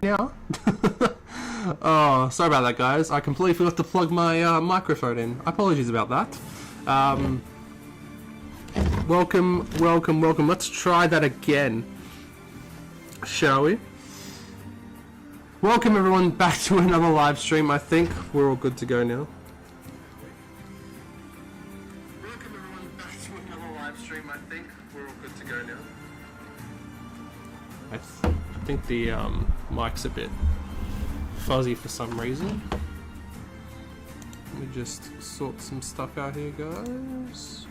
now. Oh, sorry about that, guys. I completely forgot to plug my microphone in. Apologies about that. Welcome. Let's try that again, shall we? Welcome everyone back to another live stream. I think we're all good to go now. Welcome everyone back to another live stream. I think we're all good to go now. I think the mic's a bit fuzzy for some reason. Let me just sort some stuff out here, guys.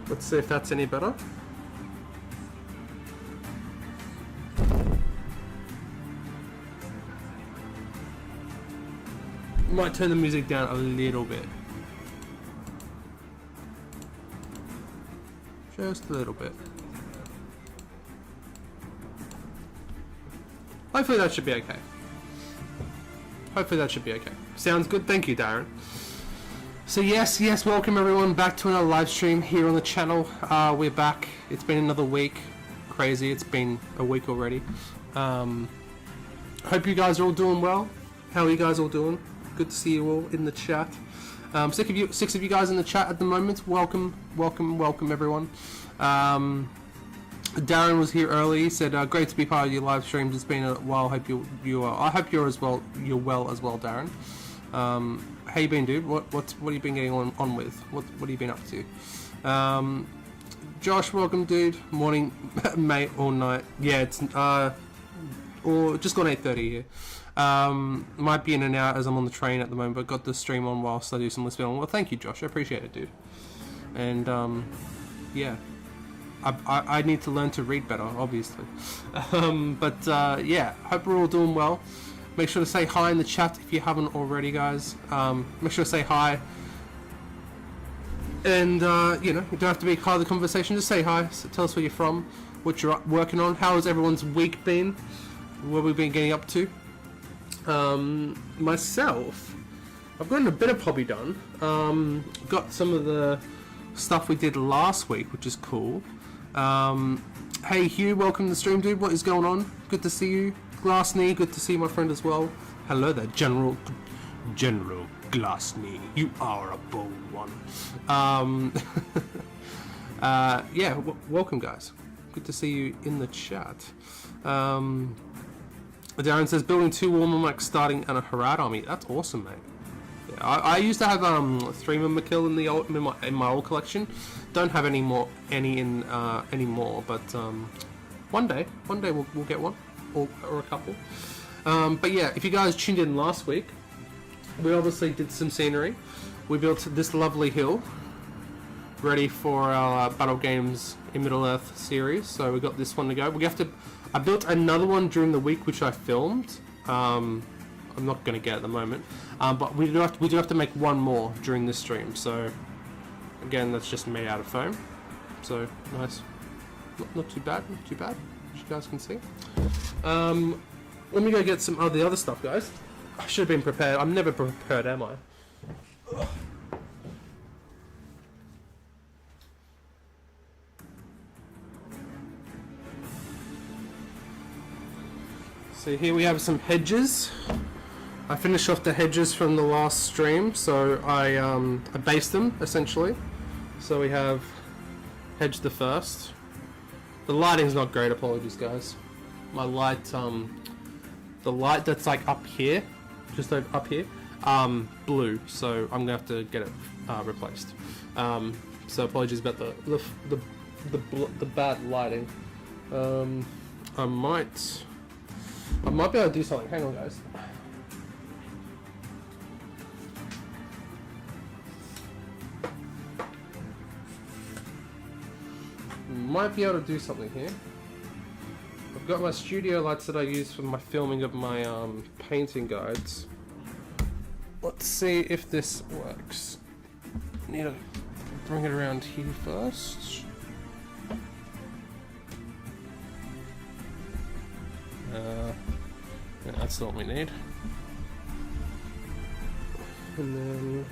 Let's see if that's any better. Might turn the music down a little bit. Just a little bit. Hopefully that should be okay. Sounds good. Thank you, Darren. So yes, welcome everyone back to another live stream here on the channel. We're back. It's been another week. Crazy. It's been a week already. Hope you guys are all doing well. How are you guys all doing? Good to see you all in the chat. Six of you guys in the chat at the moment. Welcome everyone. Darren was here early. He said, "Great to be part of your live streams. It's been a while. Hope you are. I hope you're as well. You're well as well, Darren. How you been, dude? What have you been getting on with? What have you been up to? Josh, welcome, dude. Morning, mate, or night. Yeah, it's or just gone 8:30 here. Might be in and out as I'm on the train at the moment, but got the stream on whilst I do some listening. Well, thank you, Josh. I appreciate it, dude. And yeah, I need to learn to read better, obviously. Yeah, hope we're all doing well. Make sure to say hi in the chat if you haven't already, guys. Make sure to say hi. And you know, you don't have to be part of the conversation. Just say hi. So tell us where you're from, what you're working on. How has everyone's week been? What we've been getting up to. Myself, I've gotten a bit of hobby done. Got some of the stuff we did last week, which is cool. Hey Hugh, welcome to the stream, dude. What is going on? Good to see you. Glassney, good to see my friend as well. Hello there, General Glassney. You are a bold one. Yeah, welcome guys. Good to see you in the chat. Darren says, building 2 Warmer Max starting and a Harad army. That's awesome, mate. Yeah, I used to have 3 Mimikil in my old collection. Don't have any more anymore, but one day we'll get one or a couple. But yeah, if you guys tuned in last week, we obviously did some scenery. We built this lovely hill, ready for our Battle Games in Middle-earth series. So we got this one to go. I built another one during the week, which I filmed. I'm not going to get at the moment, but we do have to make one more during this stream. So again, that's just made out of foam. So nice, not too bad, as you guys can see. Let me go get some of the other stuff, guys. I should have been prepared. I'm never prepared, am I? Ugh. So here we have some hedges. I finished off the hedges from the last stream, so I based them essentially. So we have hedge the first. The lighting's not great, apologies guys. My light, the light that's like up here, just up here, blue. So I'm gonna have to get it replaced. So apologies about the bad lighting. I might be able to do something. Hang on, guys. Might be able to do something here. I've got my studio lights that I use for my filming of my painting guides. Let's see if this works. Need to bring it around here first. Yeah, that's not what we need. And then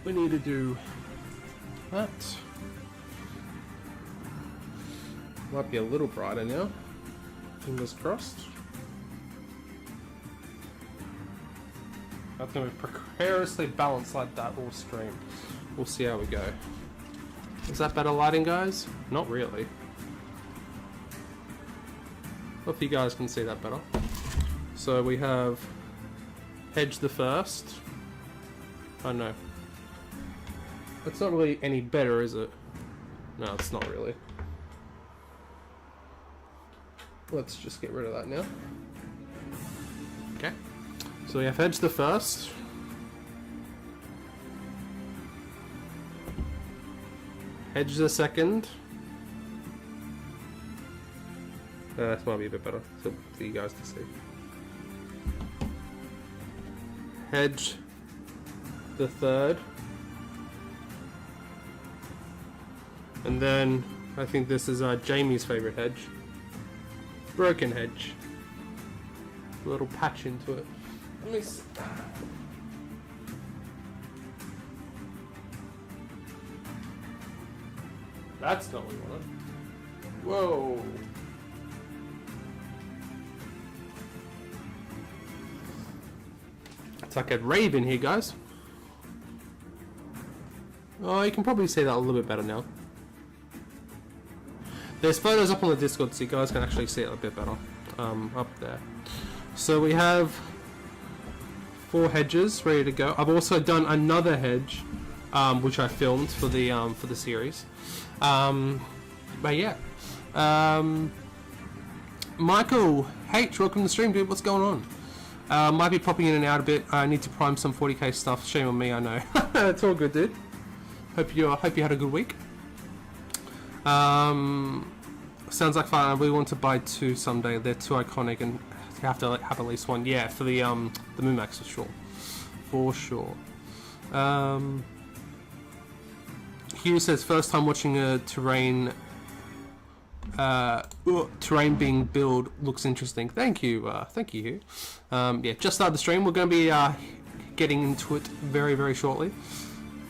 we need to do that. Might be a little brighter now. Fingers crossed. That's going to be precariously balanced like that all stream. We'll see how we go. Is that better lighting, guys? Not really. Hope you guys can see that better. So we have Hedge the first. Oh no. It's not really any better, is it? No, it's not really. Let's just get rid of that now. Okay. So we have Hedge the first. Hedge the second. That might be a bit better for you guys to see. Hedge the third. And then I think this is Jamie's favourite hedge. Broken hedge. A little patch into it. Let me see. That's not what we wanted. Whoa. It's like a rave in here, guys. Oh, you can probably see that a little bit better now. There's photos up on the Discord so you guys can actually see it a bit better. Up there. So we have 4 hedges ready to go. I've also done another hedge, which I filmed for the series. But yeah. Michael H, welcome to the stream, dude. What's going on? Might be popping in and out a bit. I need to prime some 40k stuff. Shame on me, I know. It's all good, dude. Hope you had a good week. Sounds like fun. We want to buy 2 someday. They're too iconic, and you have to have at least one. Yeah, for the Moonmax for sure, for sure. Hugh says first time watching a terrain being built looks interesting. Thank you, Hugh. Yeah, just started the stream. We're going to be getting into it very, very shortly.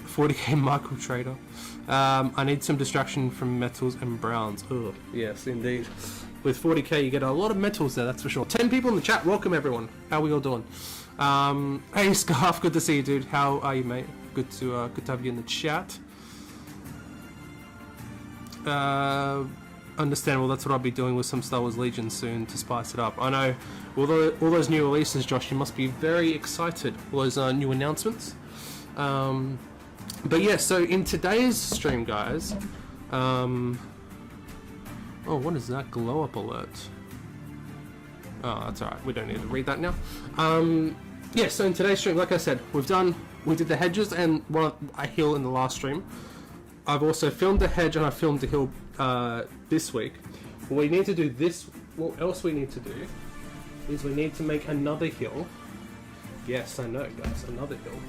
40k Michael Trader. I need some distraction from metals and browns. Ugh, yes, indeed. With 40k, you get a lot of metals there, that's for sure. 10 people in the chat. Welcome, everyone. How are we all doing? Hey, Scarf. Good to see you, dude. How are you, mate? Good to have you in the chat. Understandable. That's what I'll be doing with some Star Wars Legion soon to spice it up. I know. All those new releases, Josh. You must be very excited. All those new announcements. But yeah, so in today's stream, guys, oh, what is that glow up alert? Oh, that's alright, we don't need to read that now. Yeah, so in today's stream, like I said, we did the hedges and a hill in the last stream. I've also filmed the hedge and I filmed the hill this week. We need to do this, what else we need to do is we need to make another hill. Yes, I know, guys, another hill.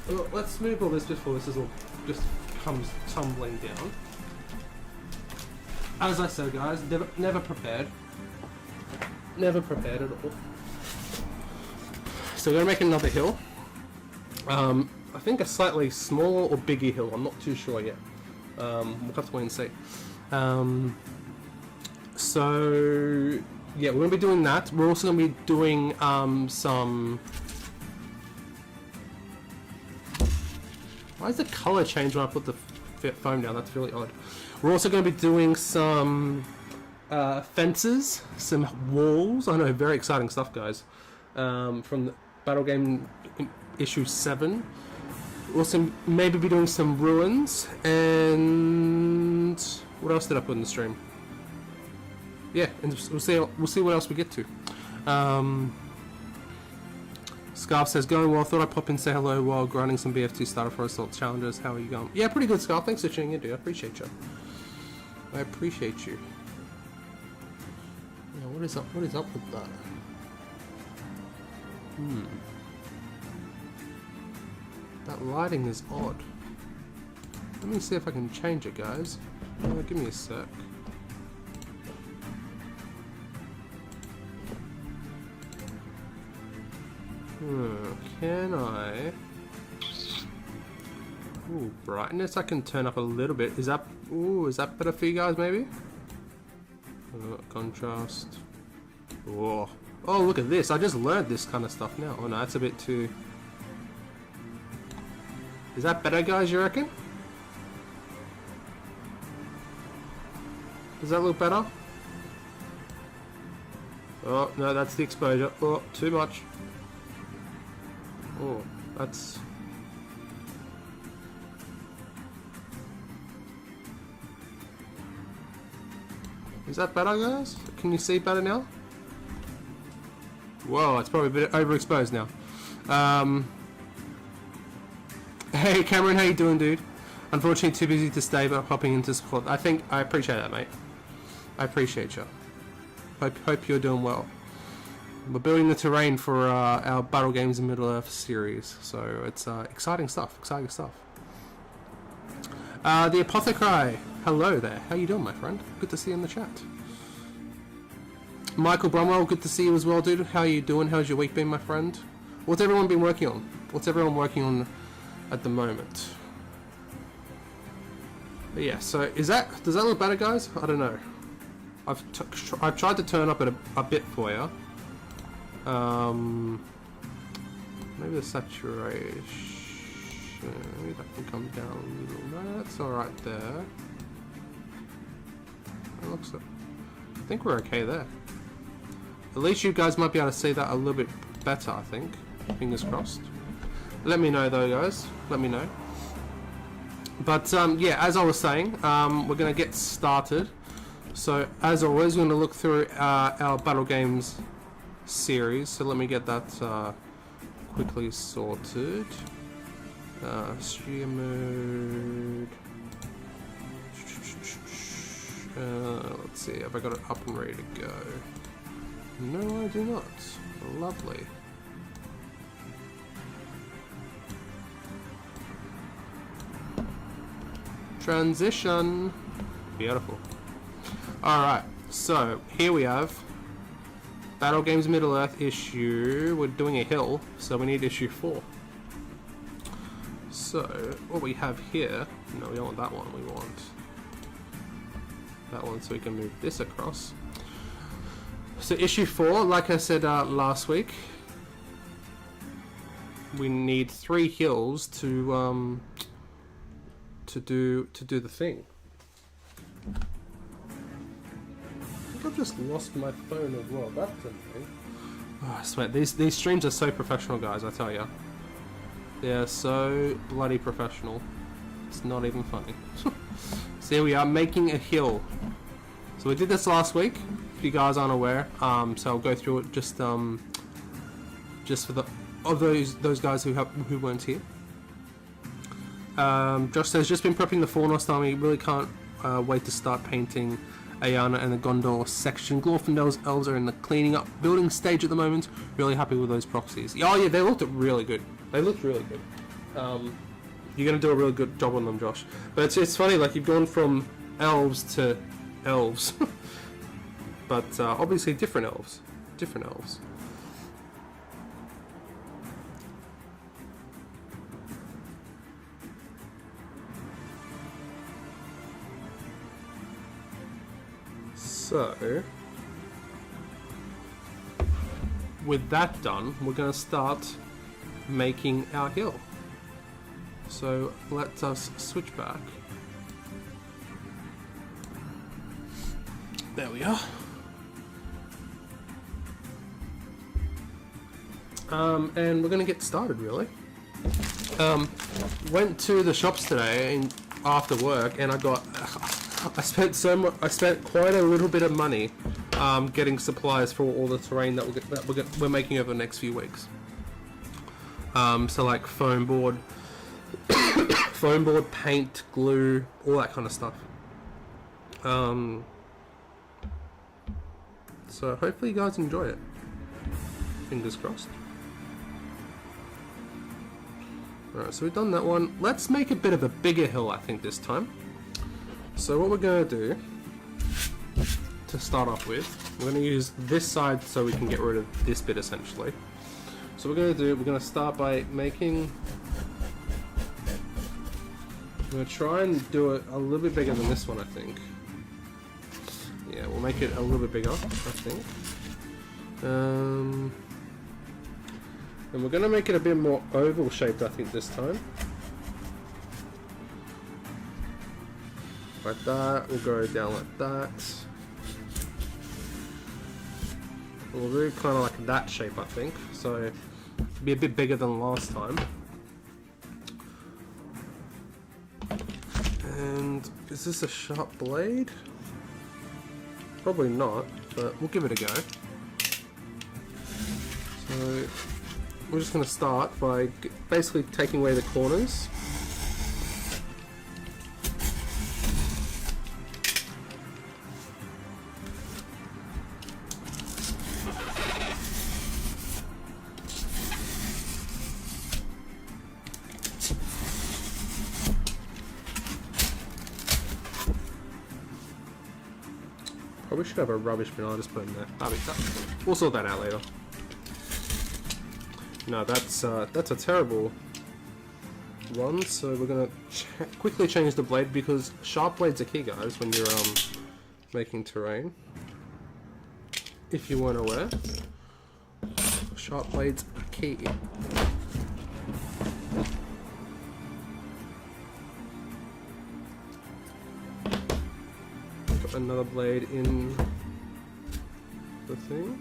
Well, let's move all this before this is all just comes tumbling down. As I said, guys, never prepared. Never prepared at all. So we're gonna make another hill. I think a slightly smaller or bigger hill. I'm not too sure yet. We'll have to wait and see. So yeah, we're gonna be doing that. We're also gonna be doing some. Why does the colour change when I put the foam down? That's really odd. We're also going to be doing some fences, some walls. I know, very exciting stuff, guys. From the Battle Game issue 7. We'll also maybe be doing some ruins. And what else did I put in the stream? Yeah, and we'll see what else we get to. Scarf says, going well. Thought I'd pop in and say hello while grinding some BF2 starter for assault challenges. How are you going? Yeah, pretty good, Scarf. Thanks for tuning in, dude. I appreciate you. I appreciate you. Yeah, what is up with that? That lighting is odd. Let me see if I can change it, guys. Give me a sec. Can I? Ooh, brightness I can turn up a little bit. Is that better for you guys maybe? Contrast. Whoa. Oh, look at this. I just learned this kind of stuff now. Oh no, that's a bit too... Is that better, guys, you reckon? Does that look better? Oh, no, that's the exposure. Oh, too much. Oh, that's... Is that better, guys? Can you see better now? Whoa, it's probably a bit overexposed now. Hey Cameron, how you doing, dude? Unfortunately, too busy to stay, but hopping into support. I appreciate that, mate. I appreciate you. Hope you're doing well. We're building the terrain for our Battle Games in Middle-earth series, so it's exciting stuff. Exciting stuff. The Apothecary. Hello there. How you doing, my friend? Good to see you in the chat. Michael Bromwell, good to see you as well, dude. How you doing? How's your week been, my friend? What's everyone been working on? What's everyone working on at the moment? But yeah, so does that look better, guys? I don't know. I've tried to turn up it a bit for you. Maybe the saturation. Maybe that can come down a little. No, that's all right there. It looks like, I think we're okay there. At least you guys might be able to see that a little bit better, I think. Fingers crossed. Let me know though, guys. Let me know. But yeah, as I was saying, we're going to get started. So as always, we're going to look through our Battle Games series. So let me get that quickly sorted. Stream mode. Let's see, have I got it up and ready to go? No, I do not. Lovely. Transition. Beautiful. Alright, so here we have Battle Games Middle-earth issue. We're doing a hill, so we need issue 4. So, what we have here... No, we don't want that one. We want that one so we can move this across. So issue 4, like I said last week, we need 3 hills to do the thing. I think I've just lost my phone as well. That's annoying. Oh, I swear these streams are so professional, guys. I tell you, they're so bloody professional. It's not even funny. So here we are making a hill. So we did this last week. If you guys aren't aware, so I'll go through it just for those guys who weren't here. Josh says, just been prepping the Fornost army. Really can't wait to start painting Ayana and the Gondor section. Glorfindel's elves are in the cleaning up building stage at the moment. Really happy with those proxies. Oh yeah, they looked really good. They looked really good. You're gonna do a really good job on them, Josh. But it's funny, like you've gone from elves to elves. But obviously different elves. Different elves. So, with that done, we're going to start making our hill. So, let us switch back. There we are. And we're going to get started, really. Went to the shops today after work, and I spent quite a little bit of money getting supplies for all the terrain that we're making over the next few weeks. So like foam board, paint, glue, all that kind of stuff. So hopefully you guys enjoy it. Fingers crossed. Alright, so we've done that one. Let's make a bit of a bigger hill, I think, this time. So what we're going to do, to start off with, we're going to use this side so we can get rid of this bit, essentially. So we're going to start by making... I'm going to try and do it a little bit bigger than this one, I think. Yeah, Yeah, we'll make it a little bit bigger, I think. And we're going to make it a bit more oval shaped, I think, this time. Like that, we'll go down like that. We'll do kind of like that shape, I think. So, it'll be a bit bigger than last time. And is this a sharp blade? Probably not, but we'll give it a go. So we're just going to start by basically taking away the corners. Probably should have a rubbish bin. I'll just put it in there. We'll sort that out later. No, that's a terrible one. So we're gonna quickly change the blade because sharp blades are key, guys, when you're making terrain. If you weren't aware, sharp blades are key. Got another blade in the thing.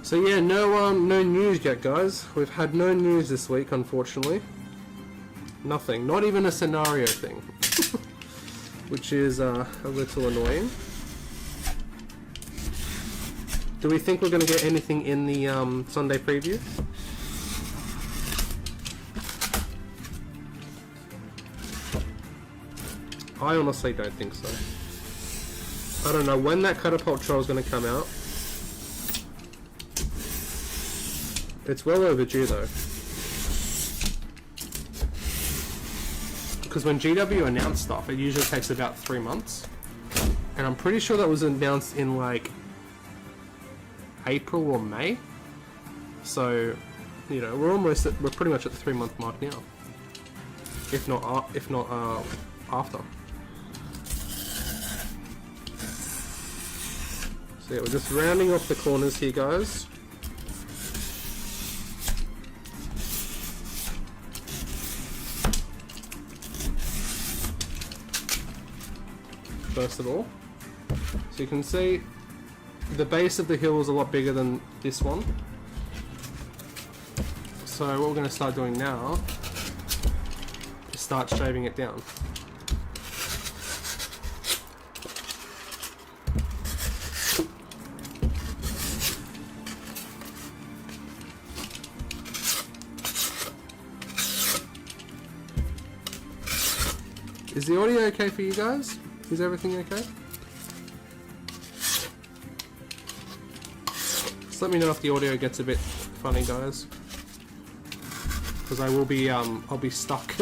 So yeah, no news yet, guys. We've had no news this week, unfortunately. Nothing. Not even a scenario thing. Which is a little annoying. Do we think we're going to get anything in the Sunday preview? I honestly don't think so. I don't know when that catapult trial is going to come out. It's well overdue though. Because when GW announced stuff, it usually takes about 3 months. And I'm pretty sure that was announced in like April or May. So, you know, we're pretty much at the 3-month mark now. If not after. So yeah, we're just rounding off the corners here, guys. First of all, so you can see the base of the hill is a lot bigger than this one. So what we're going to start doing now is start shaving it down. Is the audio okay for you guys? Is everything okay? Just let me know if the audio gets a bit funny, guys. Because I will be, I'll be stuck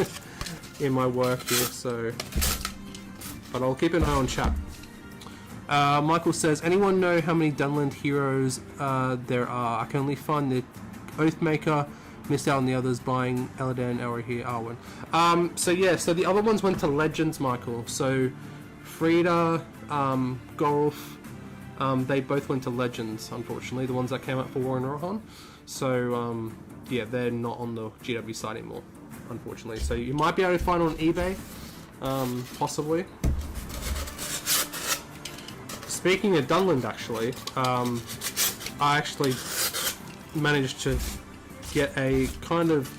in my work here, so... But I'll keep an eye on chat. Michael says, anyone know how many Dunland heroes there are? I can only find the Oathmaker, missed out on the others, buying Eladan, Elrohir, Arwen. So yeah, so the other ones went to Legends, Michael. So Frida, Golf, they both went to Legends, unfortunately, the ones that came out for War in Rohan. So yeah, they're not on the GW site anymore, unfortunately. So you might be able to find on eBay, possibly. Speaking of Dunland, actually, I actually managed to get a kind of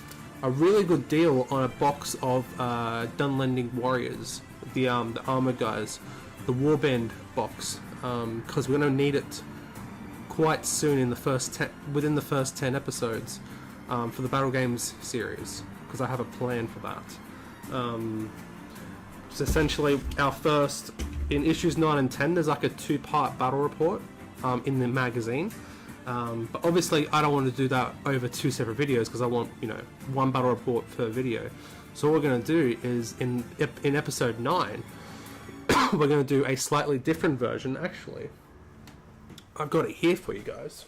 a really good deal on a box of Dunlanding Warriors, the armored guys, the Warband box, because we're going to need it quite soon in the within the first 10 episodes for the Battle Games series, because I have a plan for that. It's essentially our first, in issues 9 and 10, there's like a 2-part battle report in the magazine. But obviously I don't want to do that over 2 separate videos because I want, you know, 1 battle report per video. So what we're going to do is in episode 9 we're going to do a slightly different version. Actually, I've got it here for you guys.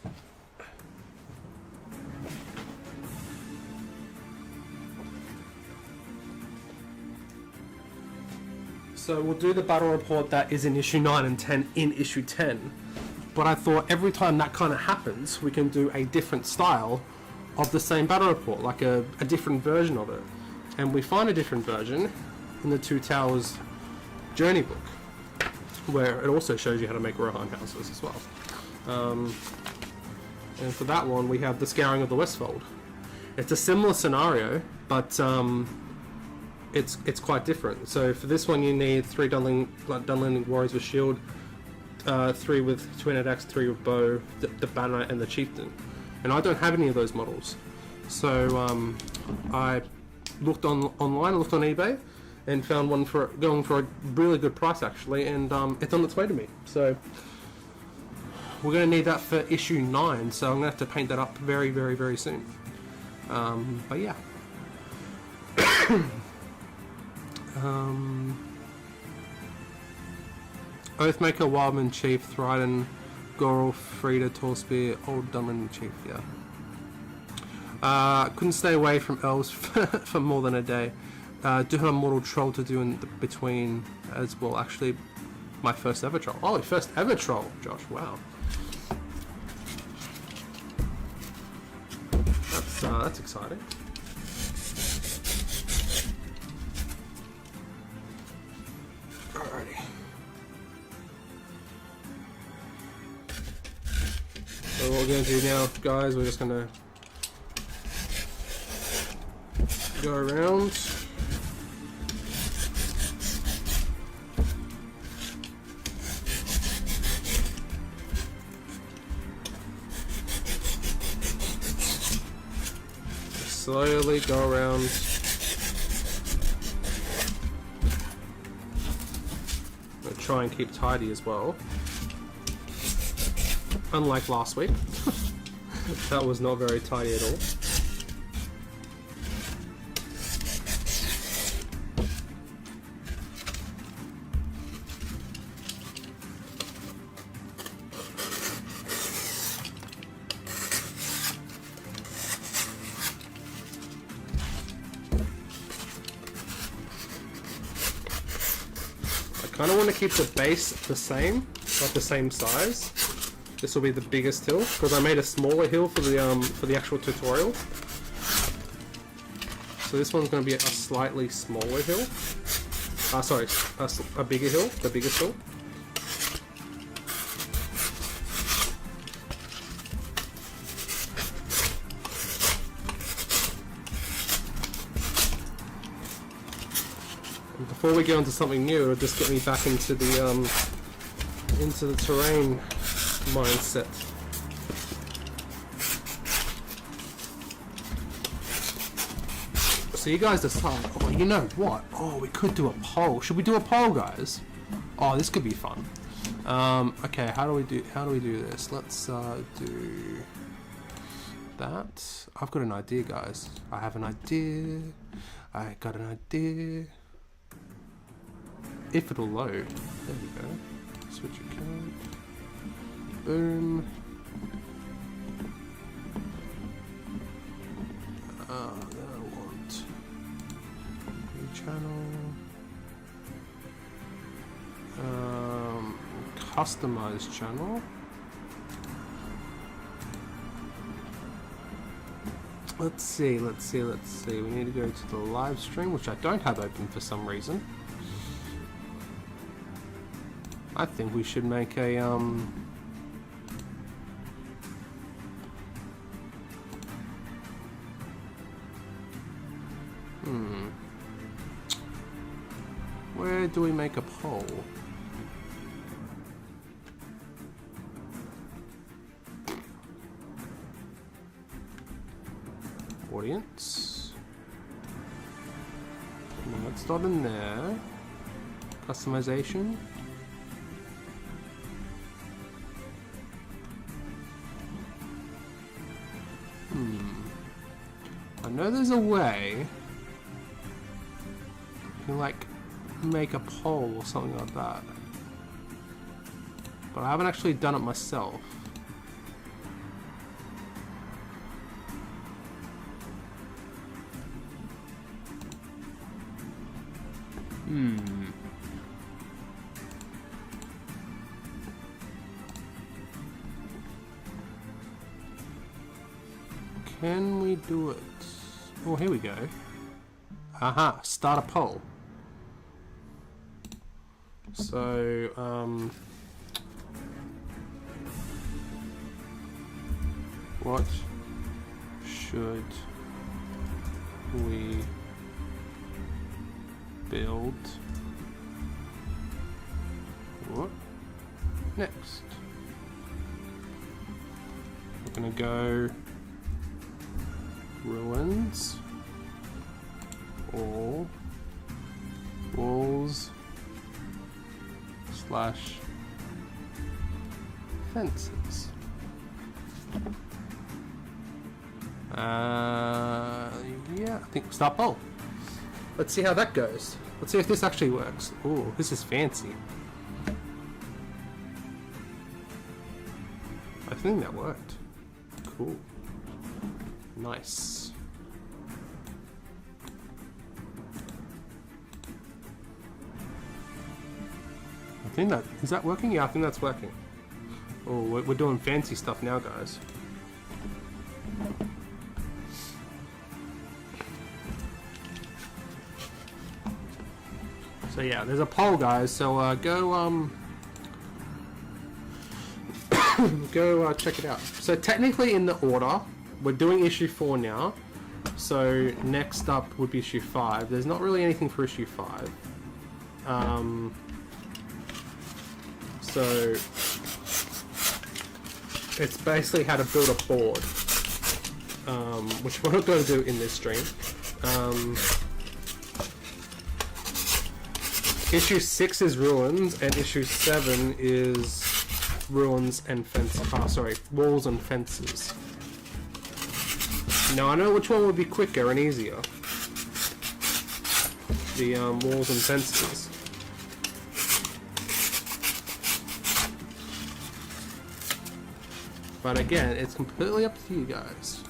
So we'll do the battle report that is in issue 9 and 10 in issue 10. But I thought every time that kind of happens, we can do a different style of the same battle report, like a different version of it. And we find a different version in the Two Towers Journey book, where it also shows you how to make Rohan houses as well. And for that one, we have the Scouring of the Westfold. It's a similar scenario, but it's quite different. So for this one, you need 3 Dunlending Warriors with Shield, 3 with Two-Handed Axe, 3 with Bow, the Banner, and the Chieftain. And I don't have any of those models. So I looked online, looked on eBay, and found one going for a really good price actually, and it's on its way to me. So we're going to need that for issue 9, so I'm going to have to paint that up very, very, very soon. But yeah. Oathmaker, Wildman Chief, Thryden, Goral, Frida, Tallspear, Old Dunlending Chief, yeah. Couldn't stay away from elves for more than a day. Do have a mortal troll to do in between as well. Actually, my first ever troll. Oh, first ever troll, Josh. Wow. That's exciting. Alrighty. So what we're gonna do now, guys, we're just gonna go around. Slowly go around. I'll try and keep tidy as well. Unlike last week. That was not very tidy at all. I kind of want to keep the base the same, like the same size. This will be the biggest hill because I made a smaller hill for the actual tutorial. So this one's going to be a slightly smaller hill. Sorry, a bigger hill, the biggest hill. Before we go into something new, it'll just get me back into the terrain mindset. So you guys decide. Oh, you know what? Oh, we could do a poll. Should we do a poll, guys? Oh, this could be fun. Okay, how do we do this? Let's do that. I've got an idea, guys. I have an idea. I got an idea. If it'll load. There we go. Switch account. Boom. Then I want new channel. Customize channel. Let's see. We need to go to the live stream, which I don't have open for some reason. I think we should make a where do we make a poll? Audience. No, it's not in there. Customization. I know there's a way you can like make a poll or something like that, but I haven't actually done it myself. Can we do it? Oh, here we go. Aha, start a poll. So, what should we build? What? Next. We're gonna go ruins or walls slash fences. Yeah, I think start poll. Let's see how that goes. Let's see if this actually works. Oh, this is fancy. I think that worked. Cool. Nice. I think that... Is that working? Yeah, I think that's working. Oh, we're doing fancy stuff now, guys. So yeah, there's a poll, guys. So go go check it out. So technically in the order, we're doing issue 4 now. So next up would be issue 5. There's not really anything for issue 5. So it's basically how to build a board, which we're not going to do in this stream. Issue 6 is ruins, and issue 7 is ruins and fence. Oh, sorry, walls and fences. Now I know which one would be quicker and easier. The walls and fences. But again, it's completely up to you guys.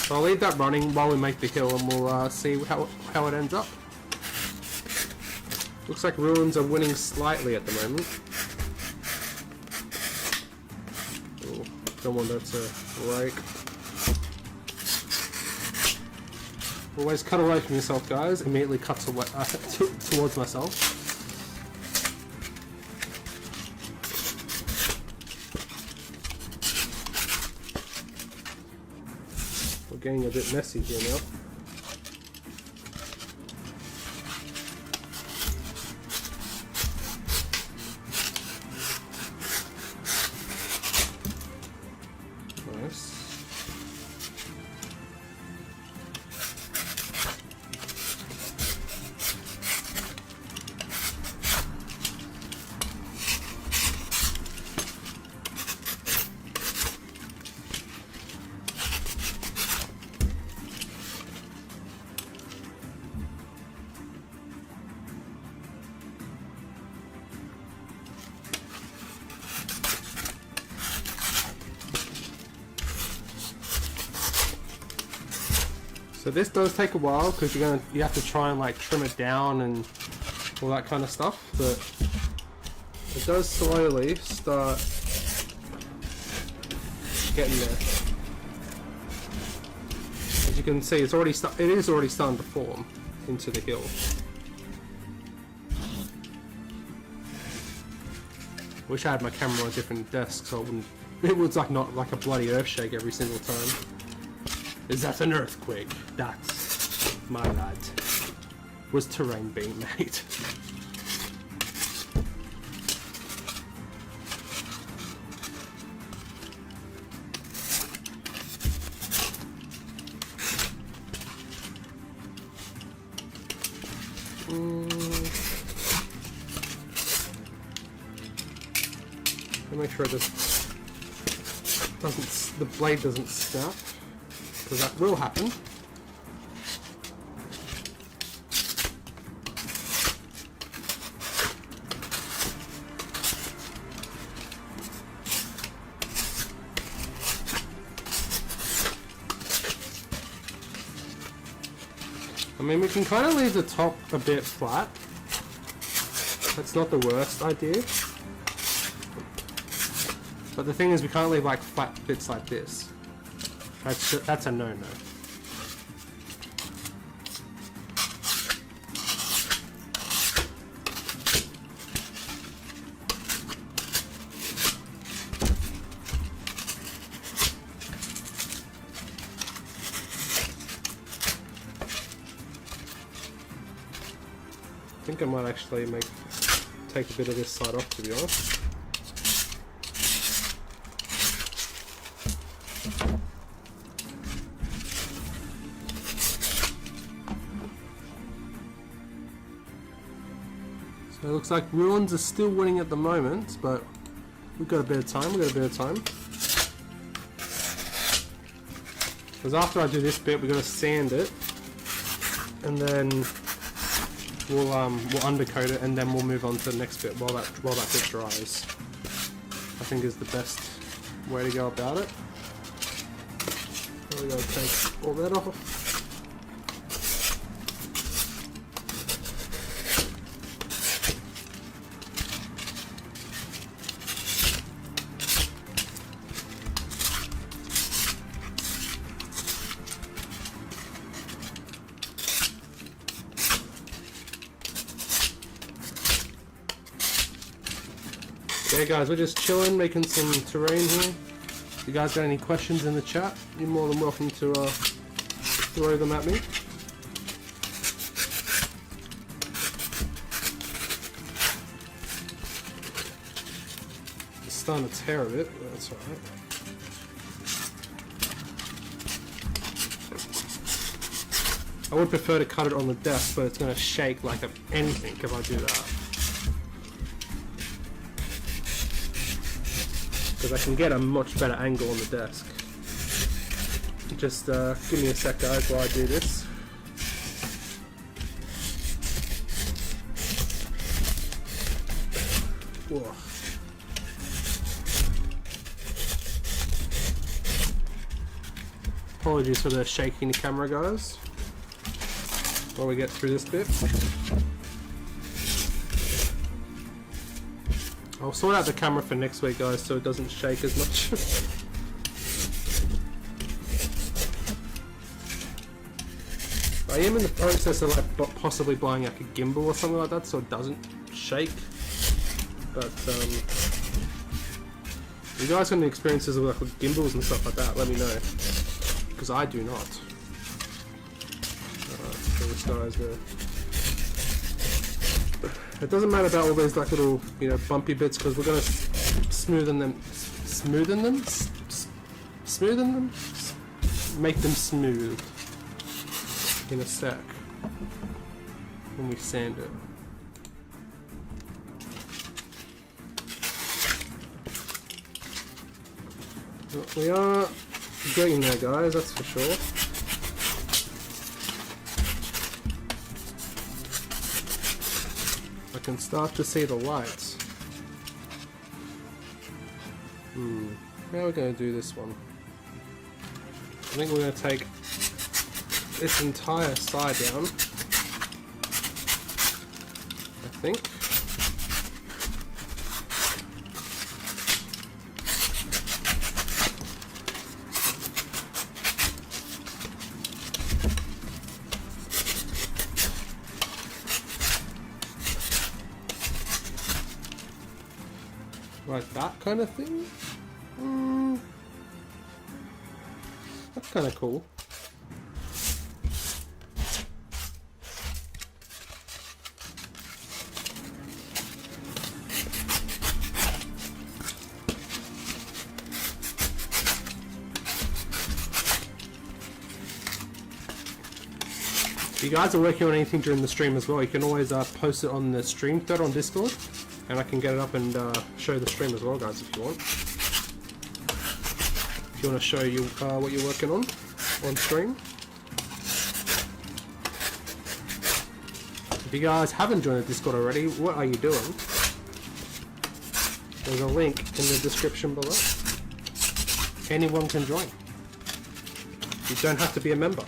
So I'll leave that running while we make the hill, and we'll see how it ends up. Looks like ruins are winning slightly at the moment. Oh, don't want that to break. Always cut away from yourself, guys. Immediately cuts away towards myself. We're getting a bit messy here now. So this does take a while because you have to try and like trim it down and all that kind of stuff, but it does slowly start getting there. As you can see, it is already starting to form into the hill. Wish I had my camera on a different desk so it was like not like a bloody earthshake every single time. Is that an earthquake? That's, my lad, was terrain being made. Make sure the blade doesn't snap, because that will happen. I mean, we can kind of leave the top a bit flat. That's not the worst idea. But the thing is, we can't leave like flat bits like this. That's a no-no. I think I might actually take a bit of this side off, to be honest. So it looks like Ruins are still winning at the moment, but we've got a bit of time. Because after I do this bit, we're gonna sand it, and then we'll undercoat it, and then we'll move on to the next bit while that bit dries. I think is the best way to go about it. So we gotta take all that off. Okay guys, we're just chilling, making some terrain here. If you guys got any questions in the chat, you're more than welcome to throw them at me. It's starting to tear a bit, but that's alright. I would prefer to cut it on the desk, but it's going to shake like anything if I do that. Because I can get a much better angle on the desk. Just give me a sec guys while I do this. Whoa. Apologies for the shaking the camera guys while we get through this bit. I'll sort out the camera for next week guys so it doesn't shake as much. I am in the process of like possibly buying like a gimbal or something like that so it doesn't shake. But you guys got any experiences with, like, with gimbals and stuff like that, let me know. Because I do not. Alright, so this guy's there. It doesn't matter about all these like little, you know, bumpy bits because we're gonna smoothen them, make them smooth in a sec when we sand it. We are getting there, guys. That's for sure. I can start to see the lights. How are we going to do this one? I think we're going to take this entire side down. I think. Like that kind of thing? That's kind of cool. If you guys are working on anything during the stream as well, you can always post it on the stream thread on Discord. And I can get it up and show the stream as well, guys, if you want. If you want to show you what you're working on stream. If you guys haven't joined the Discord already, what are you doing? There's a link in the description below. Anyone can join. You don't have to be a member.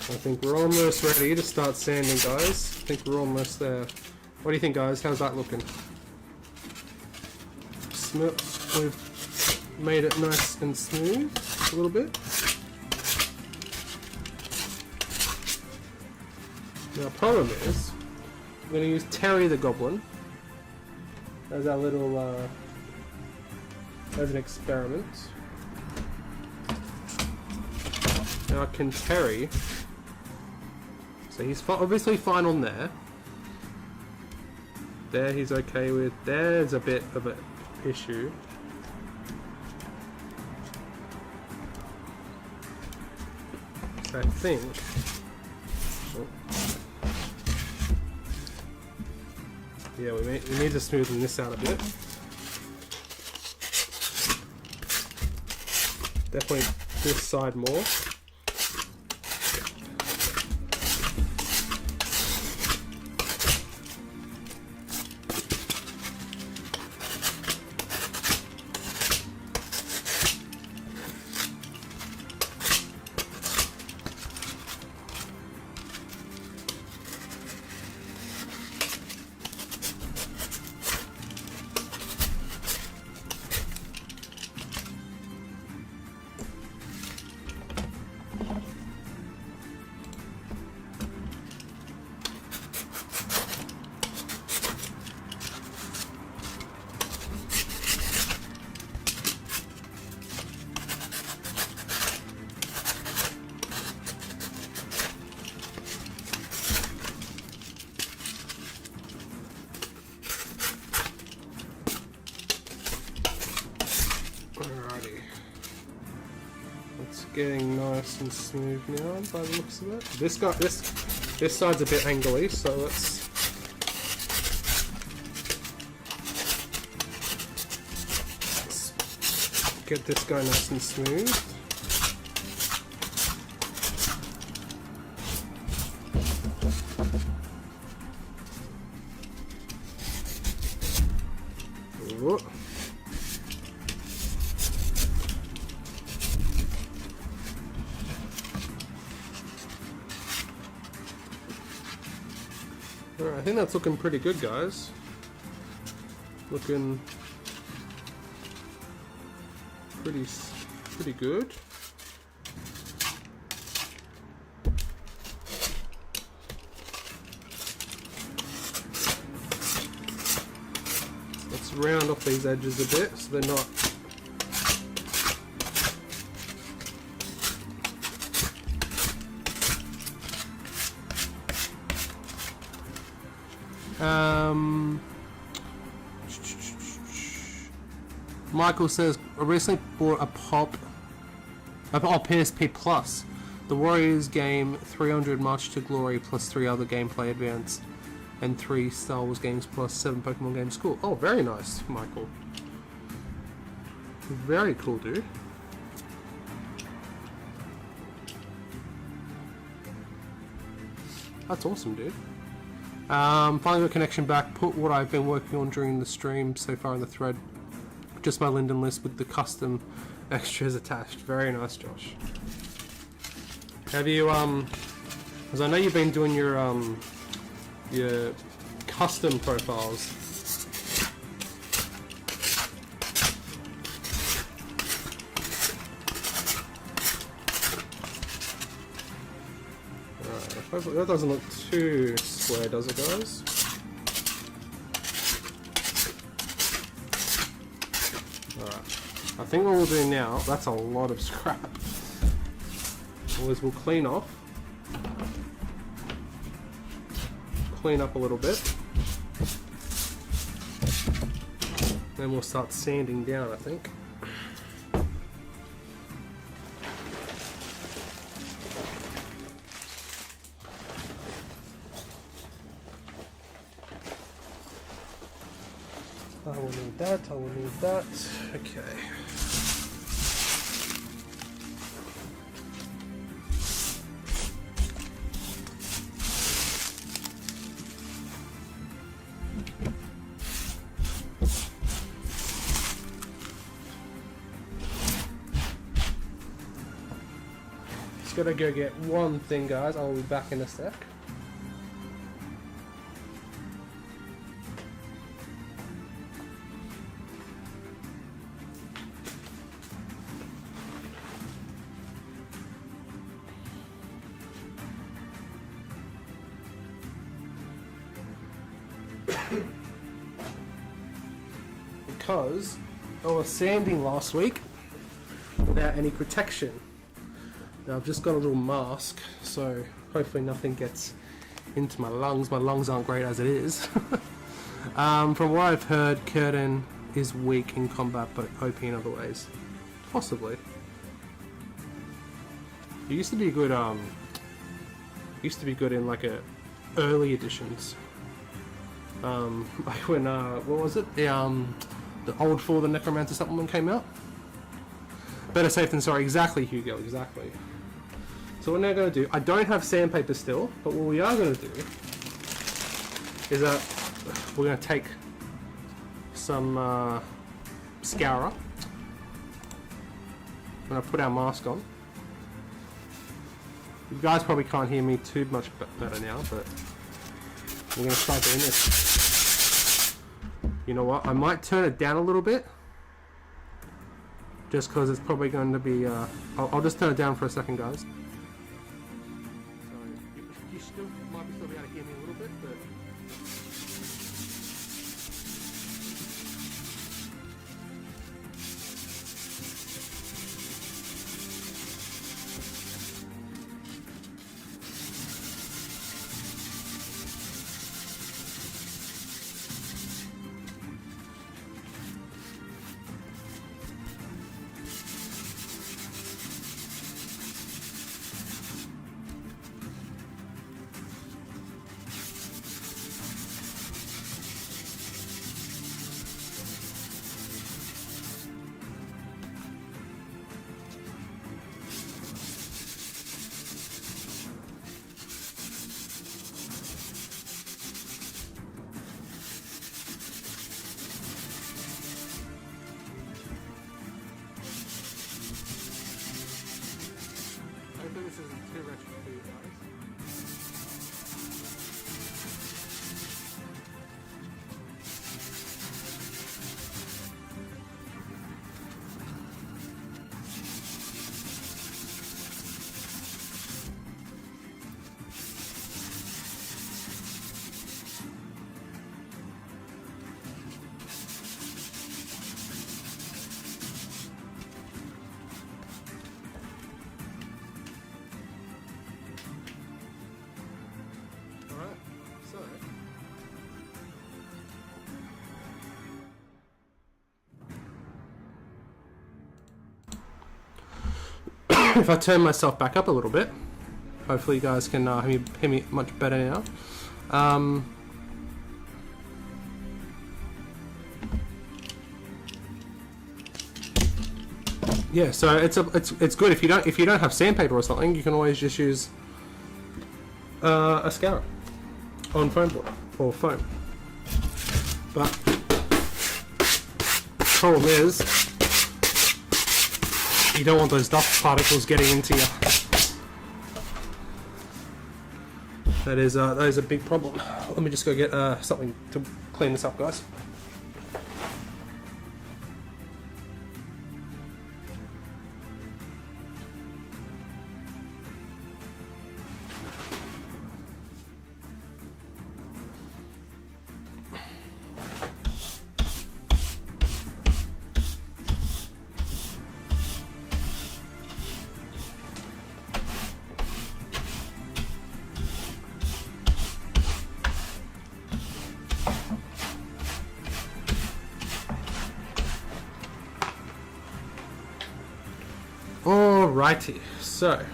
I think we're almost ready to start sanding, guys. I think we're almost there. What do you think, guys? How's that looking? We've made it nice and smooth a little bit. Now, problem is, I'm going to use Terry the Goblin as our little, as an experiment. Now, can Terry, so he's obviously fine on there. There he's okay with, there's a bit of an issue. So I think, yeah, we need to smoothen this out a bit. Definitely this side more. Getting nice and smooth now by the looks of it. This side's a bit angly, so let's get this guy nice and smooth. Ooh. Alright, I think that's looking pretty good, guys. Looking pretty good. Let's round off these edges a bit so they're not Michael says, I recently bought a PSP Plus. The Warriors game 300 March to Glory plus 3 other gameplay advanced and 3 Star Wars games plus 7 Pokemon games. Cool. Oh, very nice, Michael. Very cool, dude. That's awesome, dude. Finally got connection back. Put what I've been working on during the stream so far in the thread. Just my Linden list with the custom extras attached. Very nice, Josh. Have you, because I know you've been doing your custom profiles. Alright, hopefully that doesn't look too square, does it, guys? I think what we'll do now, that's a lot of scrap, is we'll clean up a little bit, then we'll start sanding down, I think. I will need that, okay. gotta go get one thing, guys. I'll be back in a sec. Because I was sanding last week without any protection. Now I've just got a little mask, so hopefully nothing gets into my lungs. My lungs aren't great as it is. From what I've heard, Curtin is weak in combat but OP in other ways. Possibly. He used to be good. Used to be good in like early editions. Like when what was it? The old For the Necromancer supplement came out. Better safe than sorry. Exactly, Hugo. Exactly. So what we're now going to do, I don't have sandpaper still, but what we are going to do is that we're going to take some scourer. I'm going to put our mask on. You guys probably can't hear me too much better now, but we're going to start doing this. You know what, I might turn it down a little bit. Just because it's probably going to be, I'll just turn it down for a second, guys. So, you might still be able to hear me a little bit, but... Hopefully this isn't too retro for you guys. If I turn myself back up a little bit, hopefully you guys can hear me much better now. Yeah, so it's good if you don't have sandpaper or something, you can always just use a scourer on foam board or foam. But the problem is, you don't want those dust particles getting into you. That is a big problem. Let me just go get something to clean this up, guys. Alrighty, so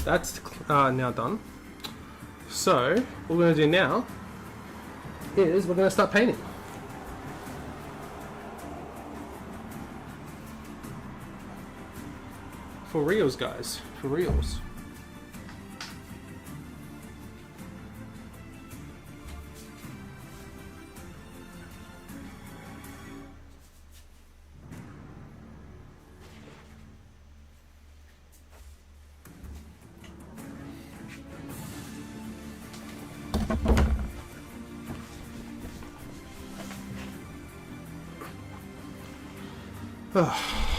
that's now done. So what we're going to do now is we're going to start painting. For reals, guys, for reals.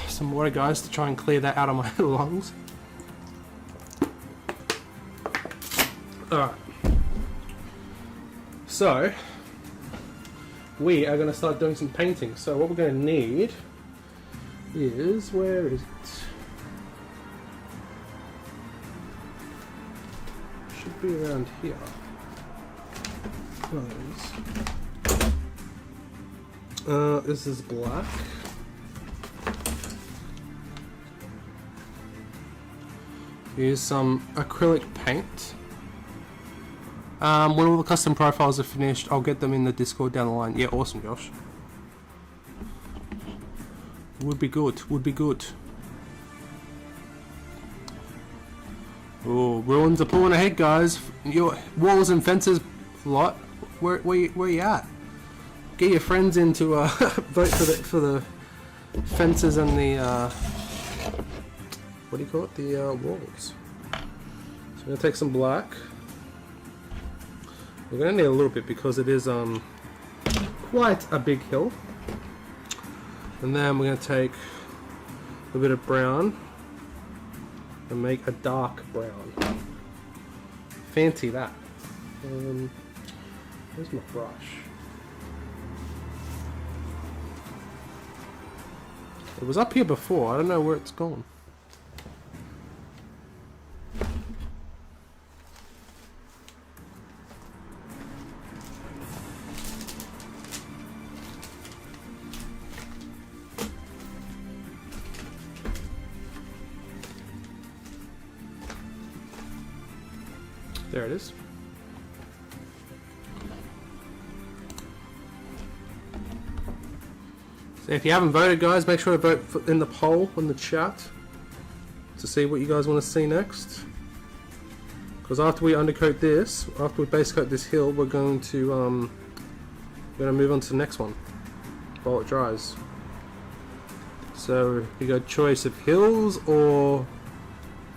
Some water, guys, to try and clear that out of my lungs. Alright. So, we are going to start doing some painting. So what we're going to need is, where is it? Should be around here. This is black. Use some acrylic paint. When all the custom profiles are finished, I'll get them in the Discord down the line. Yeah, awesome, Josh. Would be good. Would be good. Oh, ruins are pulling ahead, guys. Your walls and fences lot. Where you at? Get your friends in to vote for the fences and the what do you call it? The walls. So I'm gonna take some black. We're gonna need a little bit because it is quite a big hill. And then we're gonna take a bit of brown and make a dark brown. Fancy that. Where's my brush? It was up here before. I don't know where it's gone. There it is. So if you haven't voted, guys, make sure to vote in the poll in the chat to see what you guys want to see next. Because after we undercoat this, after we base coat this hill, we're going to move on to the next one while it dries. So you got choice of hills or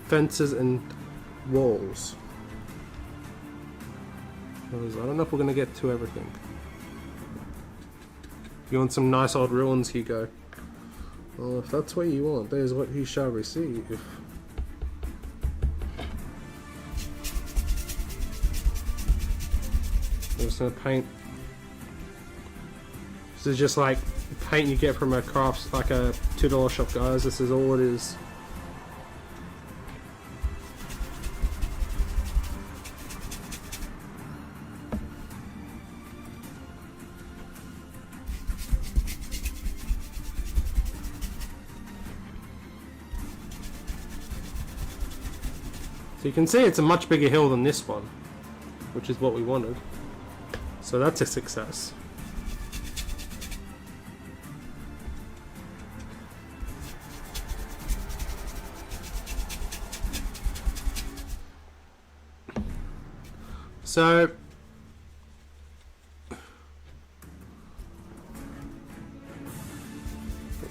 fences and walls. Because I don't know if we're going to get to everything. You want some nice old ruins, Hugo? Well, if that's what you want, that is what you shall receive. I'm just gonna paint. This is just like paint you get from a crafts, like a $2 shop, guys. This is all it is. So you can see it's a much bigger hill than this one, which is what we wanted. So that's a success. So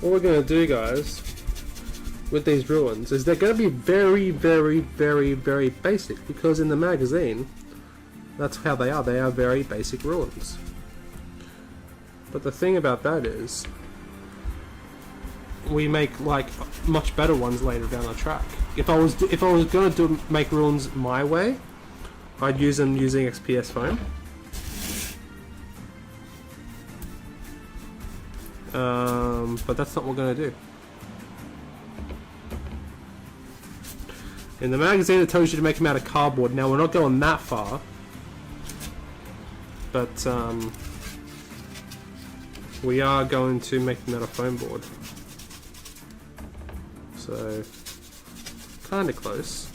what we're going to do, guys, with these ruins is they're going to be very, very, very, very basic, because in the magazine that's how they are. They are very basic ruins. But the thing about that is we make like much better ones later down the track. If I was going to make ruins my way, I'd use them using XPS foam. But that's not what we're going to do. In the magazine it tells you to make them out of cardboard. Now we're not going that far, but we are going to make them out of foam board. So, kind of close.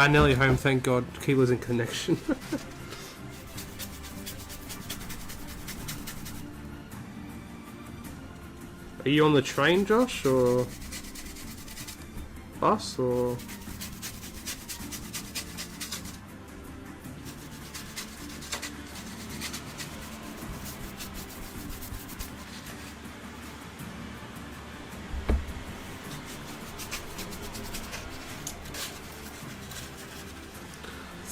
Nearly home, thank God. Keeler's in connection. Are you on the train, Josh, or bus, or?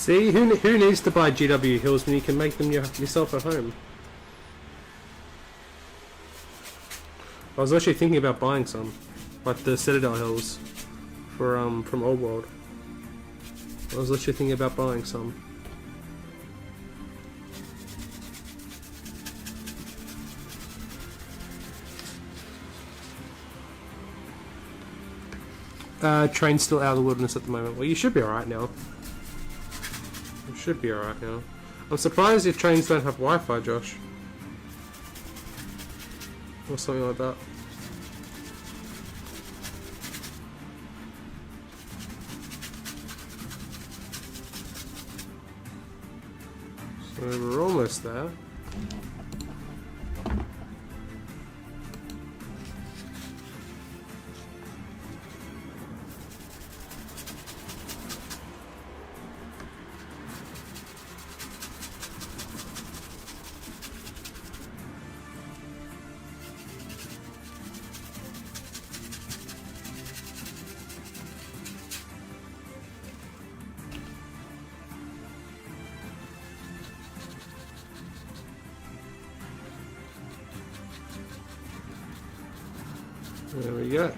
See, who needs to buy GW hills when you can make them yourself at home? I was actually thinking about buying some, like the Citadel hills, for from Old World. I was literally thinking about buying some. Train's still out of the wilderness at the moment. Well, you should be alright now. You should be alright now. I'm surprised if trains don't have Wi-Fi, Josh. Or something like that. So we're almost there. There we go.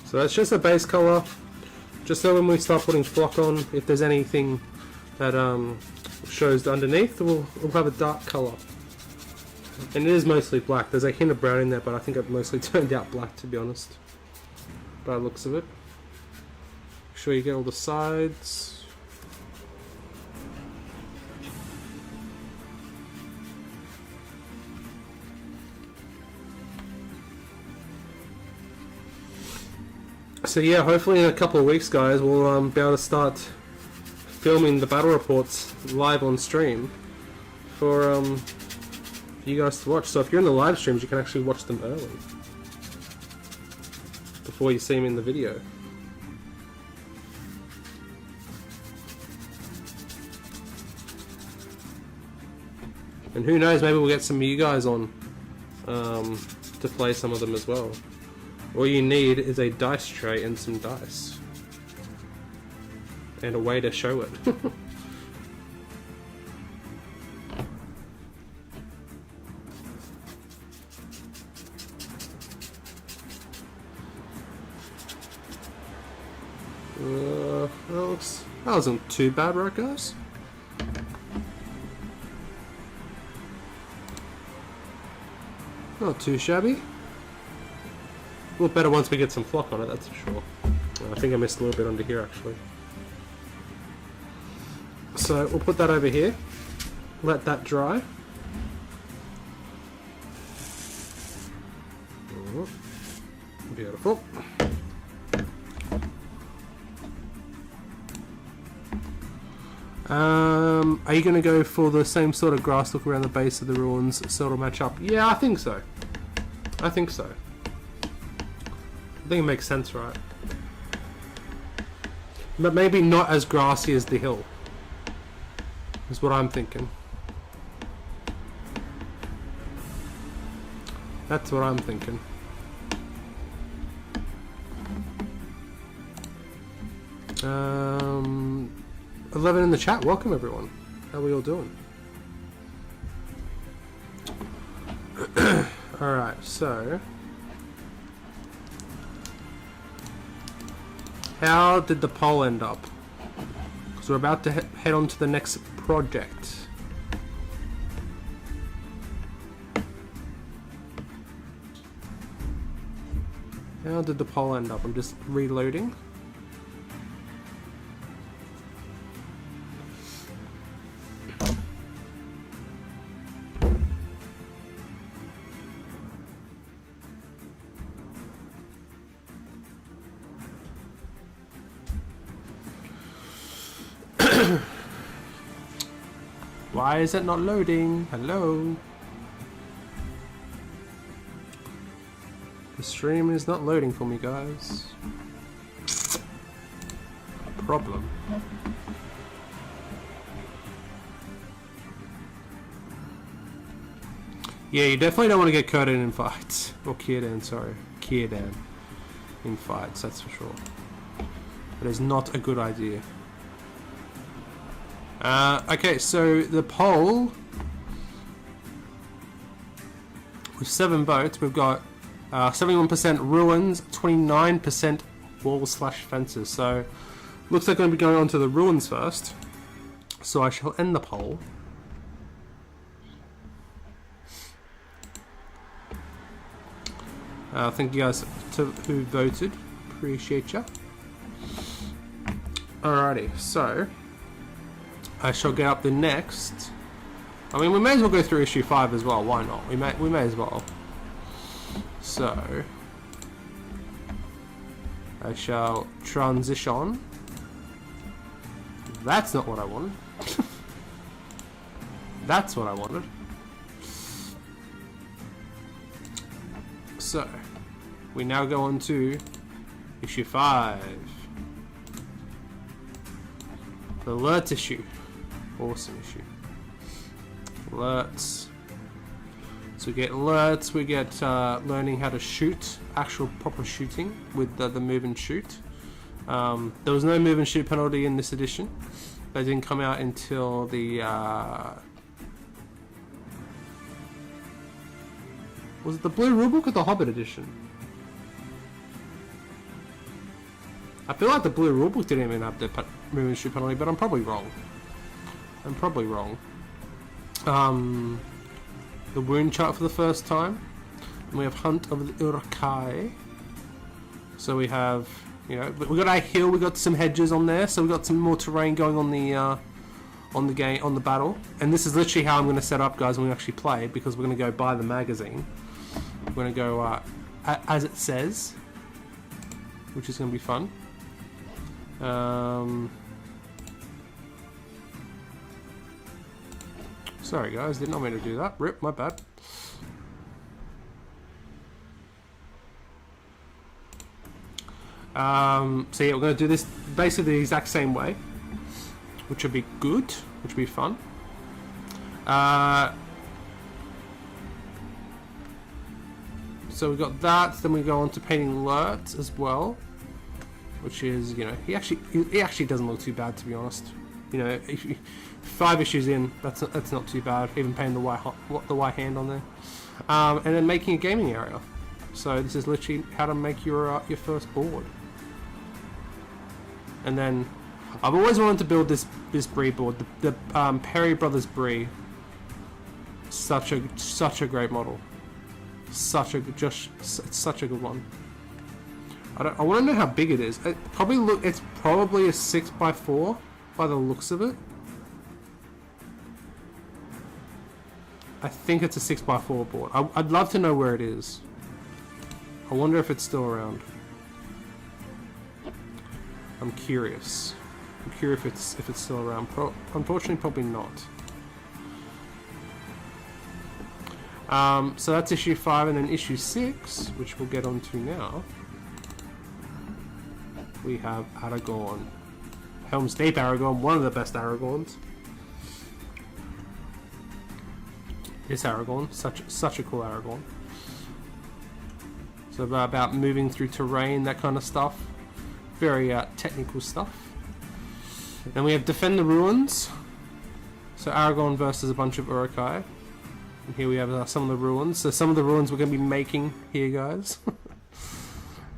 So that's just a base color, just so when we start putting flock on, if there's anything that shows underneath, we'll have a dark color. And it is mostly black. There's a hint of brown in there, but I think it mostly turned out black, to be honest, by the looks of it. Make sure you get all the sides. So yeah, hopefully in a couple of weeks, guys, we'll be able to start filming the battle reports live on stream for you guys to watch. So if you're in the live streams, you can actually watch them early before you see them in the video. And who knows, maybe we'll get some of you guys on to play some of them as well. All you need is a dice tray and some dice. And a way to show it. That wasn't too bad, right, guys? Not too shabby. A little better once we get some flock on it, that's for sure. I think I missed a little bit under here, actually. So we'll put that over here. Let that dry. Oh, beautiful. Are you going to go for the same sort of grass look around the base of the ruins so it'll match up? Yeah, I think so. I think so. I think it makes sense, right? But maybe not as grassy as the hill. Is what I'm thinking. That's what I'm thinking. 11 in the chat. Welcome, everyone. How are we all doing? Alright, so... how did the poll end up? Because we're about to head on to the next project. How did the poll end up? I'm just reloading. Why is it not loading? Hello? The stream is not loading for me, guys. A problem. Yeah, you definitely don't want to get Kurdan in fights. Or Kirdan, sorry. Kirdan. In fights, that's for sure. That is not a good idea. Okay, so the poll... With 7 votes, we've got 71% ruins, 29% walls/fences. So, looks like I'm going to be going on to the ruins first. So I shall end the poll. Thank you guys who voted. Appreciate ya. Alrighty, so I shall get up the next. I mean, we may as well go through issue 5 as well. Why not? We may as well. So I shall transition. That's not what I wanted. That's what I wanted. So we now go on to issue 5. The alert issue. Awesome issue. Alerts. So we get alerts, we get learning how to shoot, actual proper shooting with the move and shoot. There was no move and shoot penalty in this edition. They didn't come out until the... was it the Blue Rulebook or the Hobbit edition? I feel like the Blue Rulebook didn't even have the move and shoot penalty, but I'm probably wrong. I'm probably wrong. The wound chart for the first time. And we have Hunt of the Uruk-hai. So we have, you know, we got our hill, we got some hedges on there, so we got some more terrain going on the game, on the battle. And this is literally how I'm going to set up, guys, when we actually play, because we're going to go buy the magazine. We're going to go as it says, which is going to be fun. Sorry guys, did not mean to do that. Rip, my bad. So yeah, we're going to do this basically the exact same way, which would be good, which would be fun. So we got that, then we go on to painting alerts as well, which is, you know, he actually doesn't look too bad, to be honest. You know, 5 issues in, that's not too bad. Even painting the white hand on there, and then making a gaming area. So this is literally how to make your first board. And then I've always wanted to build this Brie board, the Perry Brothers Brie. Such a great model. It's such a good one. I want to know how big it is. It's probably a 6x4 by the looks of it. I think it's a 6x4 board. I'd love to know where it is. I wonder if it's still around. I'm curious. I'm curious if it's still around. Unfortunately, probably not. So that's issue 5, and then issue 6, which we'll get onto now. We have Aragorn. Helm's Deep Aragorn, one of the best Aragorns. This Aragorn, such a cool Aragorn. So about moving through terrain, that kind of stuff. Very technical stuff. Then we have Defend the Ruins. So Aragorn versus a bunch of Uruk-hai. And here we have some of the ruins. So some of the ruins we're going to be making here, guys.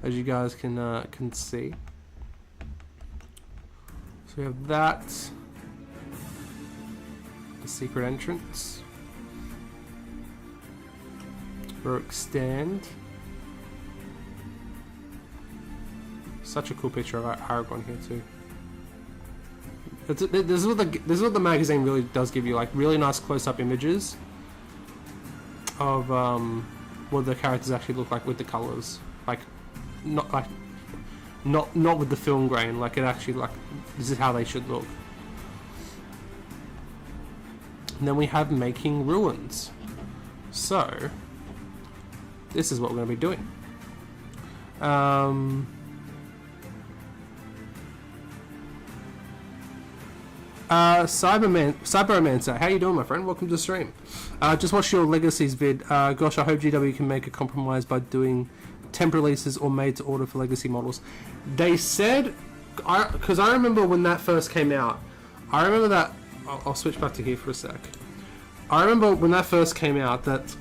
As you guys can see. So we have that. The secret entrance. Uruk stand. Such a cool picture of Aragorn here too. This is what the magazine really does give you, like really nice close-up images of what the characters actually look like with the colors, like not with the film grain. Like it actually, like, this is how they should look. And then we have making ruins. So this is what we're going to be doing. Cyberromancer, how you doing, my friend? Welcome to the stream. Just watched your Legacies vid. Gosh, I hope GW can make a compromise by doing temp releases or made to order for Legacy models. They said, because I remember when that first came out, I remember that, I'll switch back to here for a sec. I remember when that first came out that,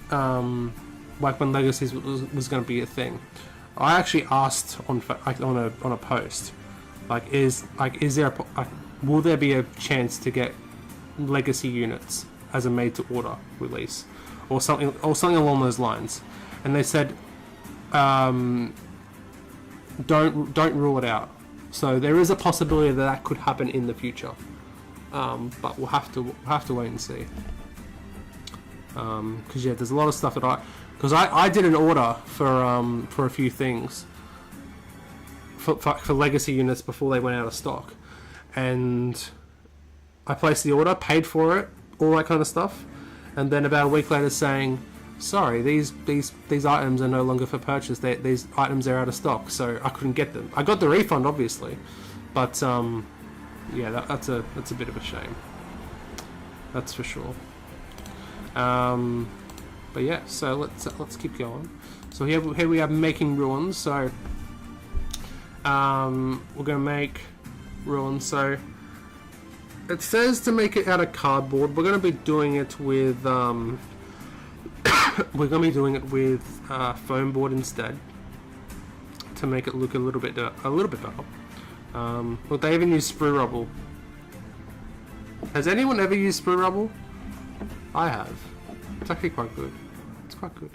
like when Legacies was going to be a thing, I actually asked on a post, is there will there be a chance to get Legacy units as a made to order release or something along those lines, and they said don't rule it out. So there is a possibility that could happen in the future, but we'll have to wait and see. Because yeah, there's a lot of stuff that I did an order for a few things for Legacy units before they went out of stock, and I placed the order, paid for it, all that kind of stuff, and then about a week later saying, sorry, these items are no longer for purchase. These items are out of stock, so I couldn't get them. I got the refund, obviously, but yeah, that's a bit of a shame. That's for sure. But yeah, so let's keep going. So here we have making ruins. So we're gonna make ruins. So it says to make it out of cardboard. We're gonna be doing it with foam board instead to make it look a little bit better. Look, they even use sprue rubble. Has anyone ever used sprue rubble? I have. It's actually quite good. It's quite good.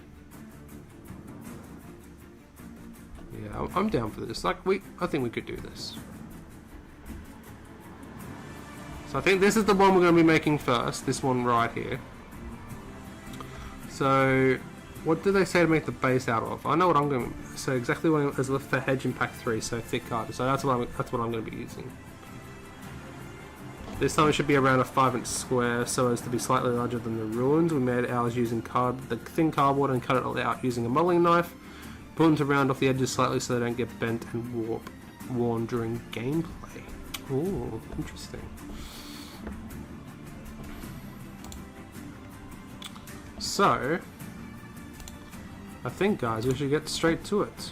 Yeah, I'm down for this. I think we could do this. So I think this is the one we're going to be making first. This one right here. So, what do they say to make the base out of? I know what I'm going to. So exactly what is left for hedge in pack 3. So thick card. So that's what I'm going to be using. This time it should be around a 5-inch square, so as to be slightly larger than the ruins. We made ours using the thin cardboard and cut it out using a modelling knife. Put them to round off the edges slightly so they don't get bent and worn during gameplay. Ooh, interesting. So, I think, guys, we should get straight to it.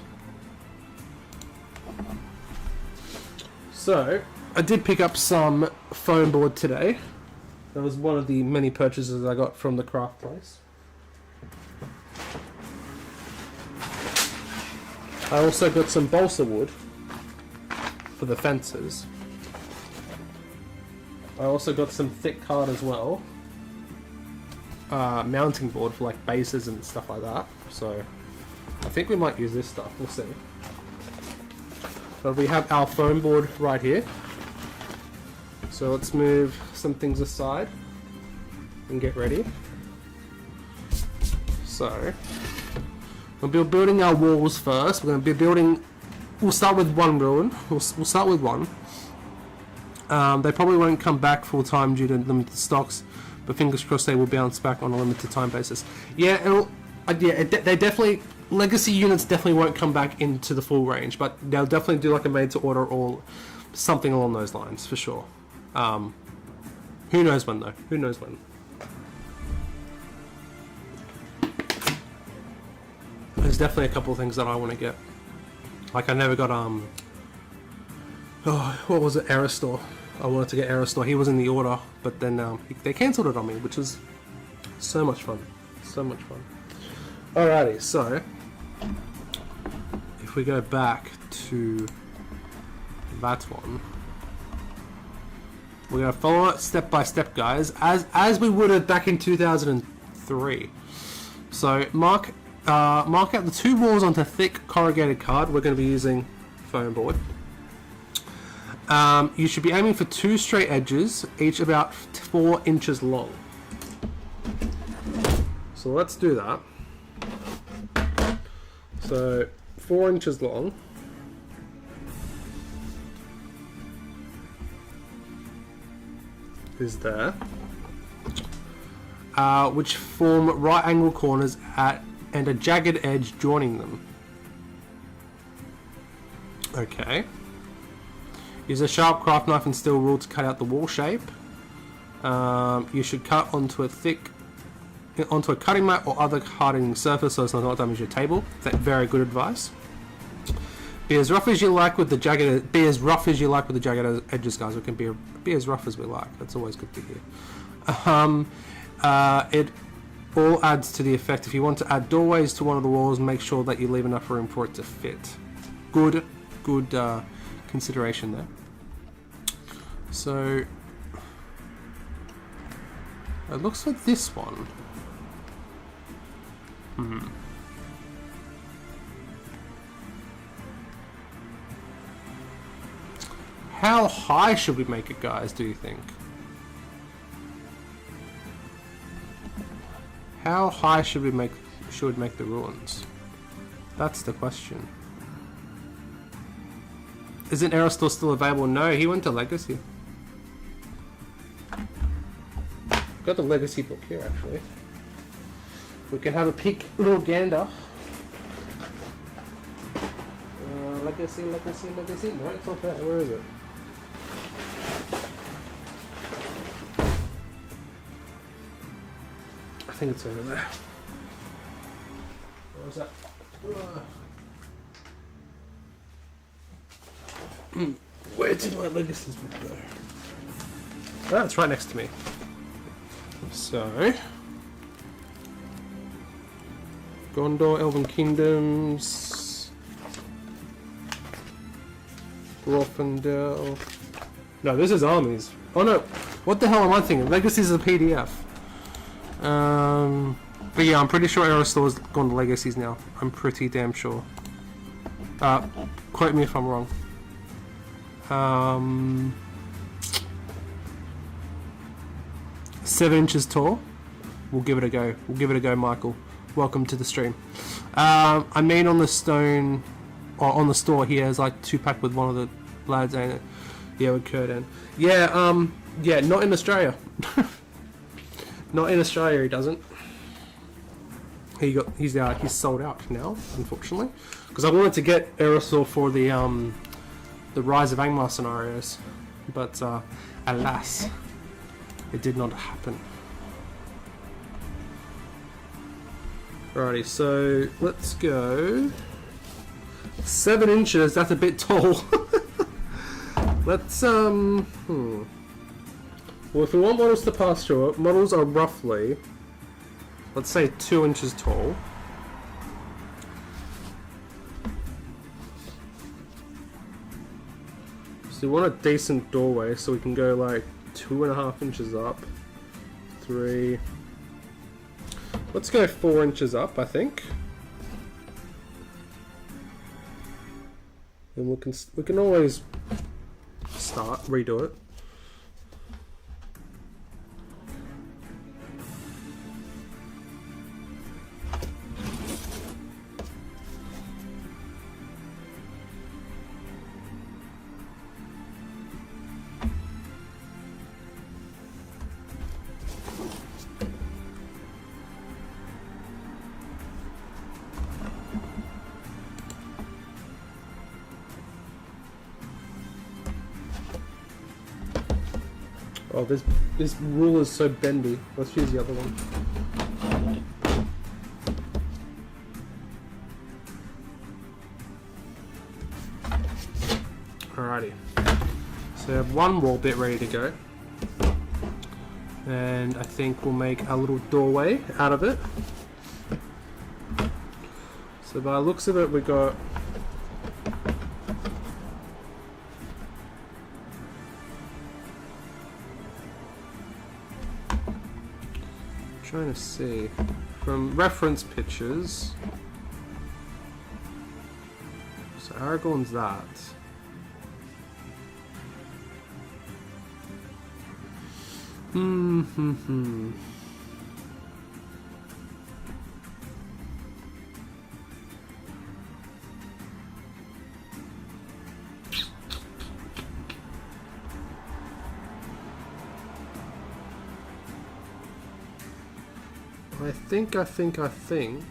So, I did pick up some foam board today. That was one of the many purchases I got from the craft place. I also got some balsa wood for the fences. I also got some thick card as well. Mounting board for like bases and stuff like that. So I think we might use this stuff. We'll see. But we have our foam board right here. So let's move some things aside and get ready. So we'll be building our walls first. We're going to be building. We'll start with one ruin. We'll start with one. They probably won't come back full time due to limited stocks, but fingers crossed they will bounce back on a limited time basis. Yeah, they definitely. Legacy units definitely won't come back into the full range, but they'll definitely do like a made to order or something along those lines for sure. Who knows when though? Who knows when? There's definitely a couple of things that I want to get. Like I never got what was it? Aerostor. I wanted to get Aerostor. He was in the order, but then they cancelled it on me, which was so much fun. So much fun. Alrighty, so if we go back to that one, we're gonna follow it step by step, guys, as we would have back in 2003. So mark out the 2 walls onto thick corrugated card. We're going to be using foam board. You should be aiming for 2 straight edges, each about 4 inches long. So let's do that. So 4 inches long. Is there, which form right angle corners and a jagged edge joining them. Okay. Use a sharp craft knife and steel rule to cut out the wall shape. You should cut onto a cutting mat or other hardening surface so as not to damage your table. That's very good advice. Be as rough as you like with the jagged. Be as rough as you like with the jagged edges, guys. We can be as rough as we like. That's always good to hear. It all adds to the effect. If you want to add doorways to one of the walls, make sure that you leave enough room for it to fit. Good consideration there. So it looks like this one. How high should we make it, guys, do you think? How high should we make the ruins? That's the question. Isn't Aerostor still available? No, he went to Legacy. Got the Legacy book here, actually. We can have a peek, little gander. Legacy. No, it's not that. Where is it? I think it's over there. Where was that? Where did my Legacy's book go? Oh, it's right next to me. So, Gondor, Elven Kingdoms, Glorfindel. No, this is armies. Oh no, what the hell am I thinking? Legacy is a PDF. But yeah, I'm pretty sure Aerostor's gone to Legacies now. I'm pretty damn sure. Quote me if I'm wrong. 7 inches tall. We'll give it a go. Michael. Welcome to the stream. I mean, on the stone, or on the store, he has like 2-pack with one of the lads, ain't it? Yeah, with Kurdan. Yeah, yeah, not in Australia. Not in Australia, he doesn't. He's sold out now, unfortunately, because I wanted to get Aerosol for the Rise of Angmar scenarios, but alas, it did not happen. Alrighty, so let's go. 7 inches. That's a bit tall. Let's Well, if we want models to pass through it, models are roughly, let's say, 2 inches tall. So we want a decent doorway, so we can go like 2.5 inches up. 3. Let's go 4 inches up, I think. And we can always redo it. Oh, this rule is so bendy. Let's use the other one. Alrighty. So I have one wall bit ready to go. And I think we'll make a little doorway out of it. So by the looks of it, we got trying to see from reference pictures. So Aragorn's that. I think.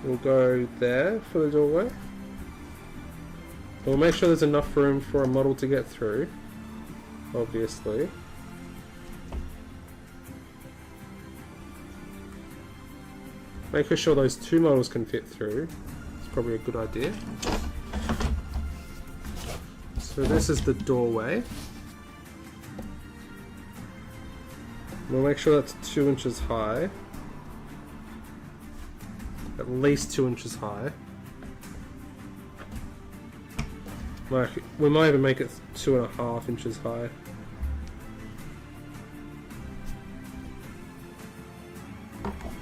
We'll go there for the doorway. We'll make sure there's enough room for a model to get through, obviously. Making sure those two models can fit through is probably a good idea. So this is the doorway. We'll make sure that's 2 inches high. At least 2 inches high. Like, we might even make it 2.5 inches high.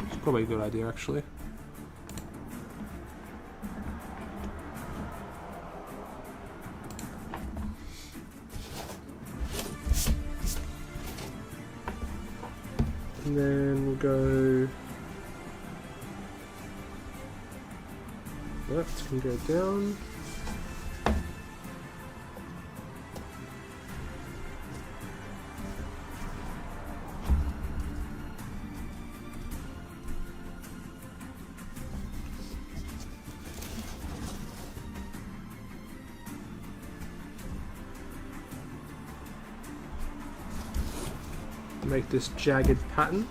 It's probably a good idea, actually. And then we'll go... That can go down. Make this jagged pattern.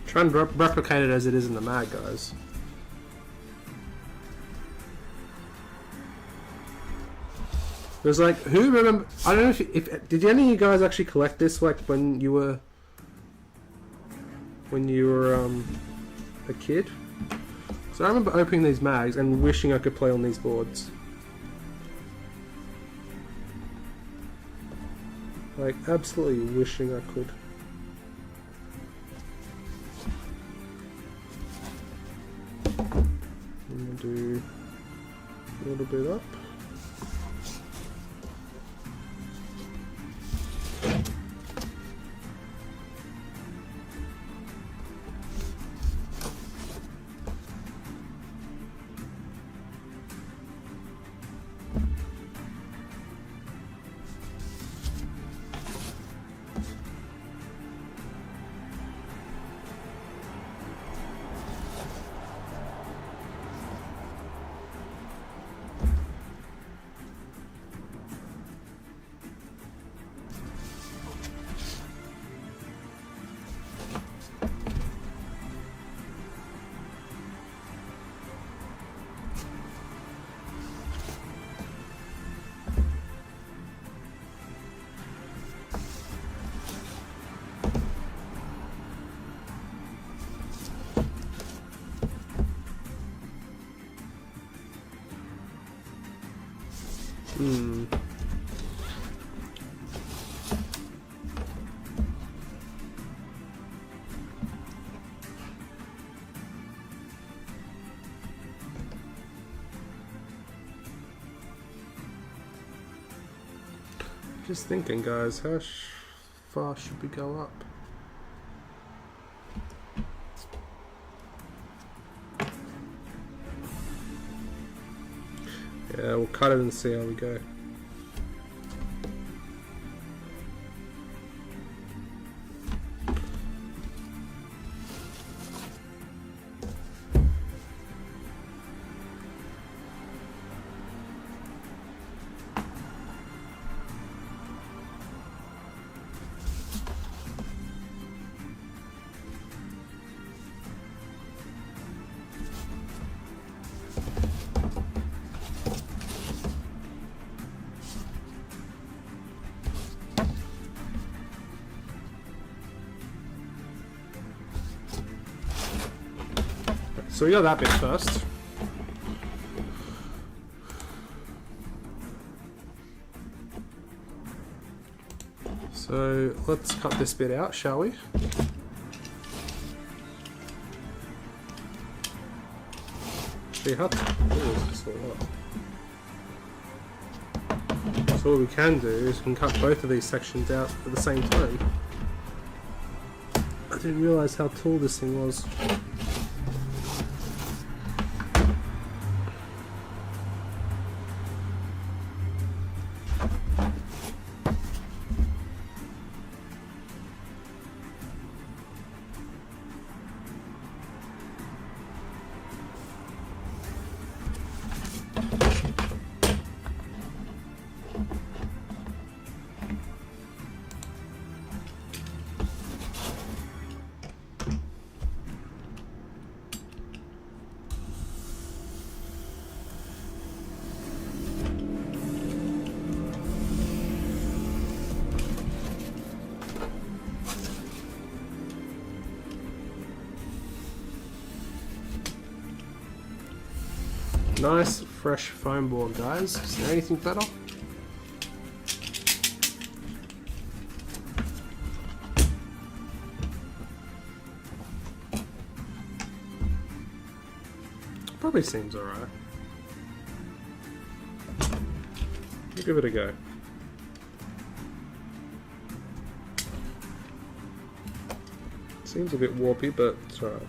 Try and replicate it as it is in the mag, guys. There's like, who remember? I don't know if did any of you guys actually collect this like when you were a kid? So I remember opening these mags and wishing I could play on these boards. Like, absolutely wishing I could. I'm gonna do a little bit up. Just thinking, guys, how far should we go up? Yeah, we'll cut it and see how we go. So we got that bit first. So let's cut this bit out, shall we? See how so what we can do is we can cut both of these sections out at the same time. I didn't realise how tall this thing was. Nice fresh foam board, guys. Is there anything better? Probably seems alright. We'll give it a go. Seems a bit warpy, but it's alright.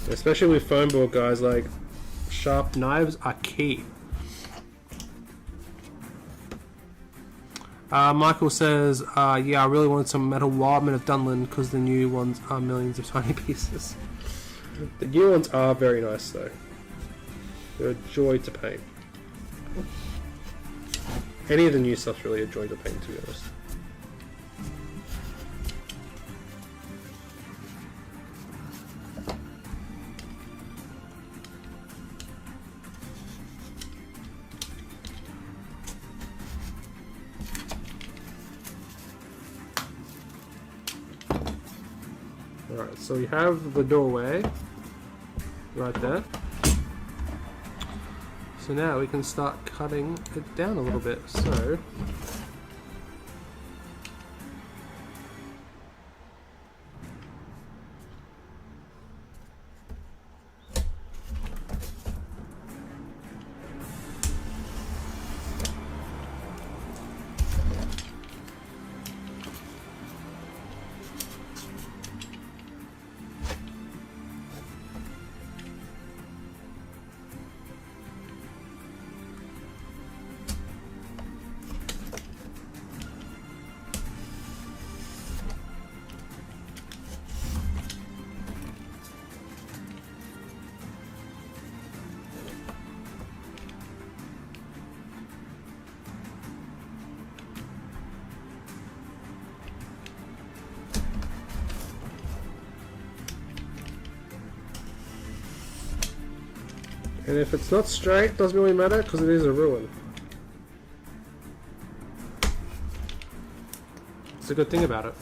Especially with foam board, guys, like sharp knives are key. Michael says, yeah, I really wanted some metal wildmen of Dunlin because the new ones are millions of tiny pieces. The new ones are very nice though. They're a joy to paint. Any of the new stuff's really a joy to paint, to be honest. Alright, so we have the doorway right there. So now we can start cutting it down a little bit. So and if it's not straight, doesn't really matter because it is a ruin. It's a good thing about it.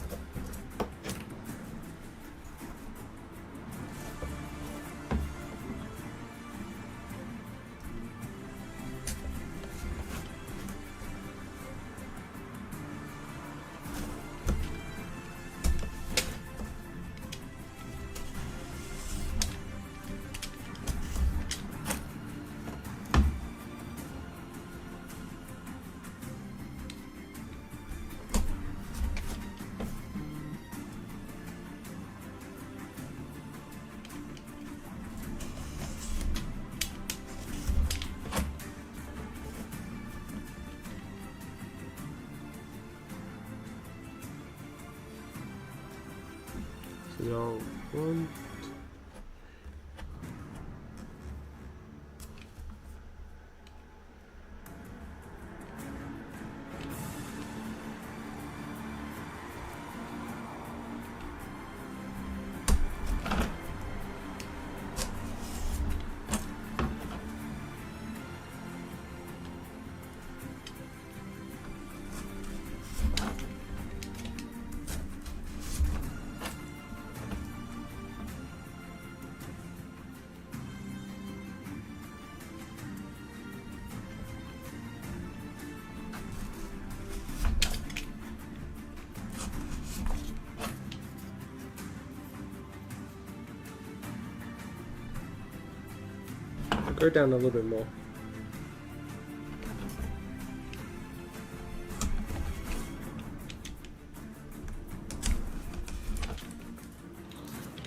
So one. Go down a little bit more.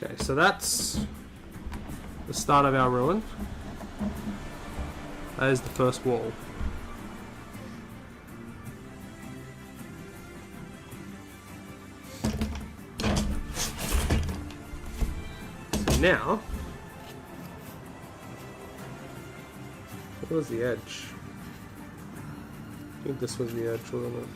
Okay, so that's the start of our ruin. That is the first wall. So now, what was the edge? I think this was the edge, wasn't it?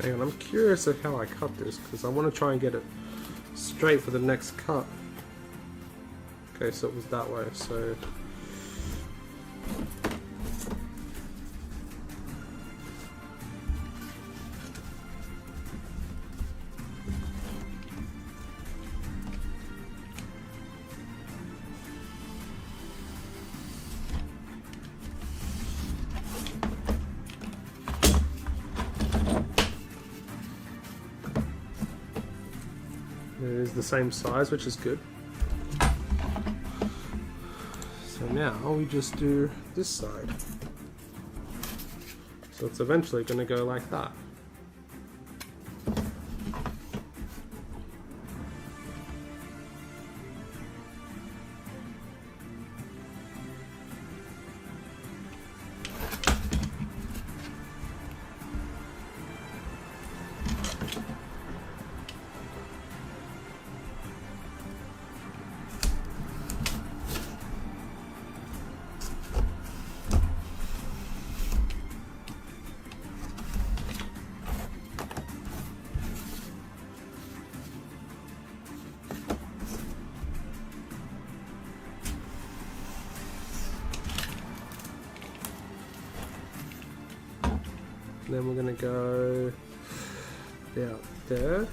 Hang on, I'm curious of how I cut this because I want to try and get it straight for the next cut. Okay, so it was that way, so... It is the same size, which is good. So now we just do this side. So it's eventually going to go like that. Then we're going to go down there.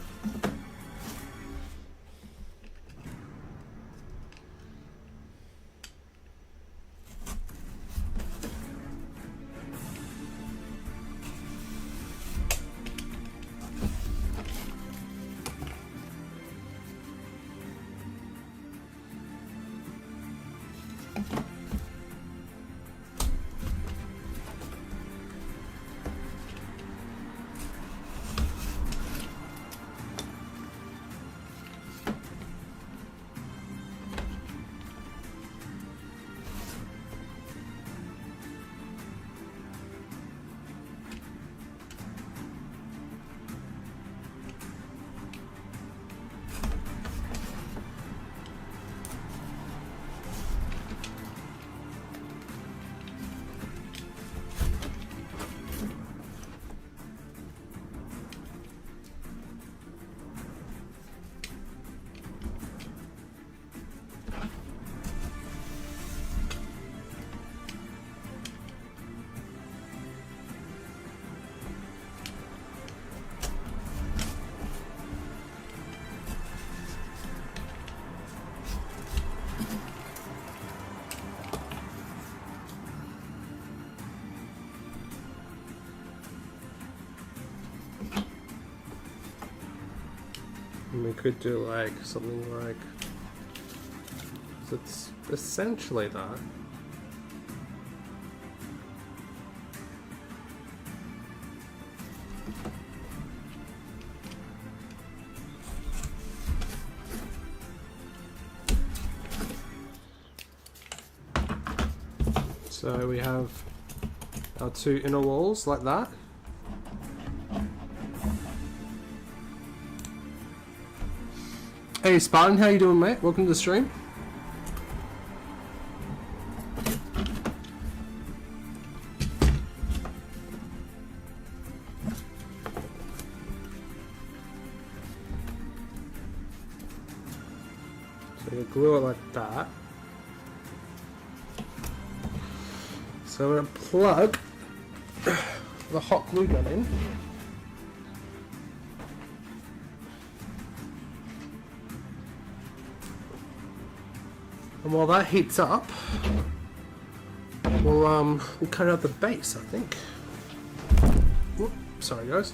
And we could do like something like, it's essentially that. So we have our two inner walls like that. Hey Spartan, how you doing, mate? Welcome to the stream. So you glue it like that. So we're going to plug the hot glue gun in. And while that heats up, we'll cut out the base, I think. Whoop, sorry guys.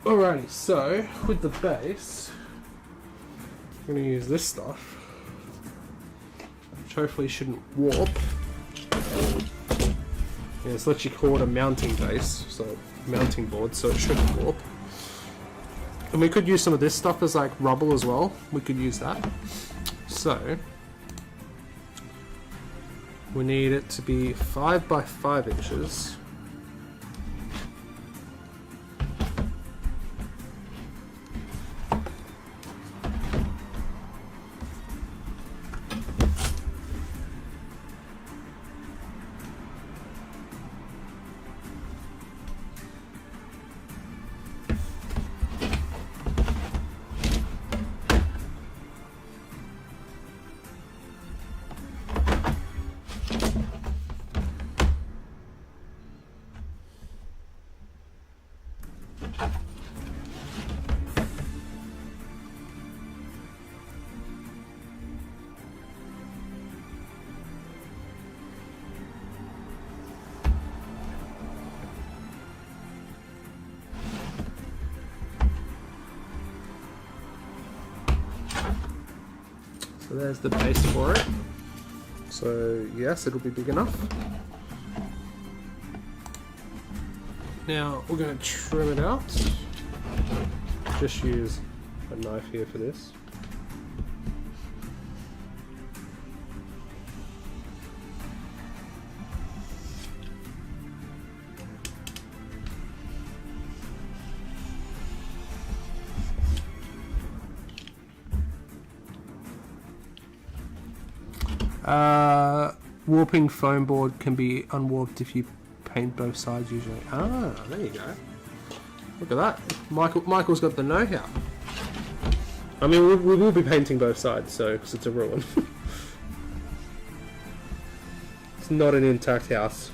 Alrighty, so with the base, I'm going to use this stuff, which hopefully shouldn't warp. Yeah, it's literally called a mounting base, so mounting board, so it shouldn't warp. And we could use some of this stuff as like rubble as well. We could use that. So we need it to be 5 by 5 inches. So there's the base for it. So yes, it'll be big enough. Now we're going to trim it out. Just use a knife here for this. Warping foam board can be unwarped if you paint both sides usually. Ah, there you go. Look at that. Michael's got the know-how. I mean, we will be painting both sides, so, because it's a ruin. It's not an intact house.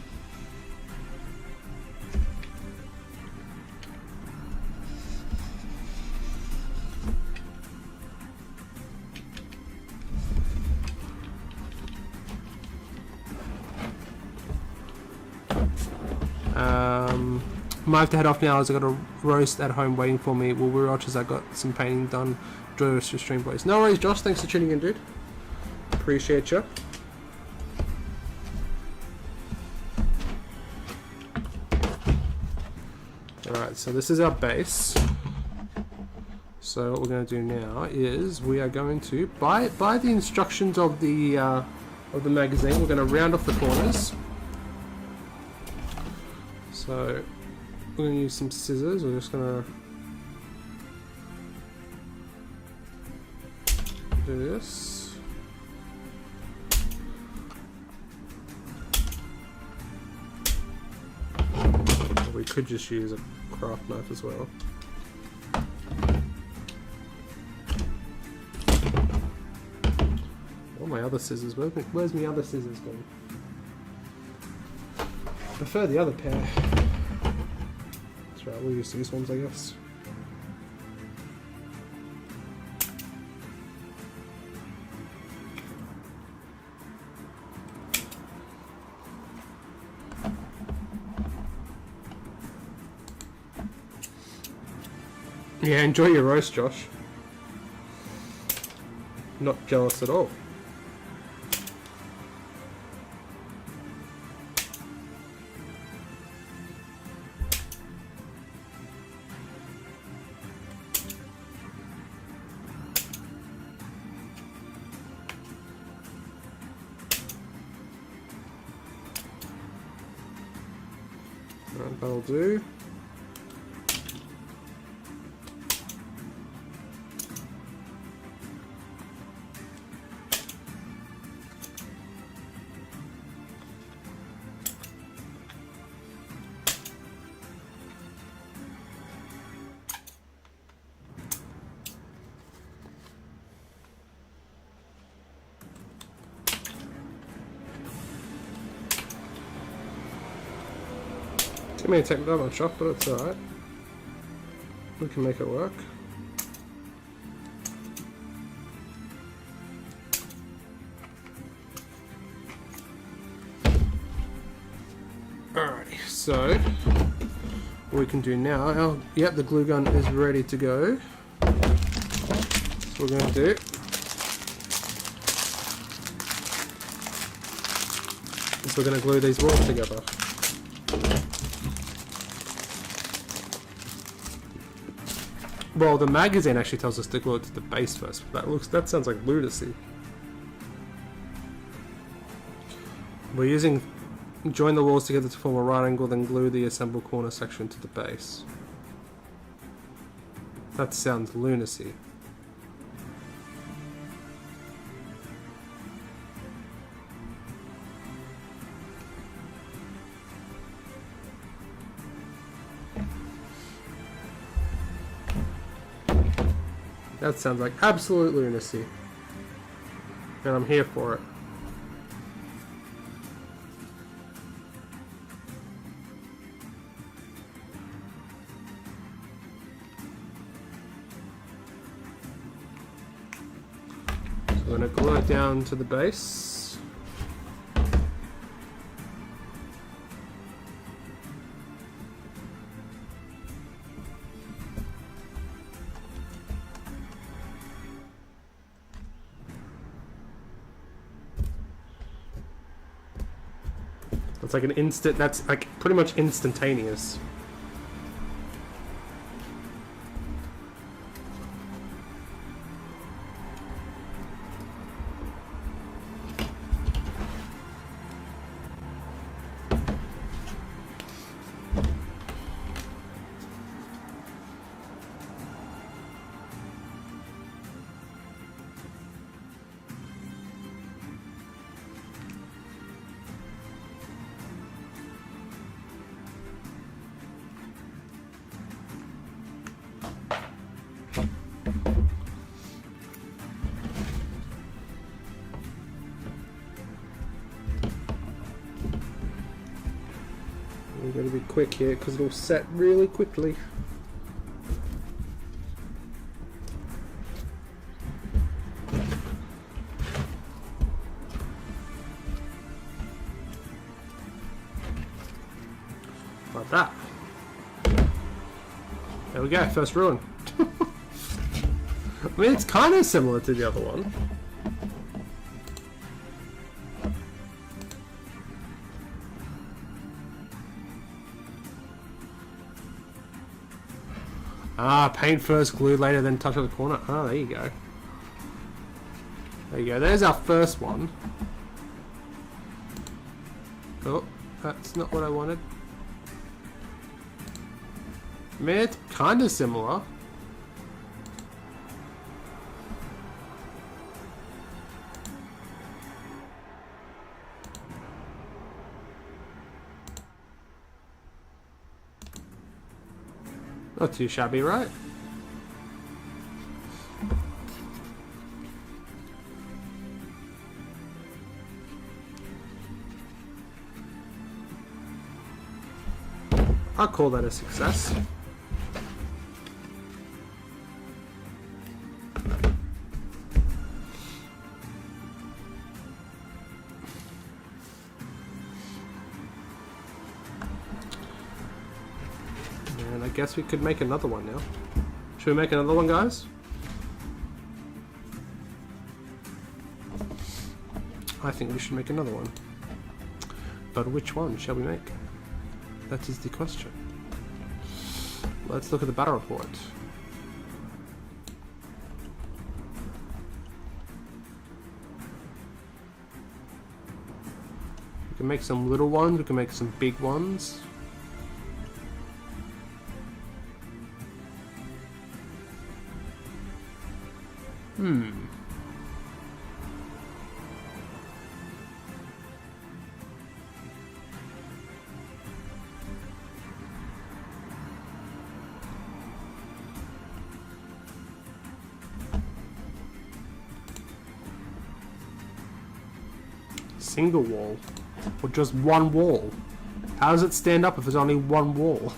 I might have to head off now as I got a roast at home waiting for me. We'll watch as I got some painting done. Enjoy the rest of your stream, boys. No worries, Josh. Thanks for tuning in, dude. Appreciate you. Alright, so this is our base. So what we're going to do now is we are going to, by the instructions of the magazine, we're going to round off the corners. So we're going to use some scissors. We're just going to do this. We could just use a craft knife as well. Oh, my other scissors. Where's my other scissors gone? I prefer the other pair. That's right, we'll use these ones, I guess. Yeah, enjoy your roast, Josh. Not jealous at all. Alright, that'll do. It may take that much off, but it's alright. We can make it work. Alrighty, so what we can do now, yep, the glue gun is ready to go. So what we're going to do is we're going to glue these walls together. Well, the magazine actually tells us to glue it to the base first. That sounds like lunacy. We're using join the walls together to form a right angle, then glue the assembled corner section to the base. That sounds lunacy. That sounds like absolute lunacy. And I'm here for it. So we're going to glue it down to the base. It's like an instant. That's like pretty much instantaneous. We've got to be quick here because it'll set really quickly. Like that. There we go, first ruin. I mean, it's kind of similar to the other one. Ah, paint first, glue later, then touch of the corner. Ah, there you go. There you go. There's our first one. Oh, that's not what I wanted. I mean, it's kind of similar. Not too shabby, right? I'll call that a success. And I guess we could make another one now. Should we make another one, guys? I think we should make another one. But which one shall we make? That is the question. Let's look at the battle report. We can make some little ones, we can make some big ones. Single wall, or just one wall? How does it stand up if there's only one wall?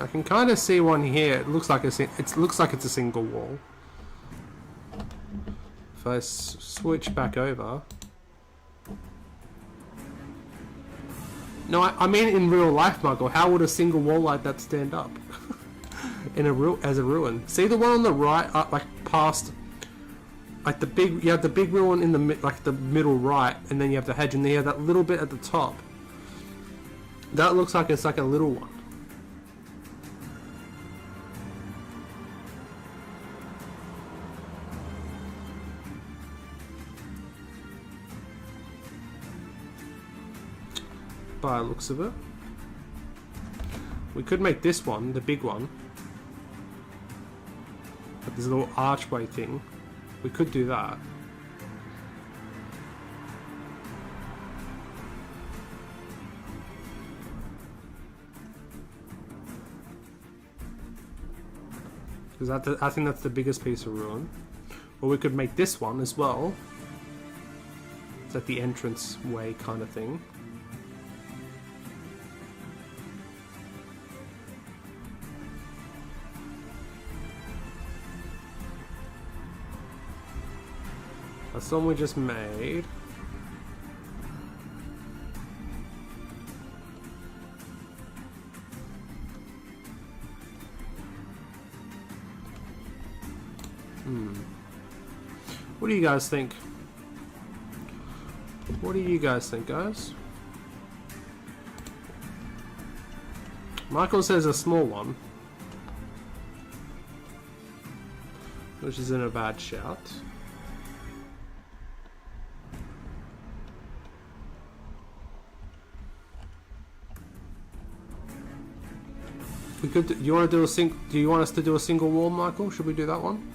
I can kind of see one here. It looks like it's a single wall. If I switch back over. No, I mean in real life, Michael. How would a single wall like that stand up in as a ruin? See the one on the right, like past, like the big. You have the big ruin in the middle right, and then you have the hedge, and then you have that little bit at the top. That looks like it's like a little one. By the looks of it. We could make this one, the big one. But this little archway thing. We could do that. Because I think that's the biggest piece of ruin. Or we could make this one as well. It's like the entrance way kind of thing. That's the one we just made. What do you guys think? What do you guys think, guys? Michael says a small one, which isn't a bad shout. We could. Do you want to do Do you want us to do a single wall, Michael? Should we do that one?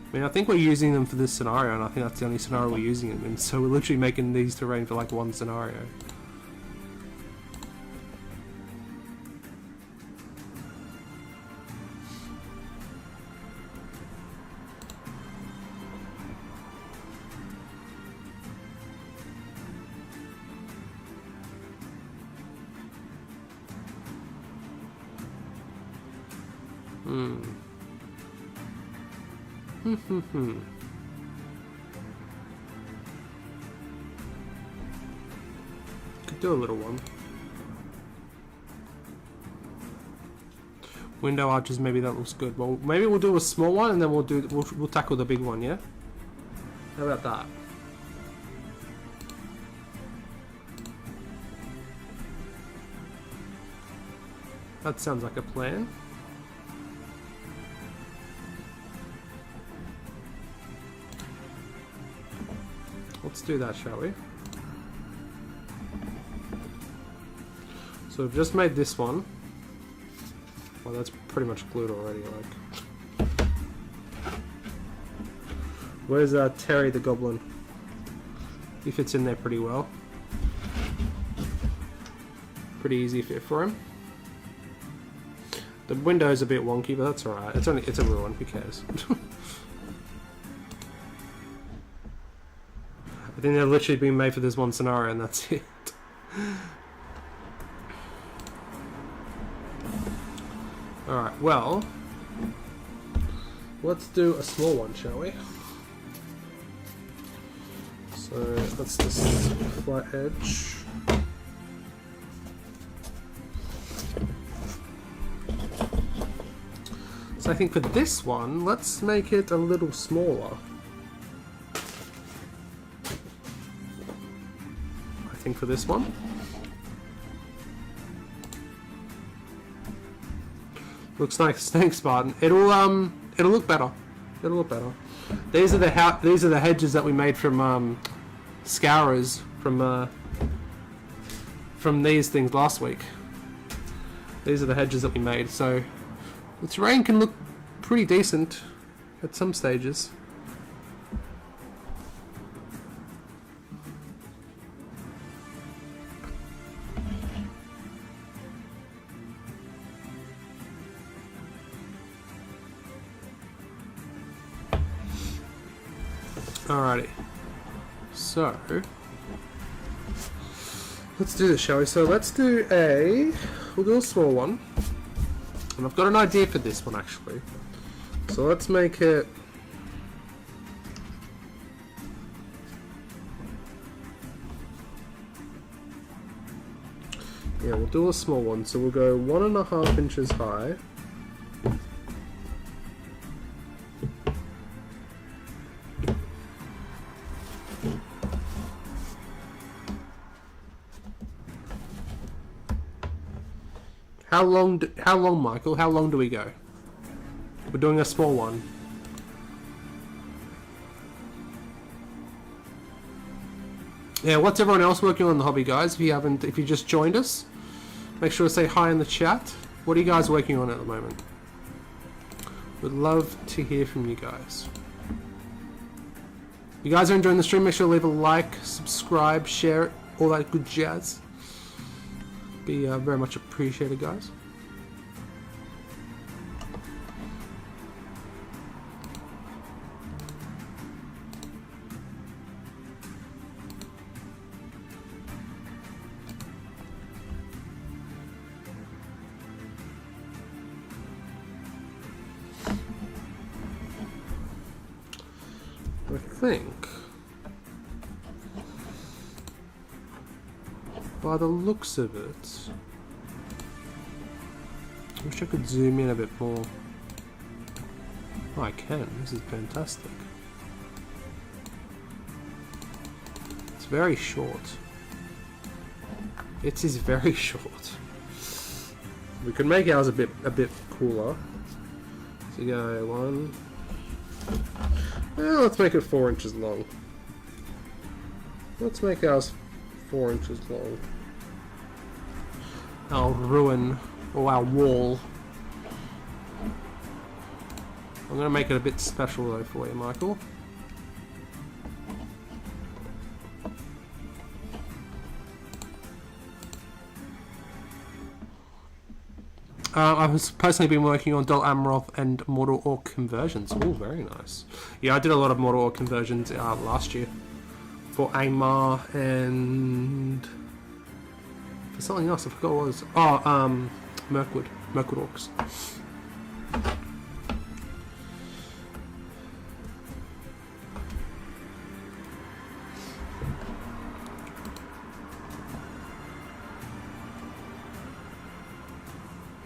I mean, I think we're using them for this scenario, and I think that's the only scenario we're using them in. So we're literally making these terrain for like one scenario. Could do a little one. Window arches, maybe that looks good. Well, maybe we'll do a small one and then we'll tackle the big one, yeah? How about that? That sounds like a plan. Let's do that, shall we? So we've just made this one. Well, that's pretty much glued already, like. Where's Terry the Goblin? He fits in there pretty well. Pretty easy fit for him. The window's a bit wonky, but that's alright. It's a ruin, who cares? I think they're literally being made for this one scenario and that's it. Alright, well, let's do a small one, shall we? So that's this flat edge. So I think for this one, let's make it a little smaller. I think for this one. Looks nice, thanks, Spartan. It'll look better. It'll look better. These are the hedges that we made from scourers from these things last week. These are the hedges that we made. So the terrain can look pretty decent at some stages. Alrighty, so let's do this, shall we? So we'll do a small one, and I've got an idea for this one actually. So let's make it, yeah, we'll do a small one. So we'll go 1.5 inches high. How long, Michael? How long do we go? We're doing a small one. Yeah, what's everyone else working on in the hobby, guys? If you just joined us, make sure to say hi in the chat. What are you guys working on at the moment? Would love to hear from you guys. You guys are enjoying the stream, make sure to leave a like, subscribe, share it, all that good jazz. Be very much appreciated, guys. I think by the looks of it, Wish I could zoom in a bit more. Oh, I can. This is fantastic. It's very short. It is very short. We could make ours a bit cooler. So go 1. Well, let's make it 4 inches long. Let's make ours 4 inches long. Our ruin, or our wall. I'm gonna make it a bit special though for you, Michael. I've personally been working on Dol Amroth and Mortal Orc conversions. Oh, very nice. Yeah, I did a lot of Mortal Orc conversions last year for Amar and for something else. I forgot what it was. Oh, Mirkwood Orcs.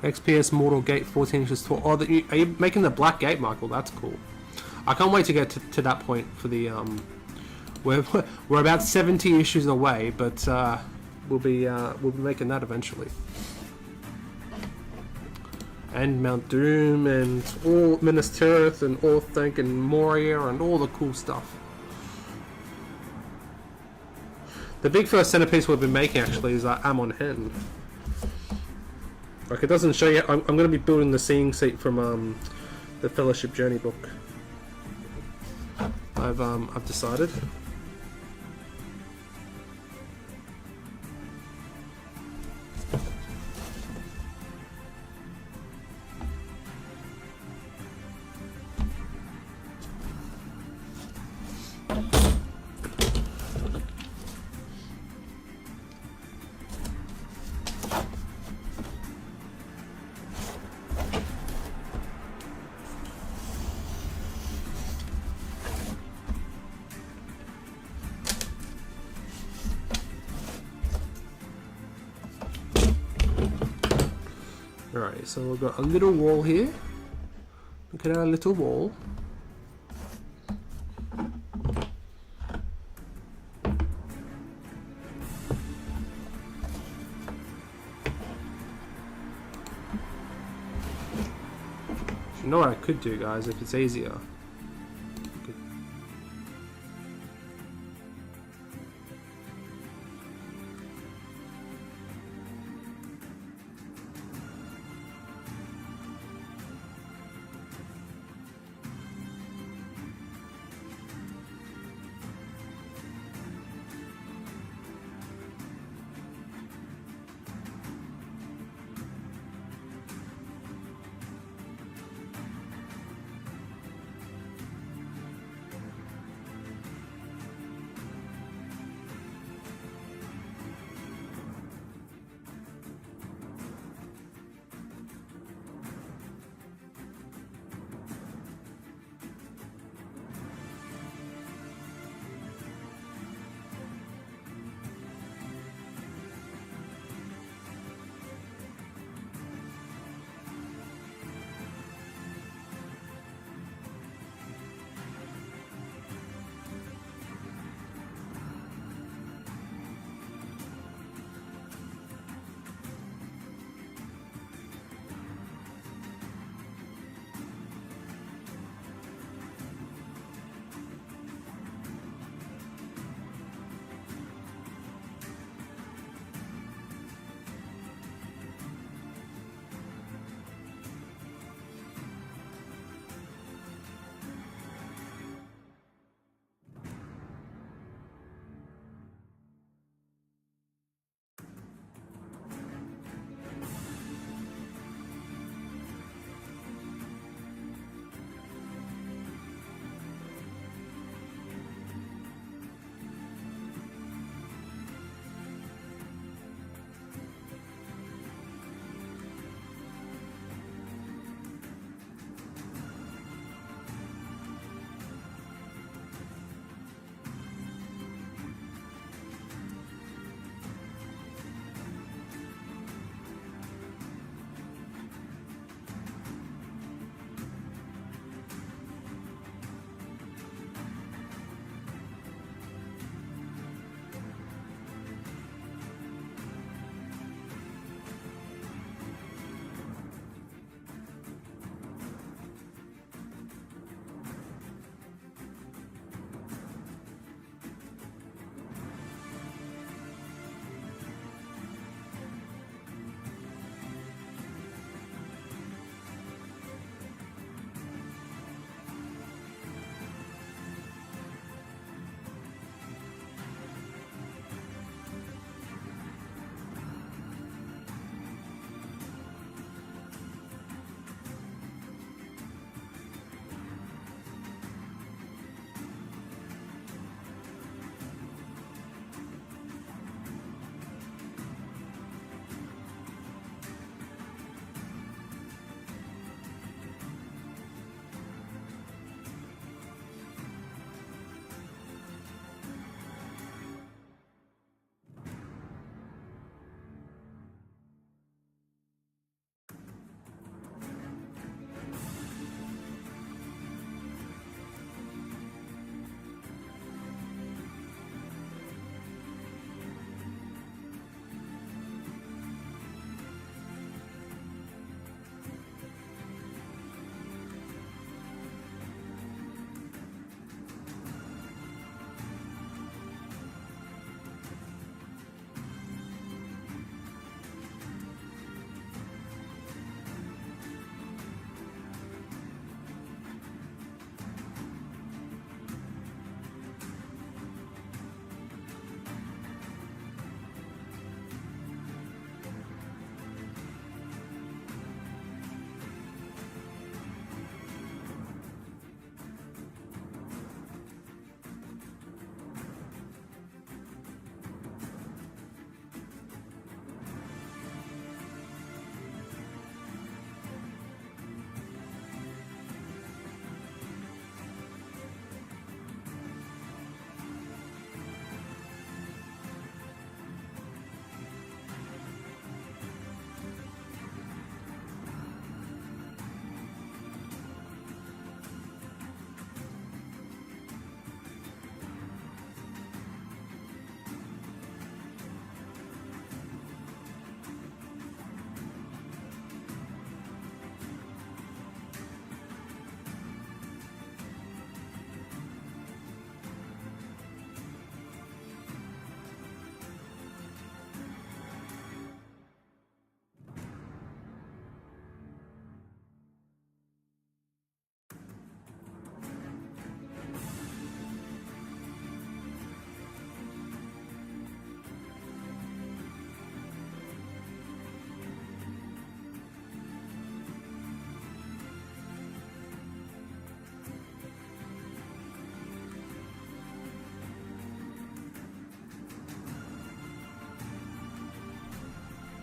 XPS Mortal Gate 14 inches tall. Oh, are you making the black gate, Michael? That's cool. I can't wait to get to that point for the we're about 70 issues away, but we'll be making that eventually. And Mount Doom and all Minas Tirith and Orthanc and Moria and all the cool stuff. The big first centerpiece we've been making actually is Amon Hen. Like, it doesn't show you. I'm going to be building the seeing seat from the Fellowship Journey book. I've decided. Alright, so we've got a little wall here. Look at our little wall. You know what I could do, guys, if it's easier?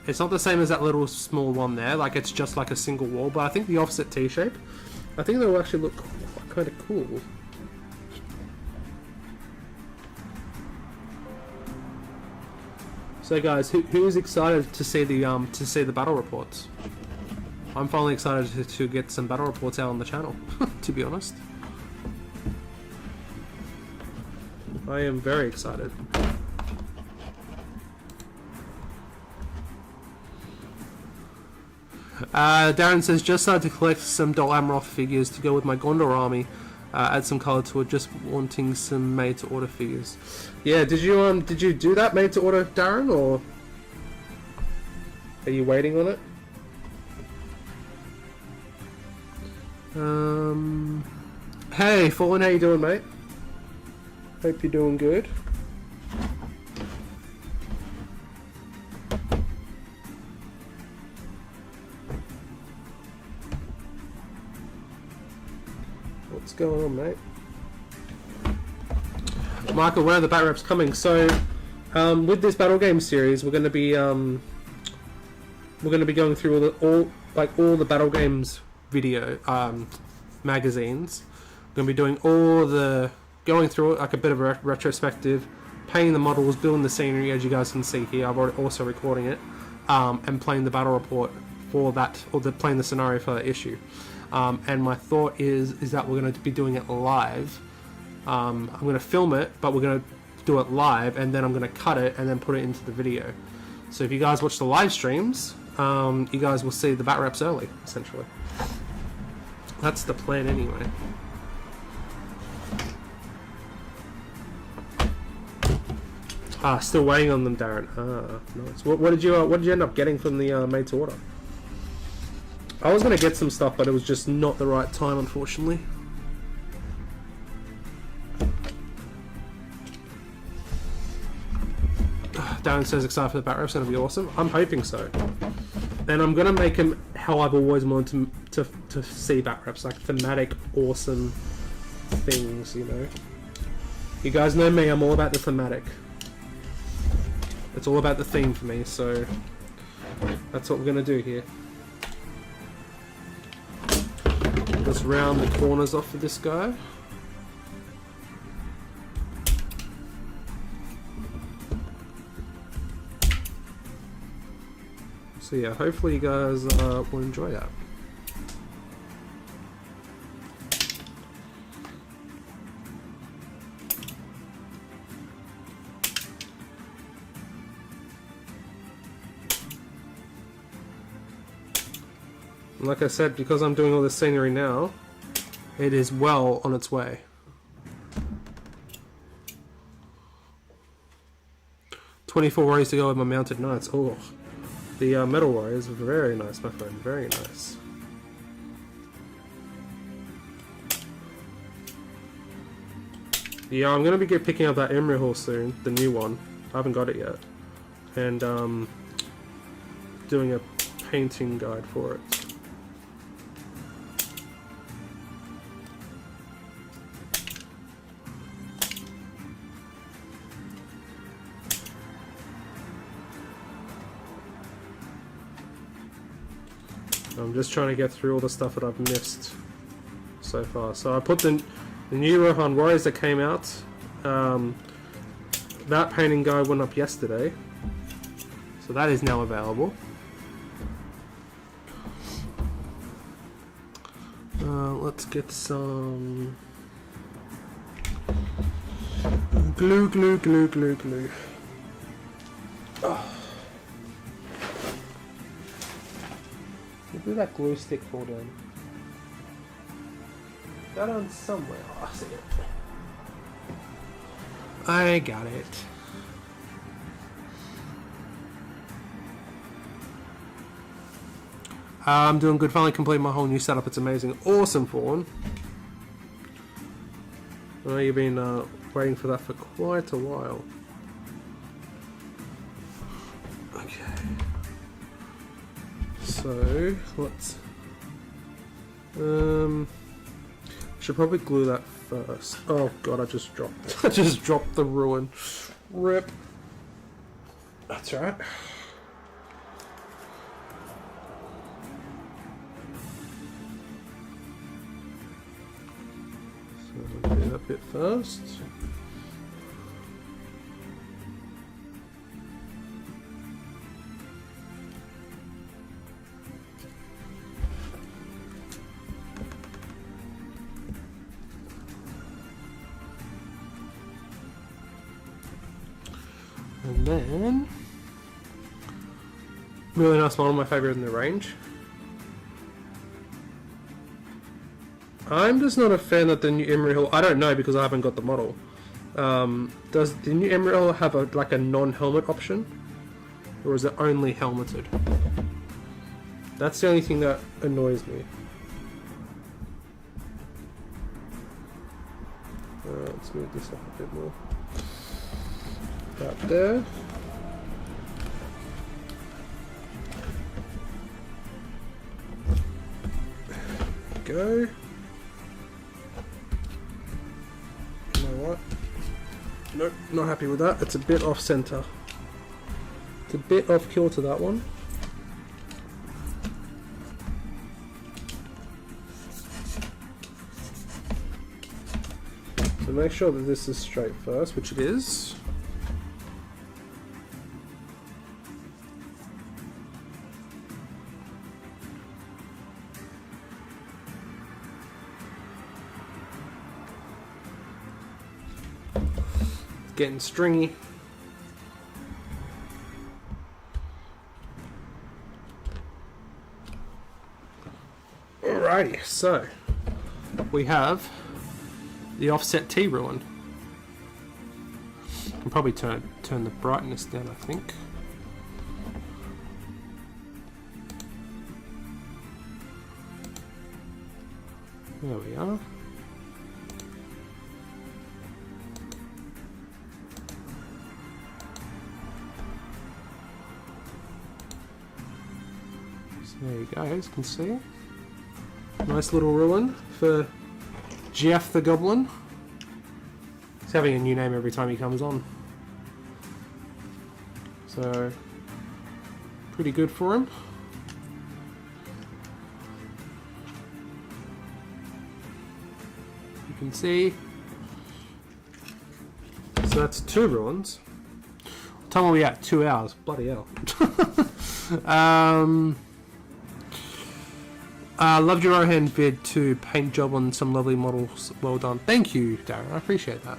It's not the same as that little small one there, like it's just like a single wall, but I think the offset T-shape, I think they'll actually look kind of cool. So guys, who's excited to see the battle reports? I'm finally excited to get some battle reports out on the channel, to be honest. I am very excited. Darren says, just started to collect some Dol Amroth figures to go with my Gondor army. Add some colour to it, just wanting some made to order figures. Yeah, did you do that made to order, Darren, or are you waiting on it? Hey Fallen, how you doing, mate? Hope you're doing good. What's going on, mate? Michael, when are the bat reps coming? So, with this battle game series, we're going to be going through all the battle games video magazines. We're going to be doing going through it like a bit of a retrospective, painting the models, building the scenery, as you guys can see here. I've already also recording it, and playing the battle report for that, or playing the scenario for that issue. And my thought is that we're going to be doing it live. I'm going to film it, but we're going to do it live, and then I'm going to cut it and then put it into the video. So if you guys watch the live streams, you guys will see the bat reps early, essentially. That's the plan anyway. Still waiting on them, Darren. Nice. What did you end up getting from the made to order? I was going to get some stuff, but it was just not the right time, unfortunately. Darren says excited for the bat reps, going to be awesome. I'm hoping so. And I'm going to make them how I've always wanted to see bat reps, like thematic, awesome things, you know. You guys know me, I'm all about the thematic. It's all about the theme for me, so that's what we're going to do here. Let's round the corners off for this guy. So yeah, hopefully you guys will enjoy that. Like I said, because I'm doing all this scenery now, it is well on its way. "24 warriors to go with my mounted knights." Oh, the metal warriors are very nice, my friend. Very nice. Yeah, I'm going to be picking up that Imrahil soon, the new one. I haven't got it yet. And doing a painting guide for it. I'm just trying to get through all the stuff that I've missed so far. So I put the new Rohan Warriors that came out. That painting guide went up yesterday, so that is now available. Let's get some glue. Oh. Where did that glue stick fall down? Got on somewhere. Oh, I see it. I got it. I'm doing good. Finally completed my whole new setup. It's amazing. Awesome, Fawn. I know you've been waiting for that for quite a while. Okay. So let's should probably glue that first. Oh god, I just dropped the ruin. Rip. That's alright. that bit first. And then, really nice model, my favourite in the range. I'm just not a fan of the new Emerald Hill. I don't know because I haven't got the model. Does the new Emerald Hill have a non-helmet option? Or is it only helmeted? That's the only thing that annoys me. Let's move this up a bit more. Up there. Go. You know what? Nope, not happy with that. It's a bit off center. It's a bit off kilter, that one. So make sure that this is straight first, which it is. Getting stringy. Alrighty, so we have the offset T ruin. I can probably turn the brightness down, I think. There we are. There you go, as you can see. Nice little ruin for Jeff the Goblin. He's having a new name every time he comes on. So, pretty good for him. You can see. So that's 2 ruins. What time are we at? 2 hours. Bloody hell. Loved your Rohan vid too. Paint job on some lovely models. Well done. Thank you, Darren. I appreciate that.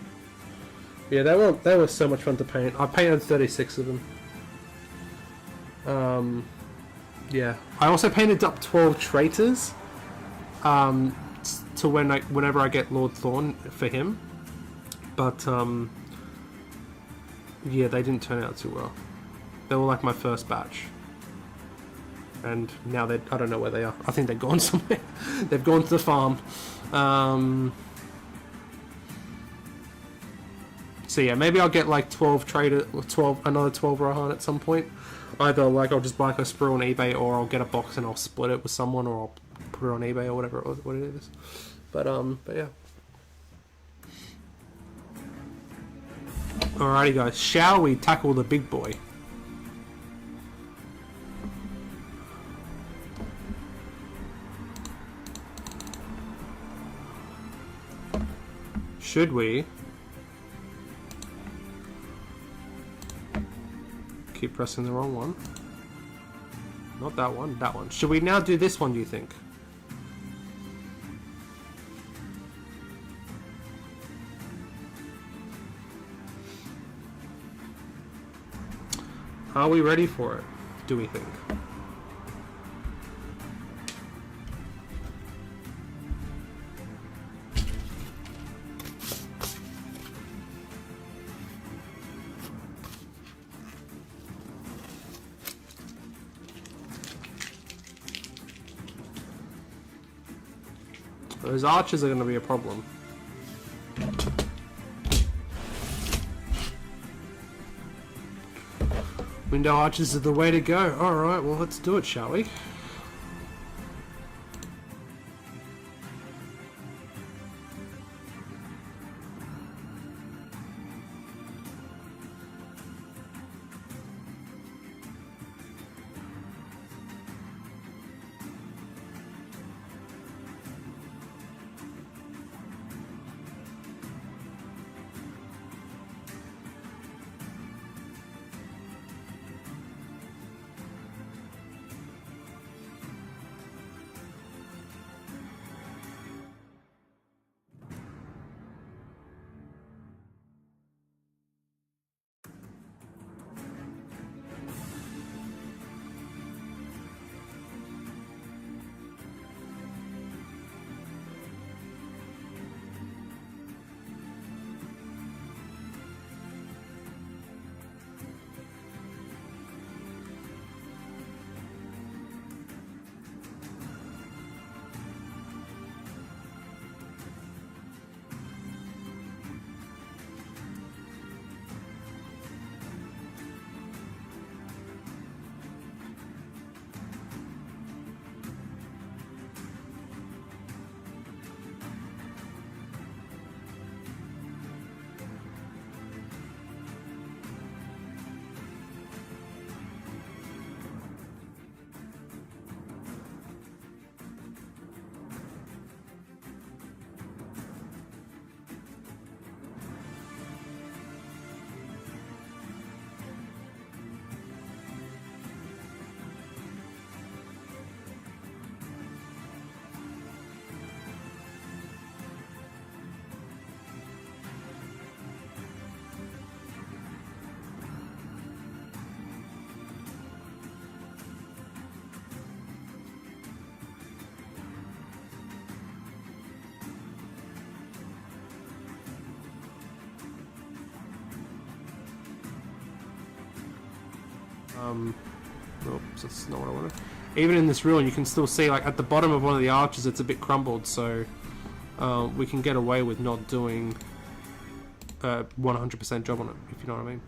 Yeah, they were so much fun to paint. I painted 36 of them. Yeah. I also painted up 12 traitors. To whenever I get Lord Thorn for him. But yeah, they didn't turn out too well. They were like my first batch. And now I don't know where they are. I think they've gone somewhere. They've gone to the farm. So yeah, maybe I'll get like 12 trader, or another 12 Rohan at some point. Either like I'll just buy like a sprue on eBay, or I'll get a box and I'll split it with someone, or I'll put it on eBay or whatever what it is. But yeah. Alrighty guys, shall we tackle the big boy? Should we keep pressing the wrong one? Not that one, that one. Should we now do this one, do you think? Are we ready for it, do we think? Those archers are going to be a problem. Window archers are the way to go. Alright, well let's do it, shall we? Oops, that's not what I wanted. Even in this ruin, you can still see, like, at the bottom of one of the arches, it's a bit crumbled, so we can get away with not doing a 100% job on it, if you know what I mean.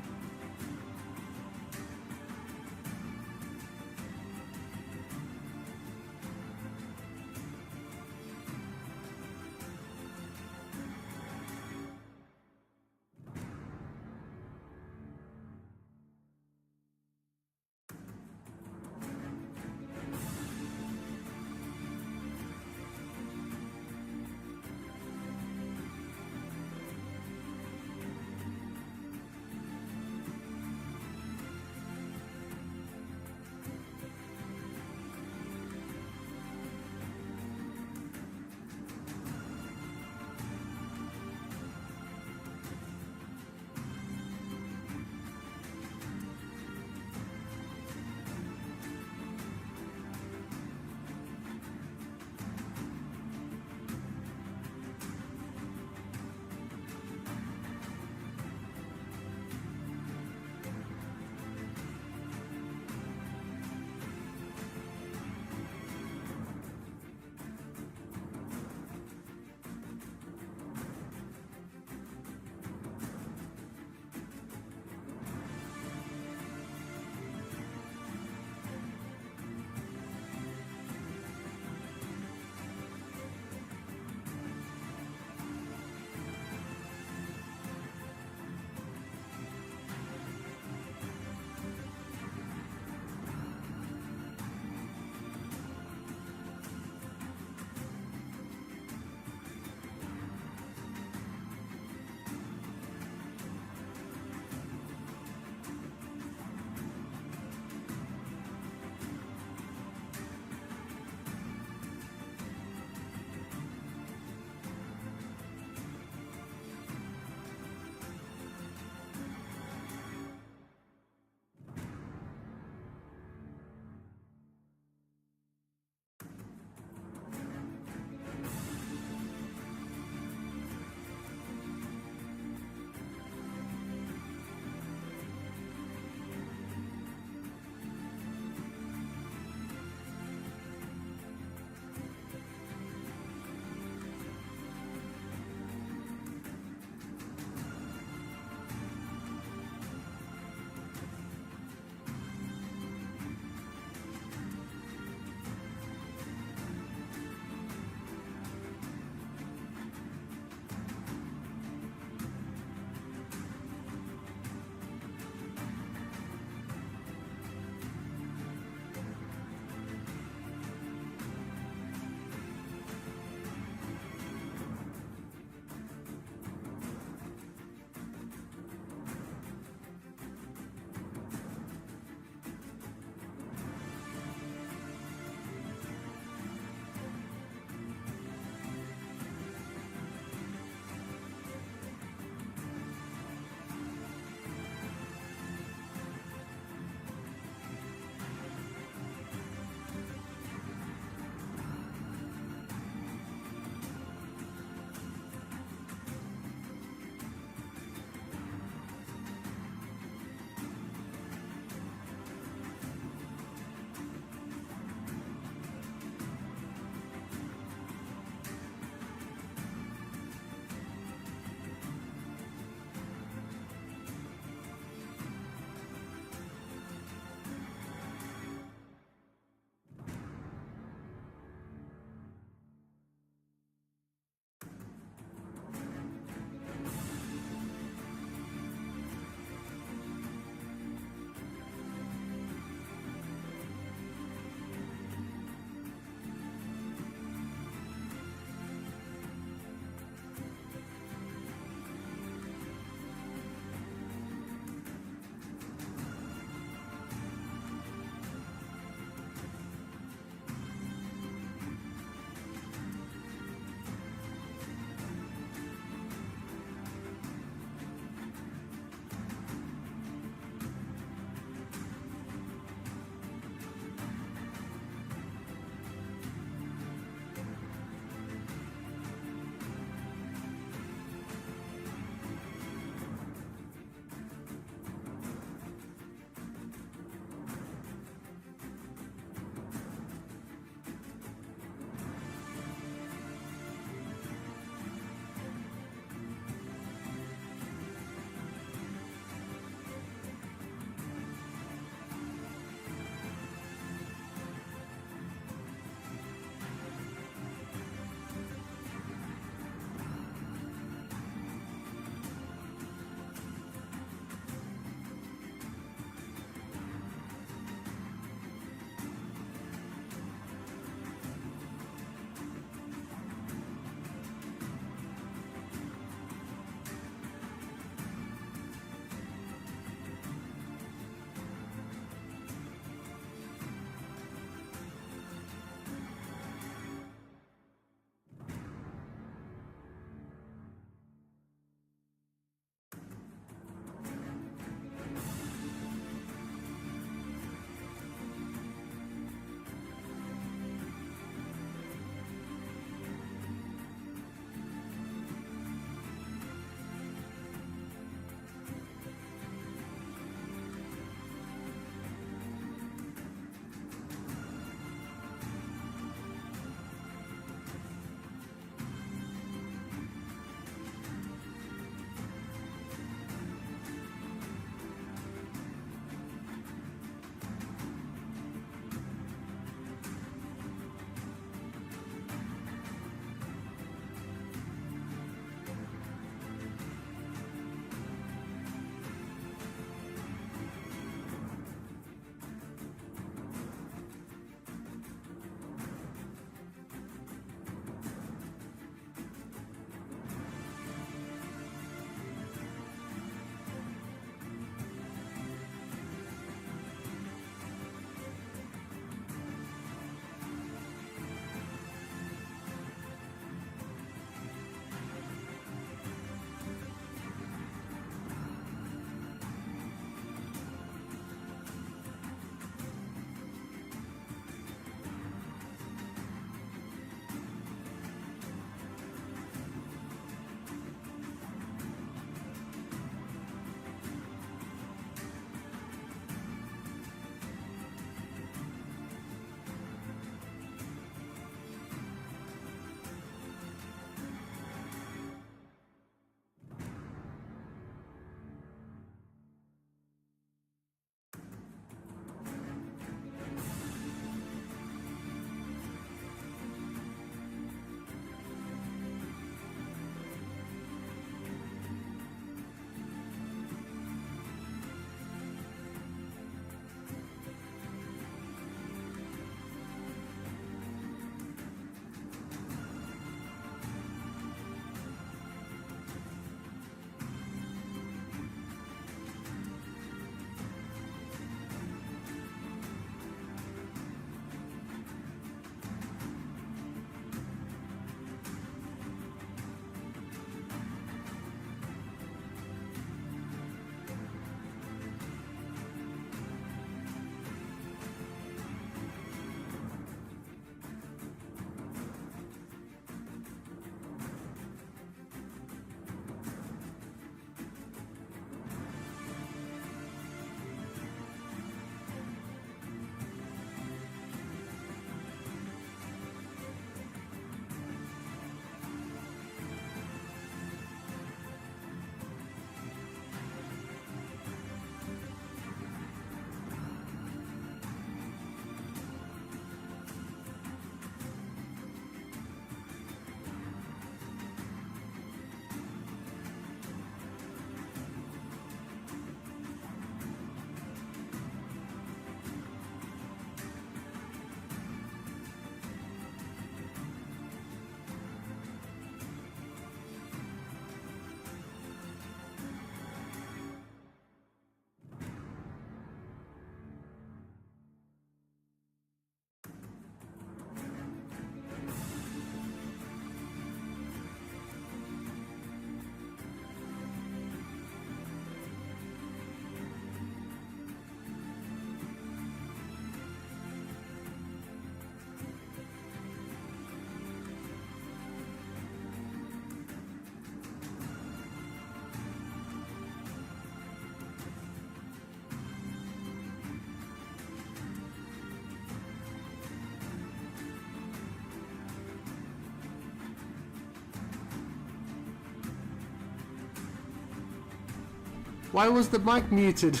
Why was the mic muted?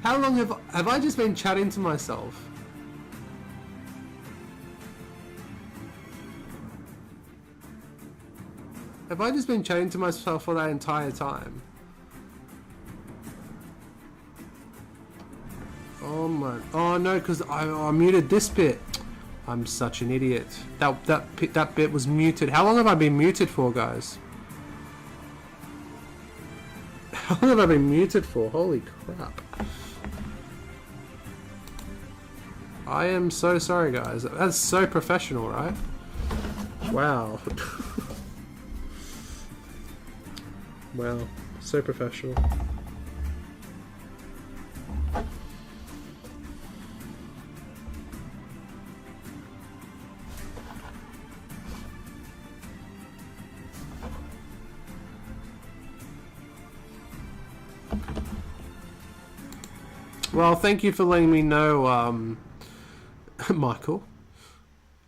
How long have I just been chatting to myself? Have I just been chatting to myself for that entire time? Oh my! Oh no, because I muted this bit. I'm such an idiot. That bit was muted. How long have I been muted for, guys? How long have I been muted for? Holy crap! I am so sorry, guys. That's so professional, right? Wow. Wow, so professional. Well, thank you for letting me know, Michael.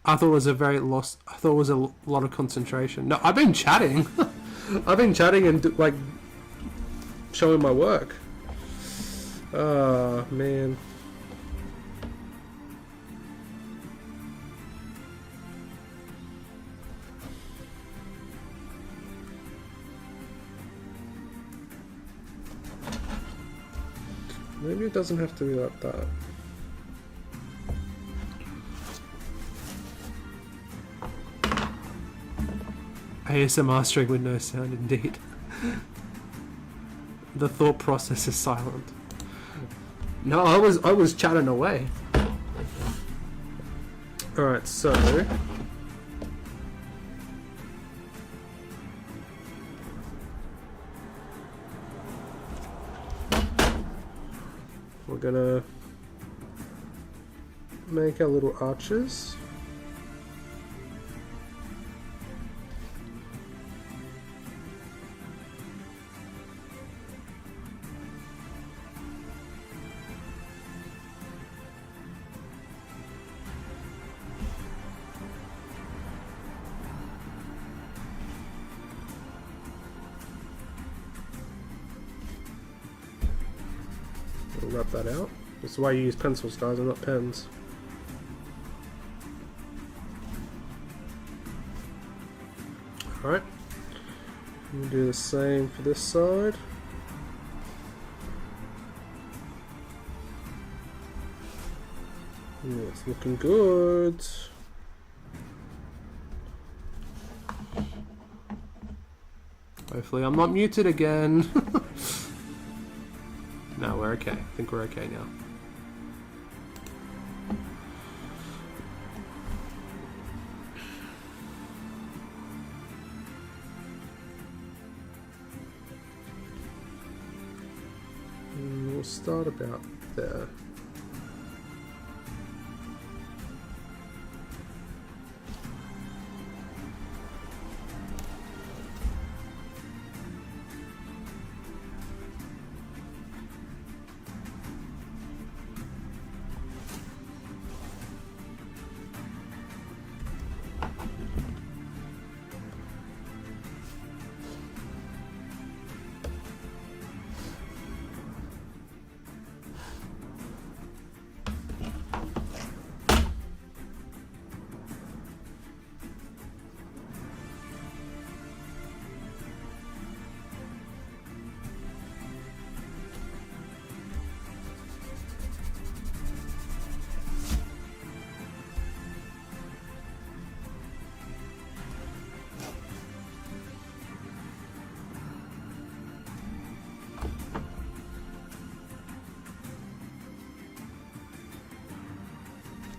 I thought it was I thought it was a lot of concentration. No, I've been chatting. I've been chatting and like showing my work. Oh man. Maybe it doesn't have to be like that. ASMR stream with no sound, indeed. The thought process is silent. No, I was chatting away. Alright, so we're gonna make our little arches. We'll rub that out. This is why you use pencils, guys, and not pens. Alright. We'll do the same for this side. Yeah, it's looking good. Hopefully I'm not muted again. No, we're okay. I think we're okay now. And we'll start about there.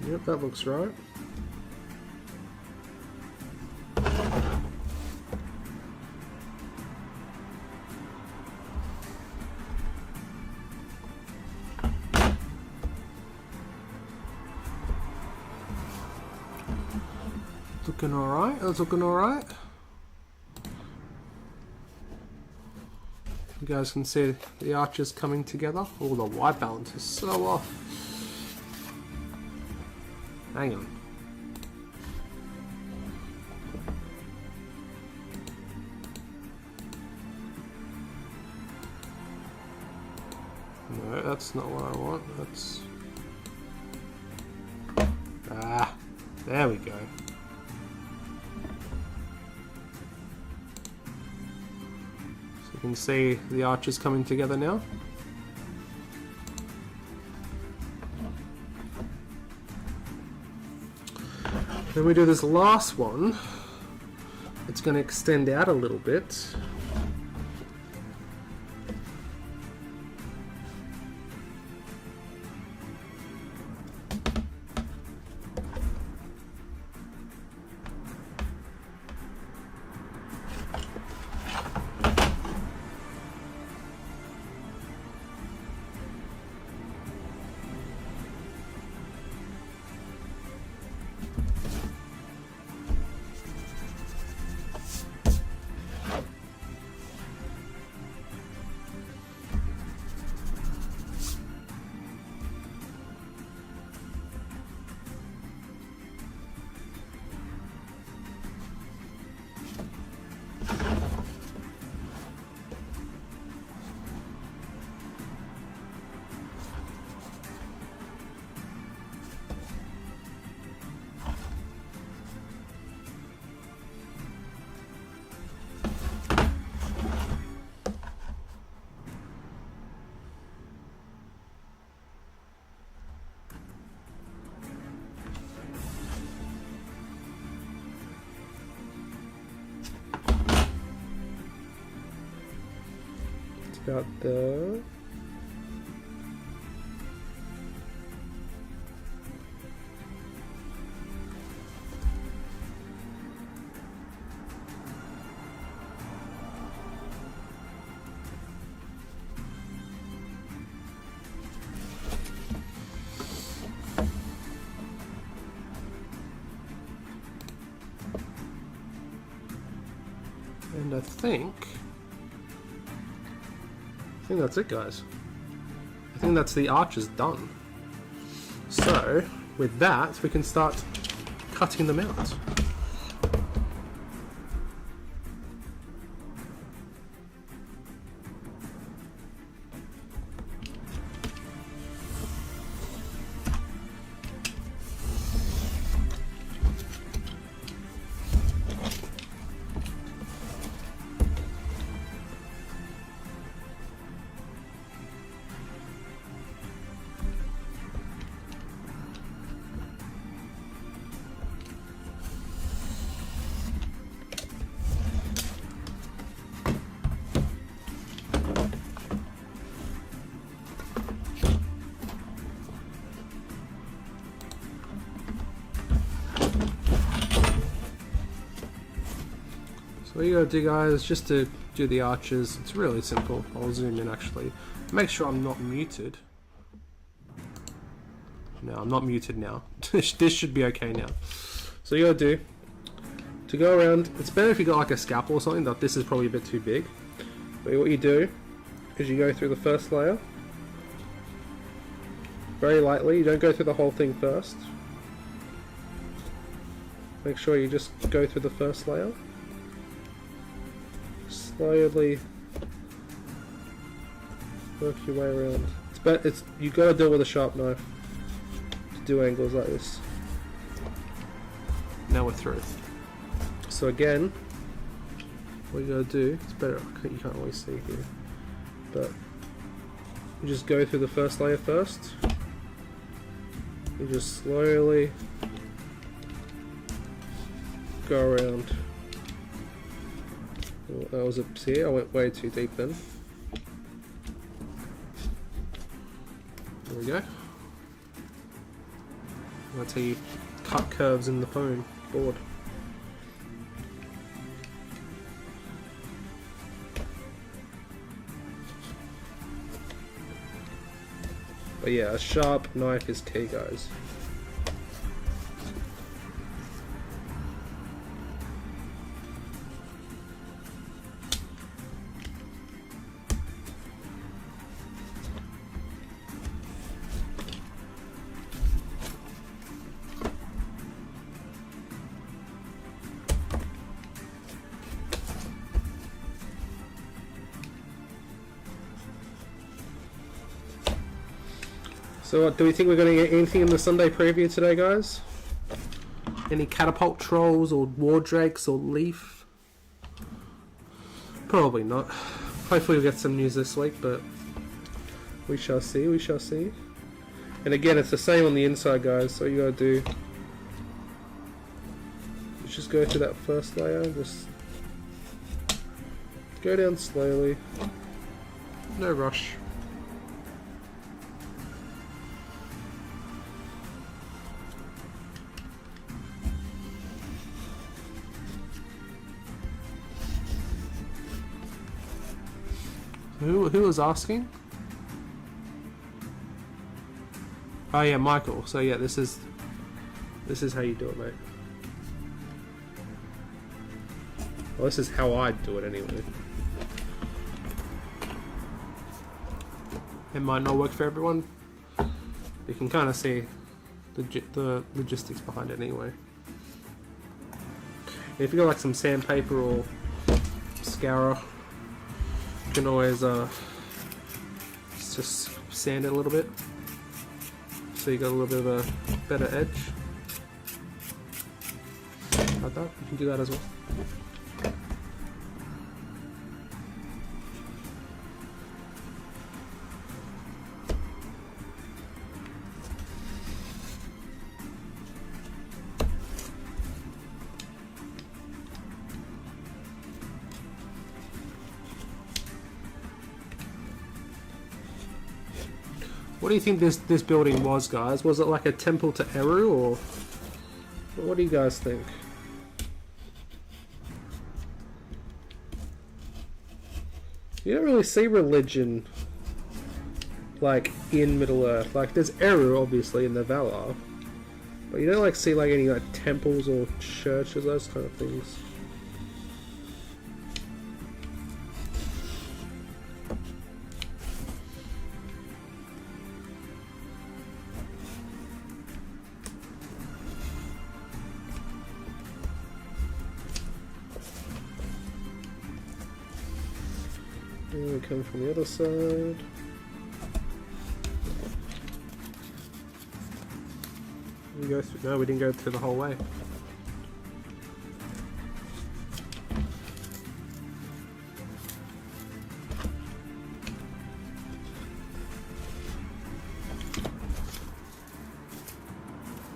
Yep, that looks right. Looking alright, that's looking alright. You guys can see the arches coming together. Oh, the white balance is so off. Hang on. No, that's not what I want. That's... there we go. So you can see the arches coming together now. Then we do this last one. It's going to extend out a little bit. Got the... And I think that's it, guys. I think that's the arches done. So with that, we can start cutting them out. So what you gotta do, guys, just to do the arches, it's really simple. I'll zoom in actually. Make sure I'm not muted. No, I'm not muted now. This should be okay now. So you gotta do, to go around, it's better if you got like a scalpel or something, that this is probably a bit too big. But what you do is you go through the first layer. Very lightly, you don't go through the whole thing first. Make sure you just go through the first layer. Slowly work your way around. You gotta do it with a sharp knife to do angles like this. Now we're through. So again, what you gotta do, it's better, you can't always see here, but you just go through the first layer first. You just slowly go around. Oh, that was up here, I went way too deep then. There we go. That's how you cut curves in the phone board. But yeah, a sharp knife is key, guys. So do we think we're going to get anything in the Sunday preview today, guys? Any catapult trolls or war drakes or leaf? Probably not. Hopefully we'll get some news this week, but we shall see, we shall see. And again, it's the same on the inside, guys, so you gotta do... just go through that first layer, just go down slowly. No rush. Who was asking? Oh yeah, Michael. So yeah, this is how you do it, mate. Well, this is how I do it anyway. It might not work for everyone. You can kind of see the logistics behind it anyway. If you got like some sandpaper or scourer, you can always just sand it a little bit, so you got a little bit of a better edge. Like that, you can do that as well. What do you think this building was, guys? Was it like a temple to Eru, or what do you guys think? You don't really see religion like in Middle Earth. Like there's Eru obviously in the Valar, but you don't like see like any like temples or churches, those kind of things. And we come from the other side. We go through. No, we didn't go through the whole way.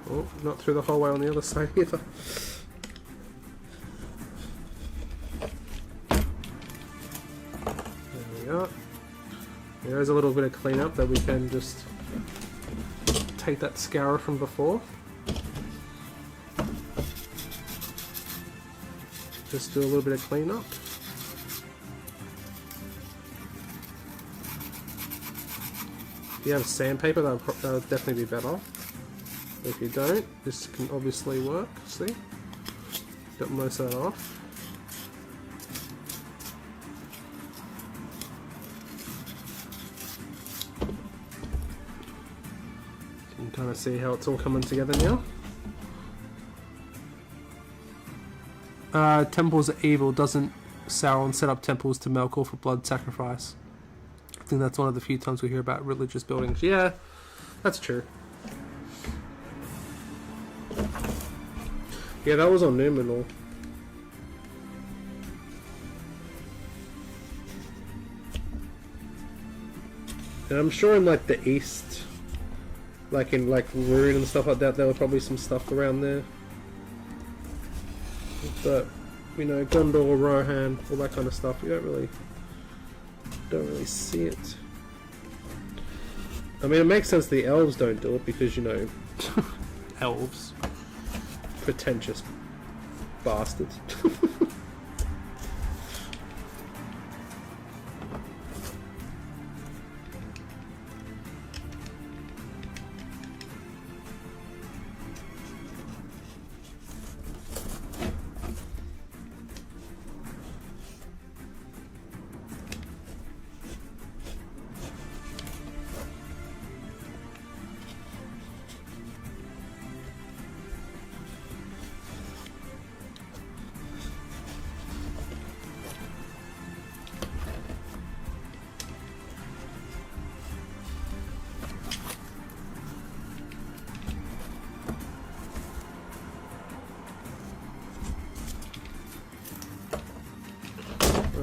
Oh, not through the whole way on the other side either. There is a little bit of cleanup that we can just take that scour from before. Just do a little bit of cleanup. If you have sandpaper, that'll definitely be better. If you don't, this can obviously work. See? Got most of that off. Kind of see how it's all coming together now. Temples are evil. Doesn't Sauron set up temples to Melkor for blood sacrifice? I think that's one of the few times we hear about religious buildings. Yeah, that's true. Yeah, that was on Numenor. And I'm sure in like the east, like in like Rune and stuff like that, there were probably some stuff around there. But you know, Gondor, Rohan, all that kind of stuff, you don't really see it. I mean, it makes sense the elves don't do it because, you know, elves, pretentious bastards.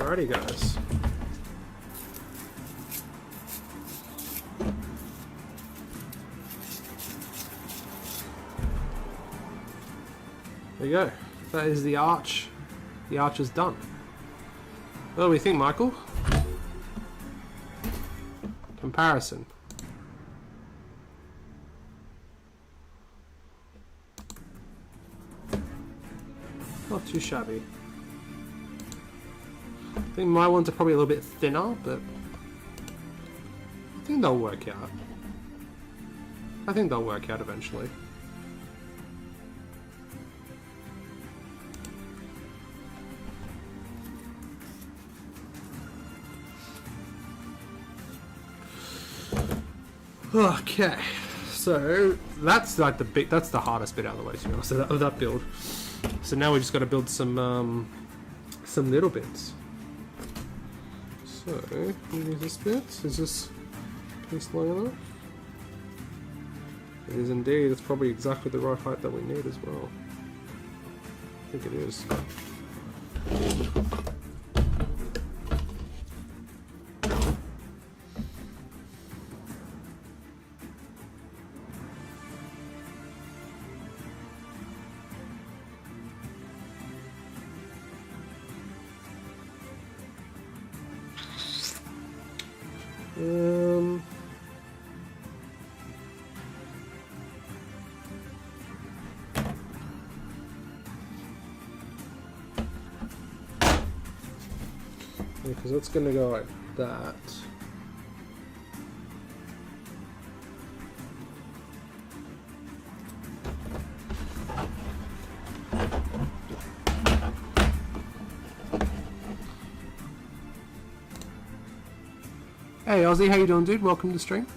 Alrighty, guys. There you go. That is the arch. The arch is done. What do we think, Michael? Comparison. Not too shabby. I think my ones are probably a little bit thinner, but I think they'll work out. I think they'll work out eventually. Okay, so that's like that's the hardest bit out of the way, to be honest, of that build. So now we just got to build some little bits. So, is this bit? Is this piece long enough? It is indeed. It's probably exactly the right height that we need as well. I think it is. Because that's going to go like that. Hey Ozzy, how you doing, dude? Welcome to the stream.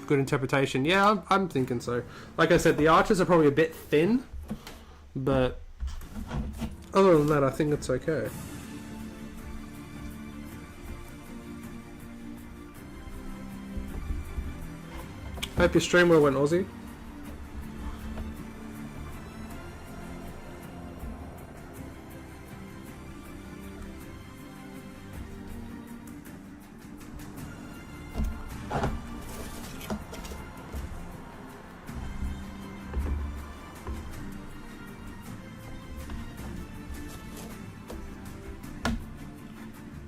Good interpretation. Yeah, I'm thinking so. Like I said, the arches are probably a bit thin, but other than that, I think it's okay. Hope your stream well went, Aussie.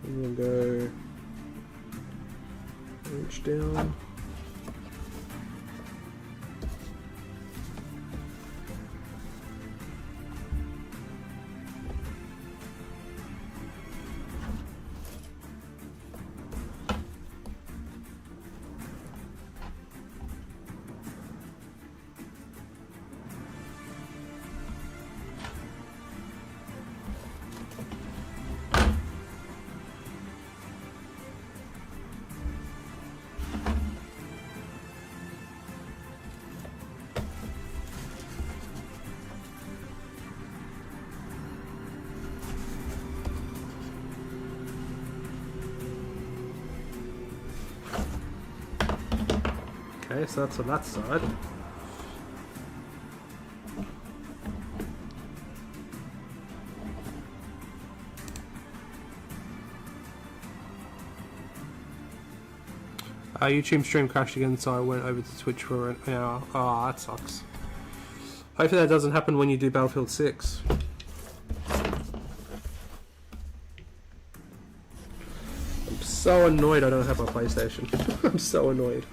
I'm gonna go inch down. Okay, so that's on that side. YouTube stream crashed again, so I went over to Twitch for an hour. Oh, that sucks. Hopefully that doesn't happen when you do Battlefield 6. I'm so annoyed I don't have my PlayStation. I'm so annoyed.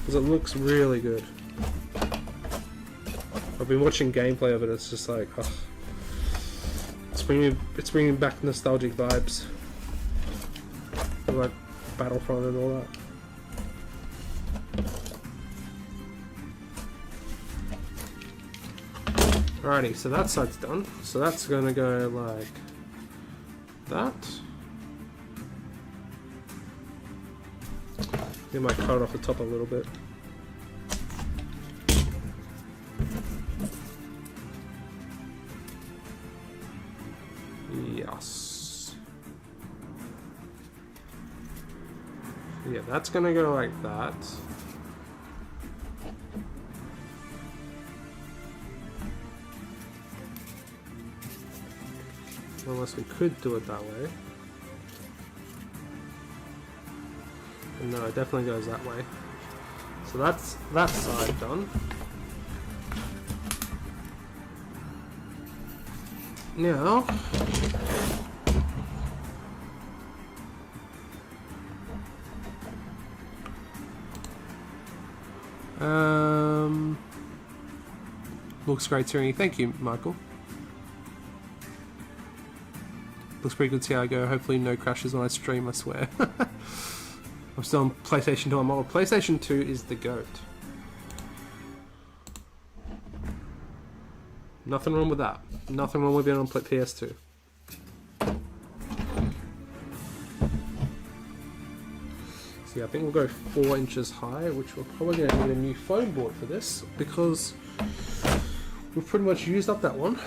Because it looks really good. I've been watching gameplay of it, it's just like, ugh. It's bringing back nostalgic vibes. Like Battlefront and all that. Alrighty, so that side's done. So that's gonna go like that. You might cut it off the top a little bit. Yes. Yeah, that's gonna go like that. Unless we could do it that way. And no, it definitely goes that way. So that's that side done. Now, looks great, Tyranny. Thank you, Michael. Looks pretty good. See how I go. Hopefully, no crashes when I stream. I swear. I'm still on PlayStation 2. I'm on PlayStation 2 is the GOAT. Nothing wrong with that. Nothing wrong with being on PS2. So yeah, I think we'll go 4 inches high, which we're probably going to need a new foam board for this because we've pretty much used up that one.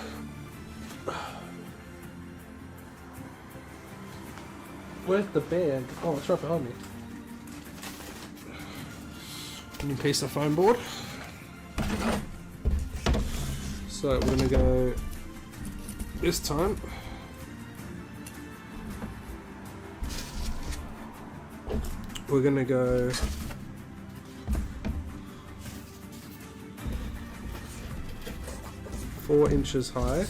Where's the bag? Oh, it's right behind me. New piece of foam board. So we're going to go this time. We're going to go 4 inches high.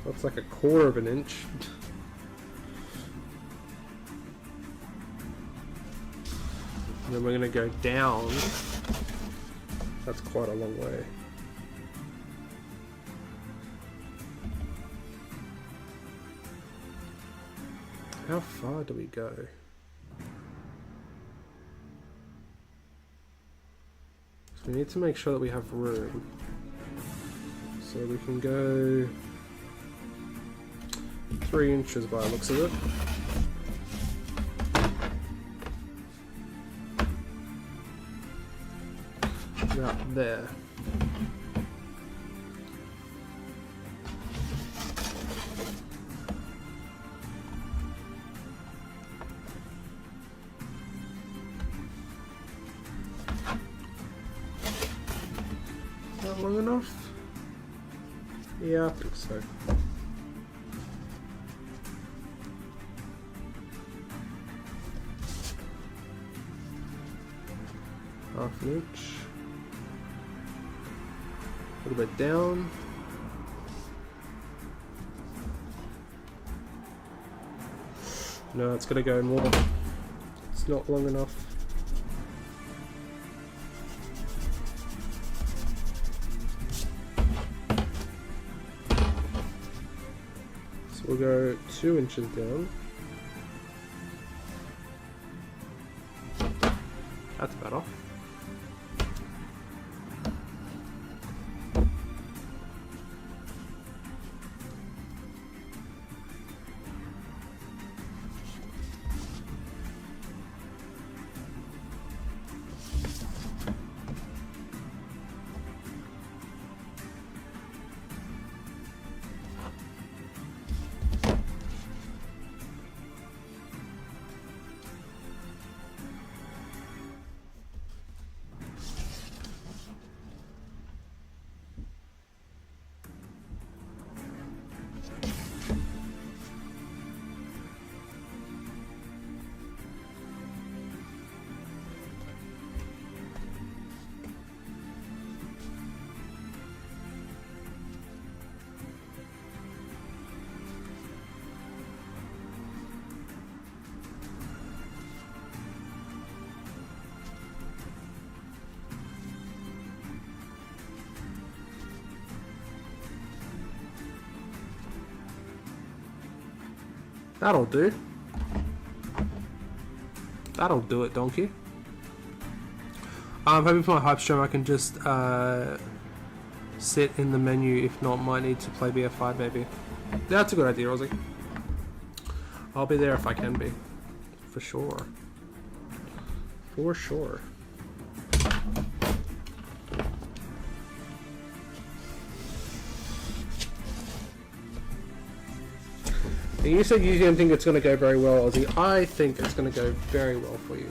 That's like 1/4 of an inch. And then we're going to go down. That's quite a long way. How far do we go? So we need to make sure that we have room. So we can go 3 inches by the looks of it. About there. Not long enough? Yeah, I think so. Half an inch. A little bit down. No, it's gonna go more. It's not long enough. So we'll go 2 inches down. That's better. That'll do. That'll do it, donkey. I'm hoping for my hype stream I can just sit in the menu. If not, might need to play BF5 maybe. Yeah, that's a good idea, Rosie. I'll be there if I can be. For sure. For sure. You said you don't think it's going to go very well, Ozzy. I think it's going to go very well for you.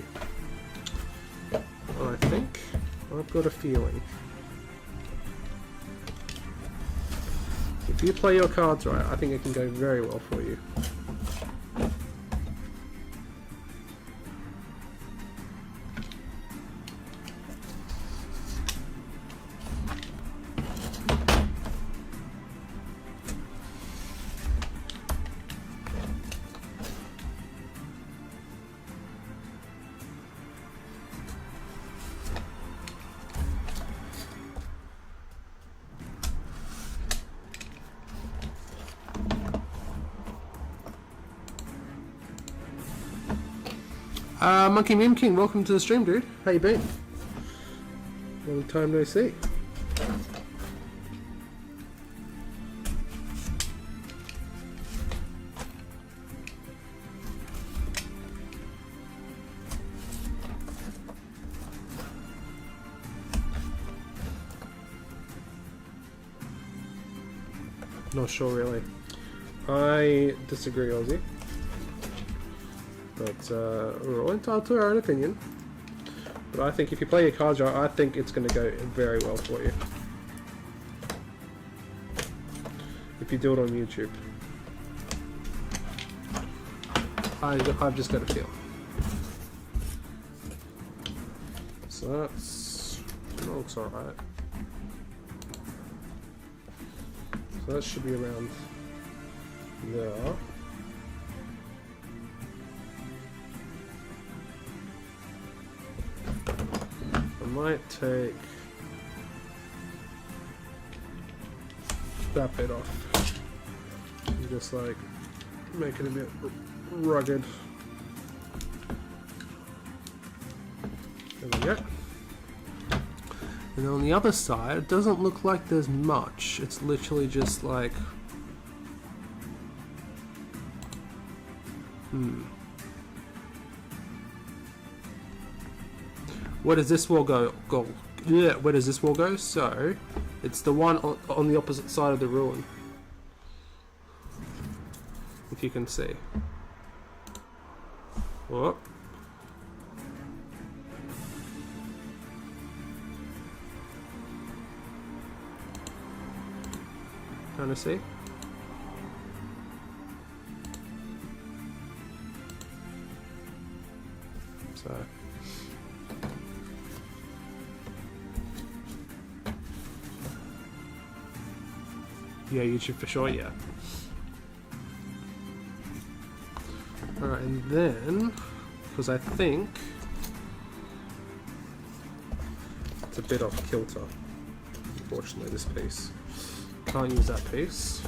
I think. I've got a feeling. If you play your cards right, I think it can go very well for you. Monkey Meme King, welcome to the stream, dude. How you been? Long time no see. Not sure, really. I disagree, Ozzy. But we're all entitled to our own opinion. But I think if you play your cards right, I think it's going to go very well for you. If you do it on YouTube. I've just got a feel. So that looks alright. So that should be around there. Might take that bit off and just like make it a bit rugged. There we go. And then on the other side, it doesn't look like there's much. It's literally just like where does this wall go? Yeah, where does this wall go? So, it's the one on the opposite side of the ruin. If you can see. What? Kind of see? So. Yeah, YouTube for sure, yeah. Alright, and then, because I think it's a bit off kilter, unfortunately, this piece. Can't use that piece.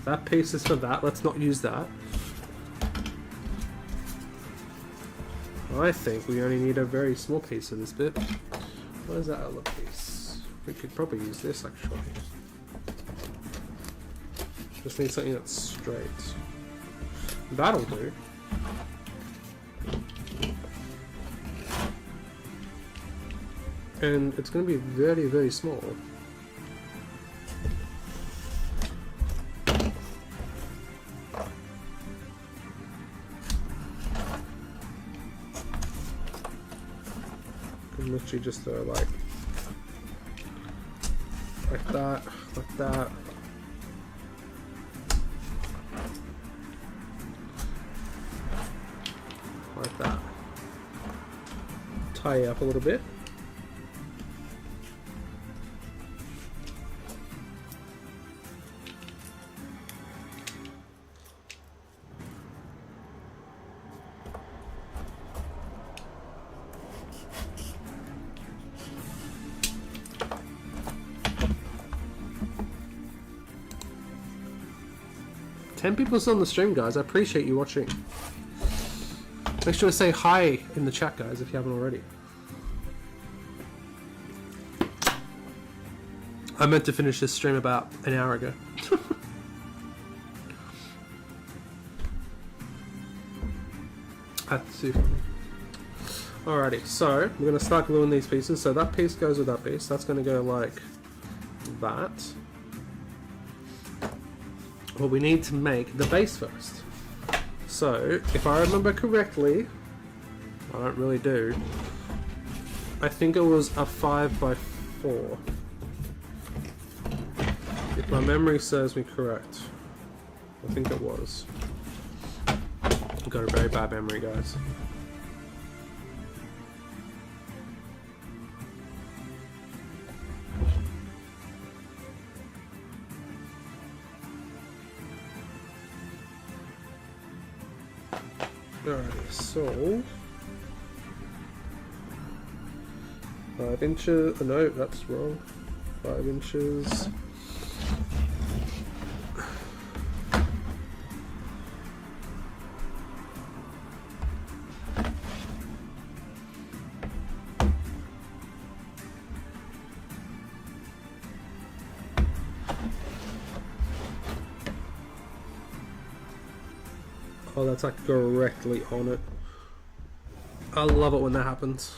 That piece is for that, let's not use that. I think we only need a very small piece of this bit. Where's that other piece? We could probably use this actually. Just need something that's straight. That'll do. And it's going to be very, very small. Can literally just like that, like that. Like that. Tie it up a little bit. Ten people still on the stream, guys. I appreciate you watching. Make sure to say hi in the chat, guys, if you haven't already. I meant to finish this stream about an hour ago. That's too funny. Alrighty, so we're going to start gluing these pieces. So that piece goes with that piece. That's going to go like that. Well, we need to make the base first. So, if I remember correctly, I don't really do, I think it was a 5x4. If my memory serves me correct. I think it was. I've got a very bad memory, guys. Alrighty, so 5 inches. No, that's wrong. 5 inches. Oh, that's like directly on it. I love it when that happens.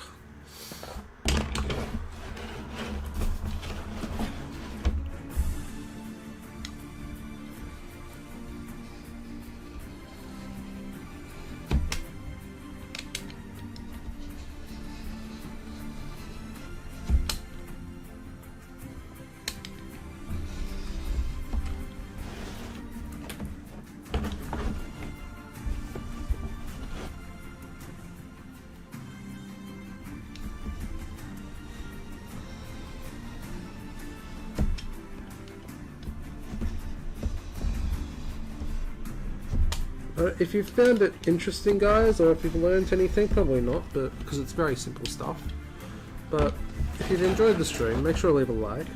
If you've found it interesting, guys, or if you've learned anything, probably not, but because it's very simple stuff. But if you've enjoyed the stream, make sure to leave a like.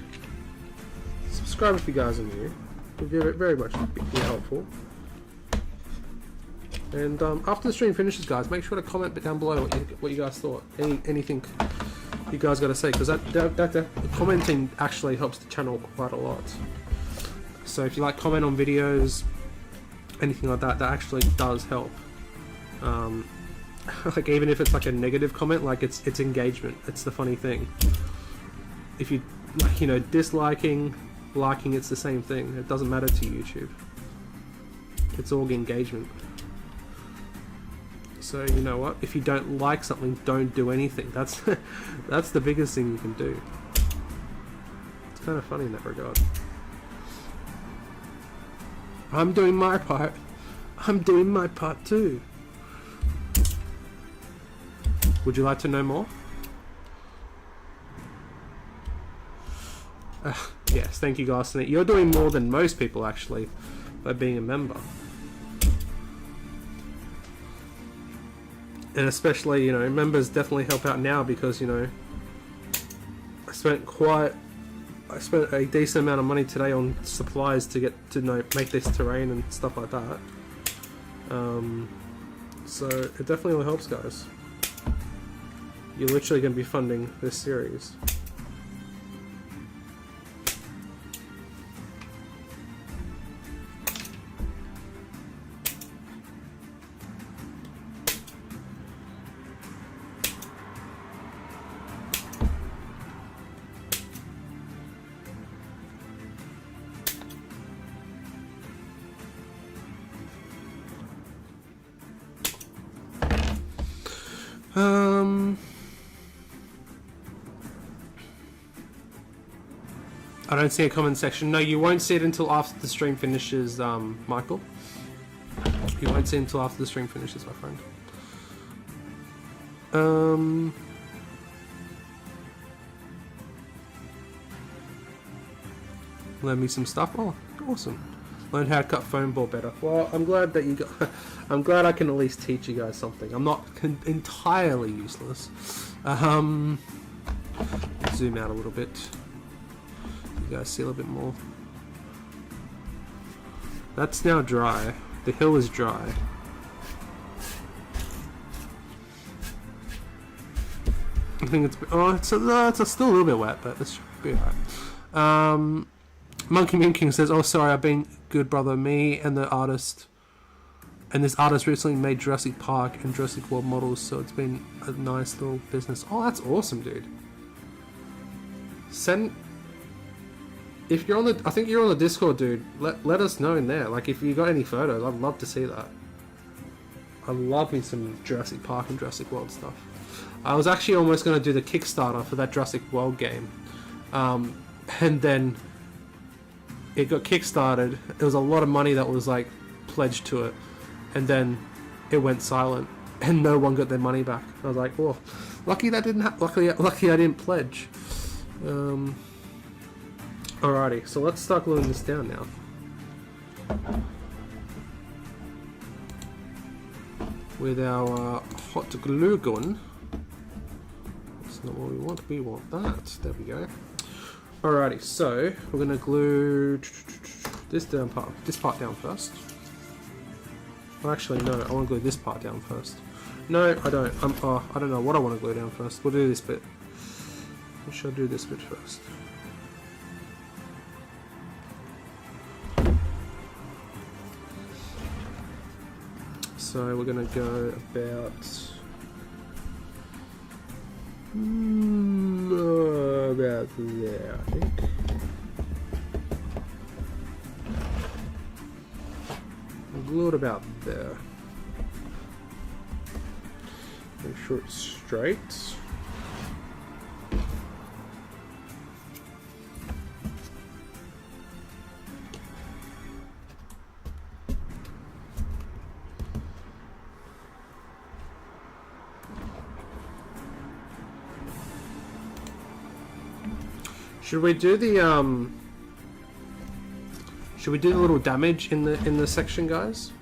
Subscribe if you guys are new. It would be very much be helpful. And after the stream finishes, guys, make sure to comment down below what you guys thought. Anything you guys got to say, because that commenting actually helps the channel quite a lot. So if you like comment on videos, anything like that, that actually does help. Like even if it's like a negative comment, like it's engagement. It's the funny thing. If you like, you know, disliking, liking, it's the same thing. It doesn't matter to YouTube. It's all engagement. So you know what? If you don't like something, don't do anything. That's that's the biggest thing you can do. It's kind of funny in that regard. I'm doing my part. I'm doing my part too. Would you like to know more? Yes, thank you guys. You're doing more than most people actually by being a member. And especially, you know, members definitely help out now because, you know, I spent a decent amount of money today on supplies to get to make this terrain and stuff like that. So it definitely helps, guys. You're literally going to be funding this series. I don't see a comment section. No, you won't see it until after the stream finishes, Michael. You won't see it until after the stream finishes, my friend. Learn me some stuff. Oh, awesome. Learn how to cut foam board better. Well, I'm glad that you got. I'm glad I can at least teach you guys something. I'm not entirely useless. Zoom out a little bit. You guys see a little bit more. That's now dry. The hill is dry. I think it's it's still a little bit wet, but it should be alright. Monkey Min King says, "Oh, sorry, I've been good, brother. Me and this artist recently made Jurassic Park and Jurassic World models, so it's been a nice little business." Oh, that's awesome, dude. If you're on I think you're on the Discord, dude. Let us know in there. Like, if you got any photos, I'd love to see that. I love me some Jurassic Park and Jurassic World stuff. I was actually almost going to do the Kickstarter for that Jurassic World game, and then it got kickstarted. There was a lot of money that was like pledged to it, and then it went silent, and no one got their money back. I was like, "Oh, lucky that didn't happen. Lucky I didn't pledge." Alrighty, so let's start gluing this down now. With our hot glue gun. That's not what we want. We want that. There we go. Alrighty, so we're gonna glue this part down first. Well, actually, no. I want to glue this part down first. No, I don't. I don't know what I want to glue down first. We'll do this bit. We shall do this bit first. So we're going to go about there, I think. We'll glue it about there. Make sure it's straight. Should we do the little damage in the section, guys?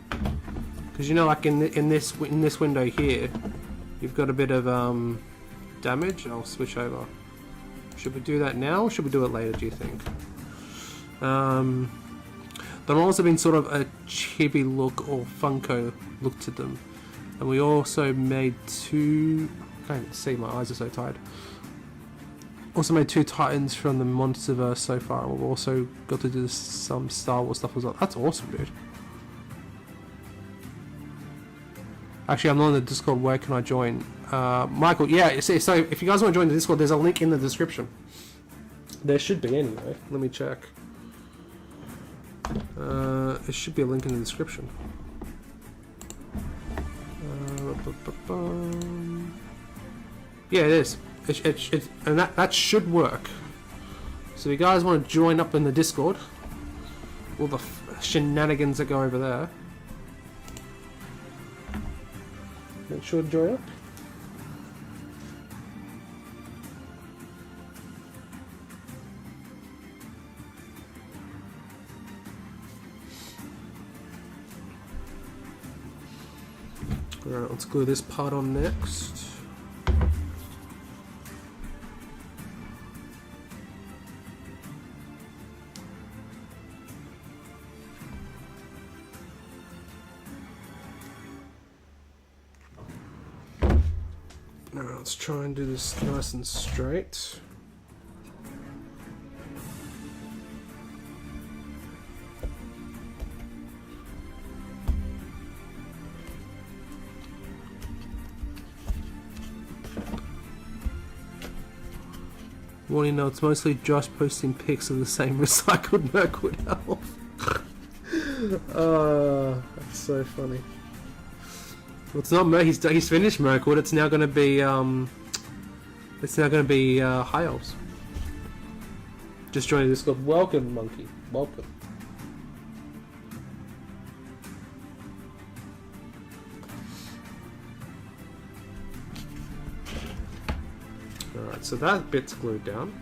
Because you know, like in this window here, you've got a bit of damage. I'll switch over. Should we do that now, or should we do it later? Do you think? The models have been sort of a chibi look or Funko look to them, and we also made two. I can't see. My eyes are so tired. Also made 2 Titans from the Monsterverse so far, and we've also got to do some Star Wars stuff as well. That's awesome, dude. Actually, I'm not on the Discord. Where can I join? Michael, yeah, so if you guys want to join the Discord, there's a link in the description. There should be, anyway. Let me check. There should be a link in the description. Yeah, it is. And that should work. So if you guys want to join up in the Discord, all the shenanigans that go over there, make sure to join up. Alright, let's glue this part on next. Alright, let's try and do this nice and straight. Warning, no, it's mostly Josh posting pics of the same recycled Mirkwood elf. That's so funny. Well, it's not he's finished Mirkwood. It's now going to be High Elves. Just joining this club. Welcome, Monkey. Welcome. Alright, so that bit's glued down.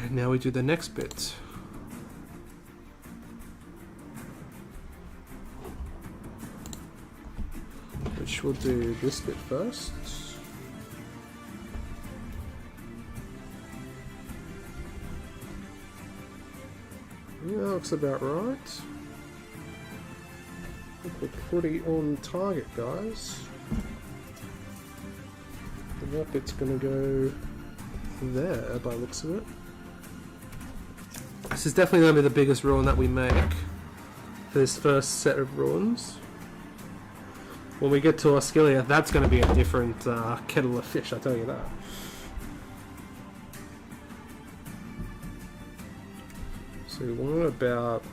Now we do the next bit. Which we'll do this bit first. Yeah, looks about right. I think we're pretty on target, guys. Yep, it's gonna go there by the looks of it. This is definitely gonna be the biggest ruin that we make for this first set of ruins. When we get to Oscilia, that's gonna be a different kettle of fish, I tell you that. So what about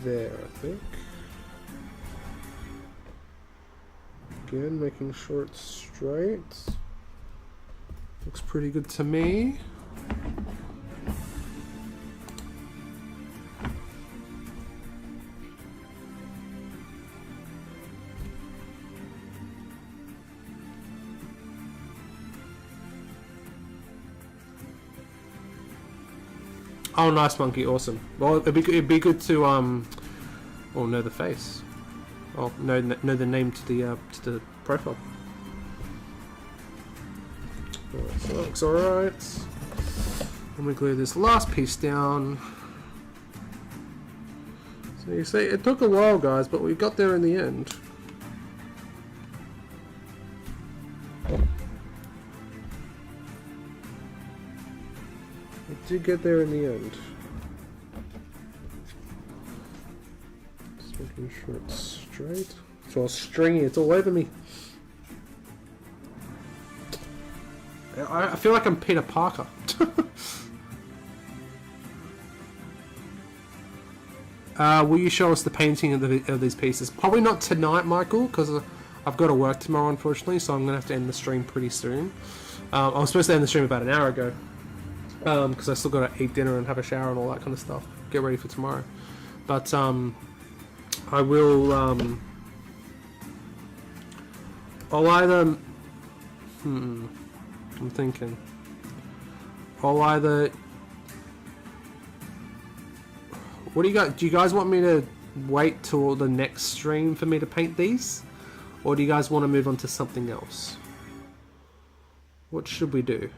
there, I think. Again, making sure it's straight. Looks pretty good to me. Oh, nice monkey, awesome. Well, it'd be good to know the face. Oh, know the name to the profile. Alright, so that looks alright. Let me glue this last piece down. So you see, it took a while, guys, but we got there in the end. Did get there in the end. Just making sure it's straight. It's all stringy, it's all over me. I feel like I'm Peter Parker. Will you show us the painting of these pieces? Probably not tonight, Michael, because I've got to work tomorrow, unfortunately, so I'm going to have to end the stream pretty soon. I was supposed to end the stream about an hour ago. Because I still got to eat dinner and have a shower and all that kind of stuff. Get ready for tomorrow. But I will. I'll either. I'm thinking. I'll either. What do you guys? Do you guys want me to wait till the next stream for me to paint these, or do you guys want to move on to something else? What should we do?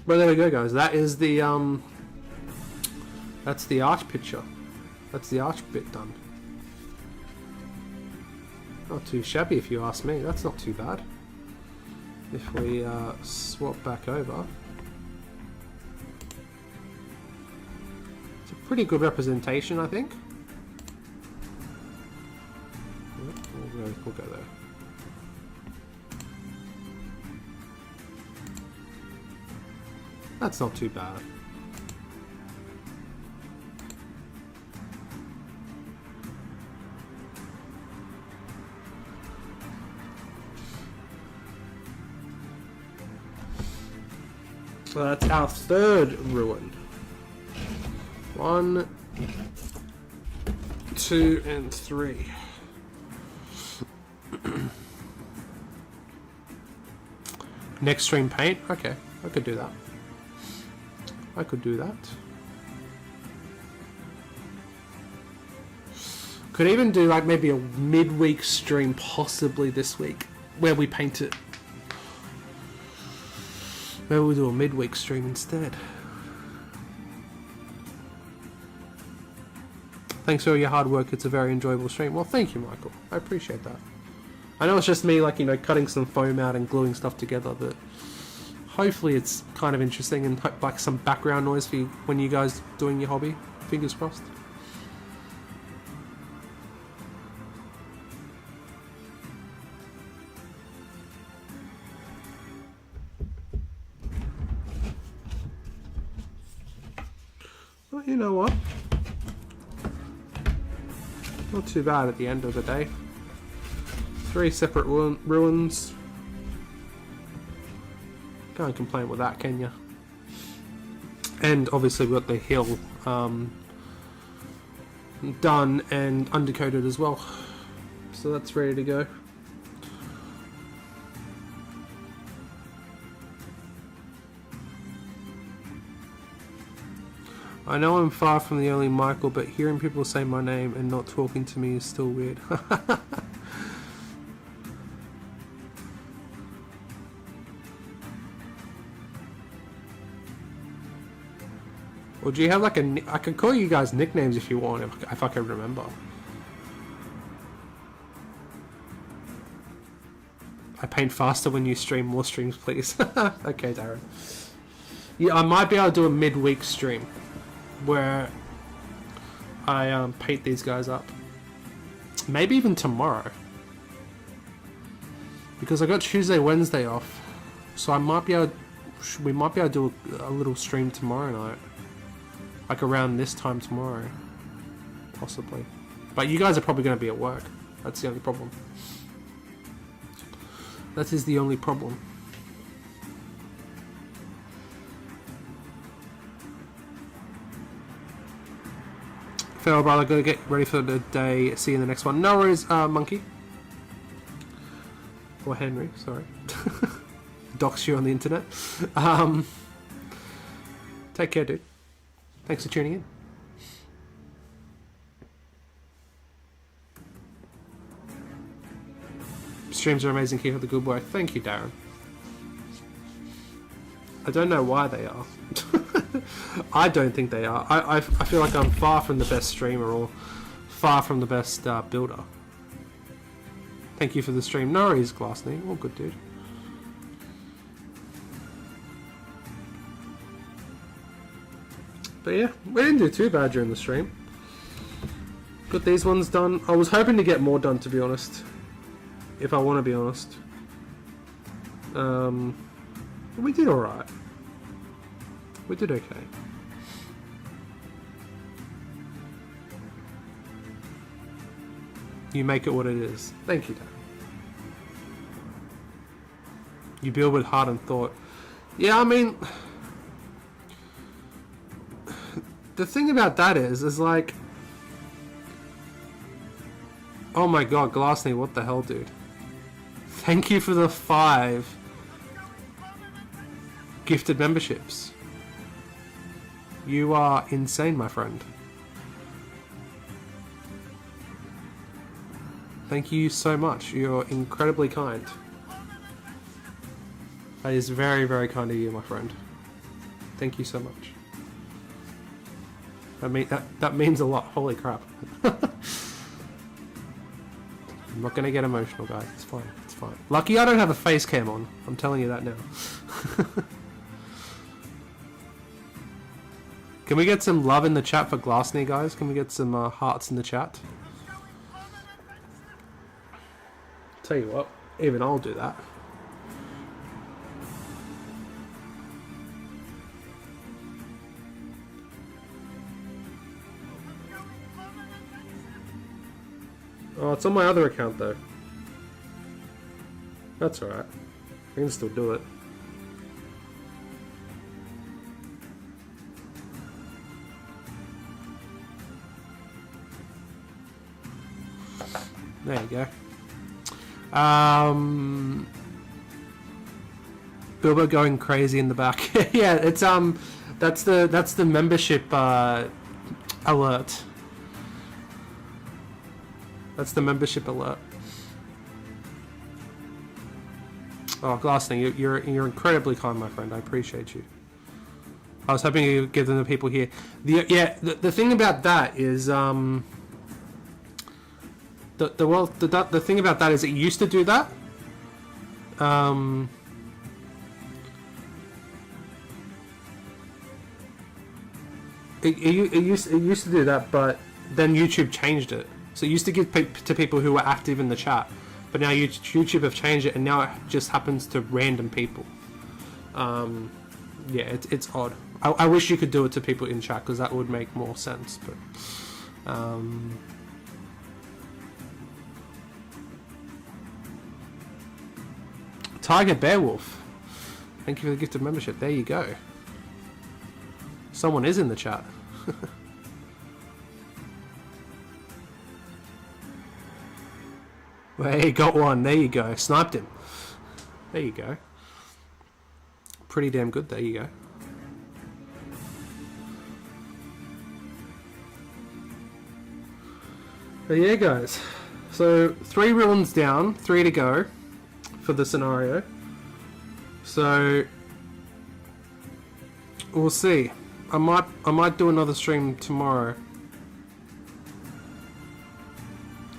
But there we go, guys. That is the that's the arch picture. That's the arch bit done. Not too shabby, if you ask me. That's not too bad. If we swap back over, it's a pretty good representation, I think. Yep, we'll go there. That's not too bad. So that's our third ruin. 1, 2, and 3. Next stream paint? Okay, I could do that. I could do that. Could even do like maybe a midweek stream possibly this week where we paint it. Maybe we'll do a midweek stream instead. Thanks for all your hard work. It's a very enjoyable stream. Well, thank you, Michael. I appreciate that. I know it's just me, like, you know, cutting some foam out and gluing stuff together, but hopefully it's kind of interesting and like some background noise for you when you guys doing your hobby. Fingers crossed. Well, you know what? Not too bad at the end of the day. 3 separate ruins. Can't complain with that, can you? And obviously we've got the hill done and undercoated as well. So that's ready to go. I know I'm far from the only Michael, but hearing people say my name and not talking to me is still weird. Or do you have like a... I could call you guys nicknames if you want, if I can remember. I paint faster when you stream. More streams, please. Okay, Darren. Yeah, I might be able to do a midweek stream where I paint these guys up. Maybe even tomorrow, because I got Tuesday, Wednesday off, so I might be able. We might be able to do a little stream tomorrow night, like around this time tomorrow, possibly. But you guys are probably going to be at work. That's the only problem. That is the only problem. Farewell, brother. Gotta get ready for the day. See you in the next one. No worries, Monkey. Or Henry, sorry. Dox you on the internet. Take care, dude. Thanks for tuning in. Streams are amazing. Keep up the good work. Thank you, Darren. I don't know why they are. I don't think they are. I feel like I'm far from the best streamer or far from the best builder. Thank you for the stream. No worries, Glassney. All good, dude. But yeah, we didn't do too bad during the stream. Got these ones done. I was hoping to get more done, to be honest. If I want to be honest. We did alright. We did okay. You make it what it is. Thank you, Dan. You build with heart and thought. Yeah, I mean... The thing about that is like... Oh my god, Glassney, what the hell, dude? Thank you for the 5 gifted memberships. You are insane, my friend. Thank you so much. You're incredibly kind. That is very, very kind of you, my friend. Thank you so much. That means a lot. Holy crap. I'm not gonna get emotional, guys. It's fine. It's fine. Lucky I don't have a face cam on. I'm telling you that now. Can we get some love in the chat for Glassney, guys? Can we get some hearts in the chat? Tell you what, even I'll do that. Oh, it's on my other account though. That's alright. I can still do it. There you go. Bilbo going crazy in the back. Yeah, it's that's the membership alert. That's the membership alert. Oh, Glassney, you're incredibly kind, my friend. I appreciate you. I was hoping you would give them to people here. The thing about that is the thing about that is it used to do that. It used to do that, but then YouTube changed it. So it used to give to people who were active in the chat, but now YouTube have changed it, and now it just happens to random people. Yeah, it's odd. I wish you could do it to people in chat because that would make more sense, but. Tiger Beowulf, thank you for the gift of membership. There you go. Someone is in the chat. Hey, got one. There you go. Sniped him. There you go. Pretty damn good. There you go. But yeah, guys. So 3 runs down, 3 to go for the scenario. So we'll see. I might do another stream tomorrow.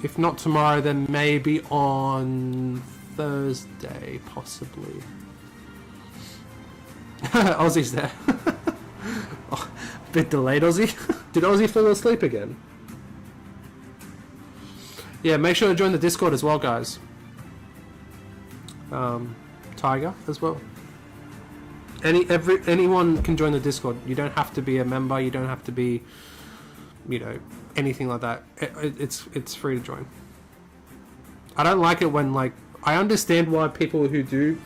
If not tomorrow, then maybe on Thursday, possibly. Aussie's there. Oh, bit delayed, Aussie. Did Aussie fall asleep again? Yeah, make sure to join the Discord as well, guys. Tiger as well. Anyone can join the Discord. You don't have to be a member. You don't have to be, you know, anything like that. It's free to join. I don't like it when, like, I understand why people who do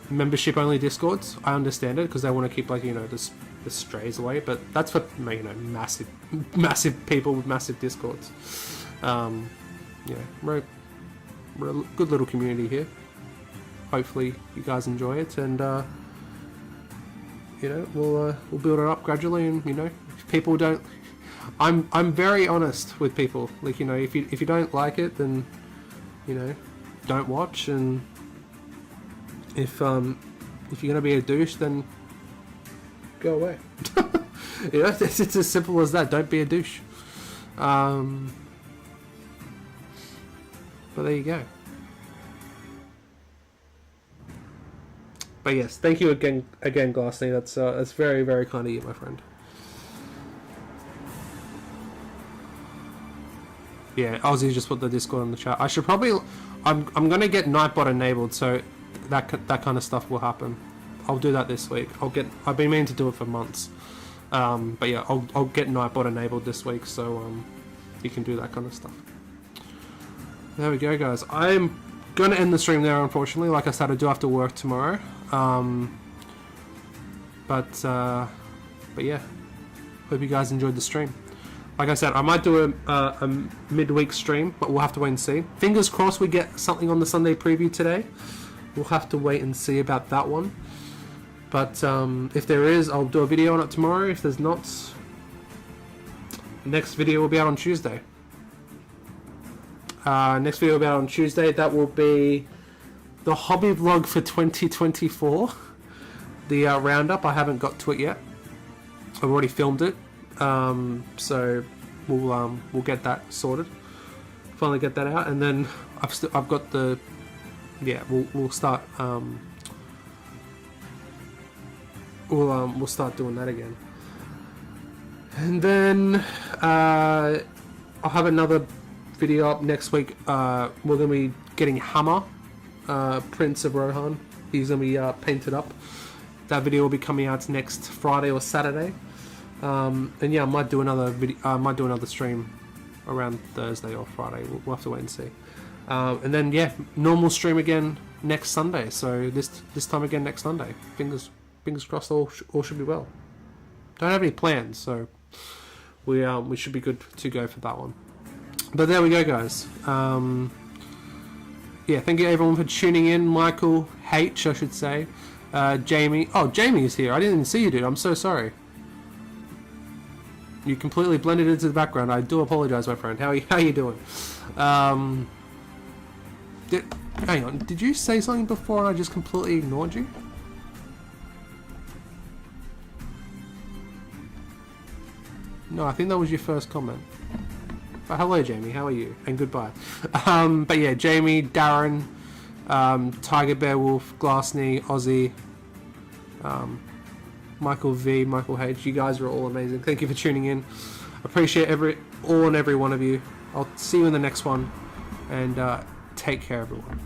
membership only Discords, I understand it because they want to keep, like, you know, the strays away, but that's for, you know, massive people with massive Discords. Yeah, we're a good little community here. Hopefully you guys enjoy it, and you know, we'll build it up gradually. And, you know, if people don't, I'm very honest with people. Like, you know, if you don't like it, then, you know, don't watch. And if you're gonna be a douche, then go away. You know, it's as simple as that. Don't be a douche. But there you go. But yes, thank you again, Glassney. That's very, very kind of you, my friend. Yeah, Aussie just put the Discord in the chat. I should probably, I'm gonna get Nightbot enabled, so that kind of stuff will happen. I'll do that this week. I've been meaning to do it for months. But yeah, I'll get Nightbot enabled this week, so you can do that kind of stuff. There we go, guys. I'm gonna end the stream there, unfortunately. Like I said, I do have to work tomorrow. But yeah, hope you guys enjoyed the stream. Like I said, I might do a midweek stream, but we'll have to wait and see. Fingers crossed we get something on the Sunday preview today. We'll have to wait and see about that one. But if there is, I'll do a video on it tomorrow. If there's not, next video will be out on Tuesday. Next video will be out on Tuesday. That will be the hobby vlog for 2024. The roundup. I haven't got to it yet. I've already filmed it. So we'll get that sorted. Finally get that out, and then I've got the, yeah, we'll start we'll start doing that again, and then I'll have another video up next week. We're gonna be getting Hammer, Prince of Rohan. He's gonna be painted up. That video will be coming out next Friday or Saturday. And yeah, I might do another video. I might do another stream around Thursday or Friday. We'll have to wait and see. And then yeah, normal stream again next Sunday. So this time again next Sunday. Fingers crossed, all should be well. Don't have any plans, so we should be good to go for that one. But there we go, guys. Yeah, thank you everyone for tuning in. Michael H, I should say. Jamie. Oh, Jamie is here. I didn't even see you, dude. I'm so sorry. You completely blended into the background. I do apologize, my friend. How you doing? Hang on. Did you say something before and I just completely ignored you? No, I think that was your first comment. But hello, Jamie. How are you? And goodbye. But yeah, Jamie, Darren, Tiger Bear Wolf, Glassney, Aussie, Michael V, Michael H. You guys are all amazing. Thank you for tuning in. Appreciate all and every one of you. I'll see you in the next one, and take care, everyone.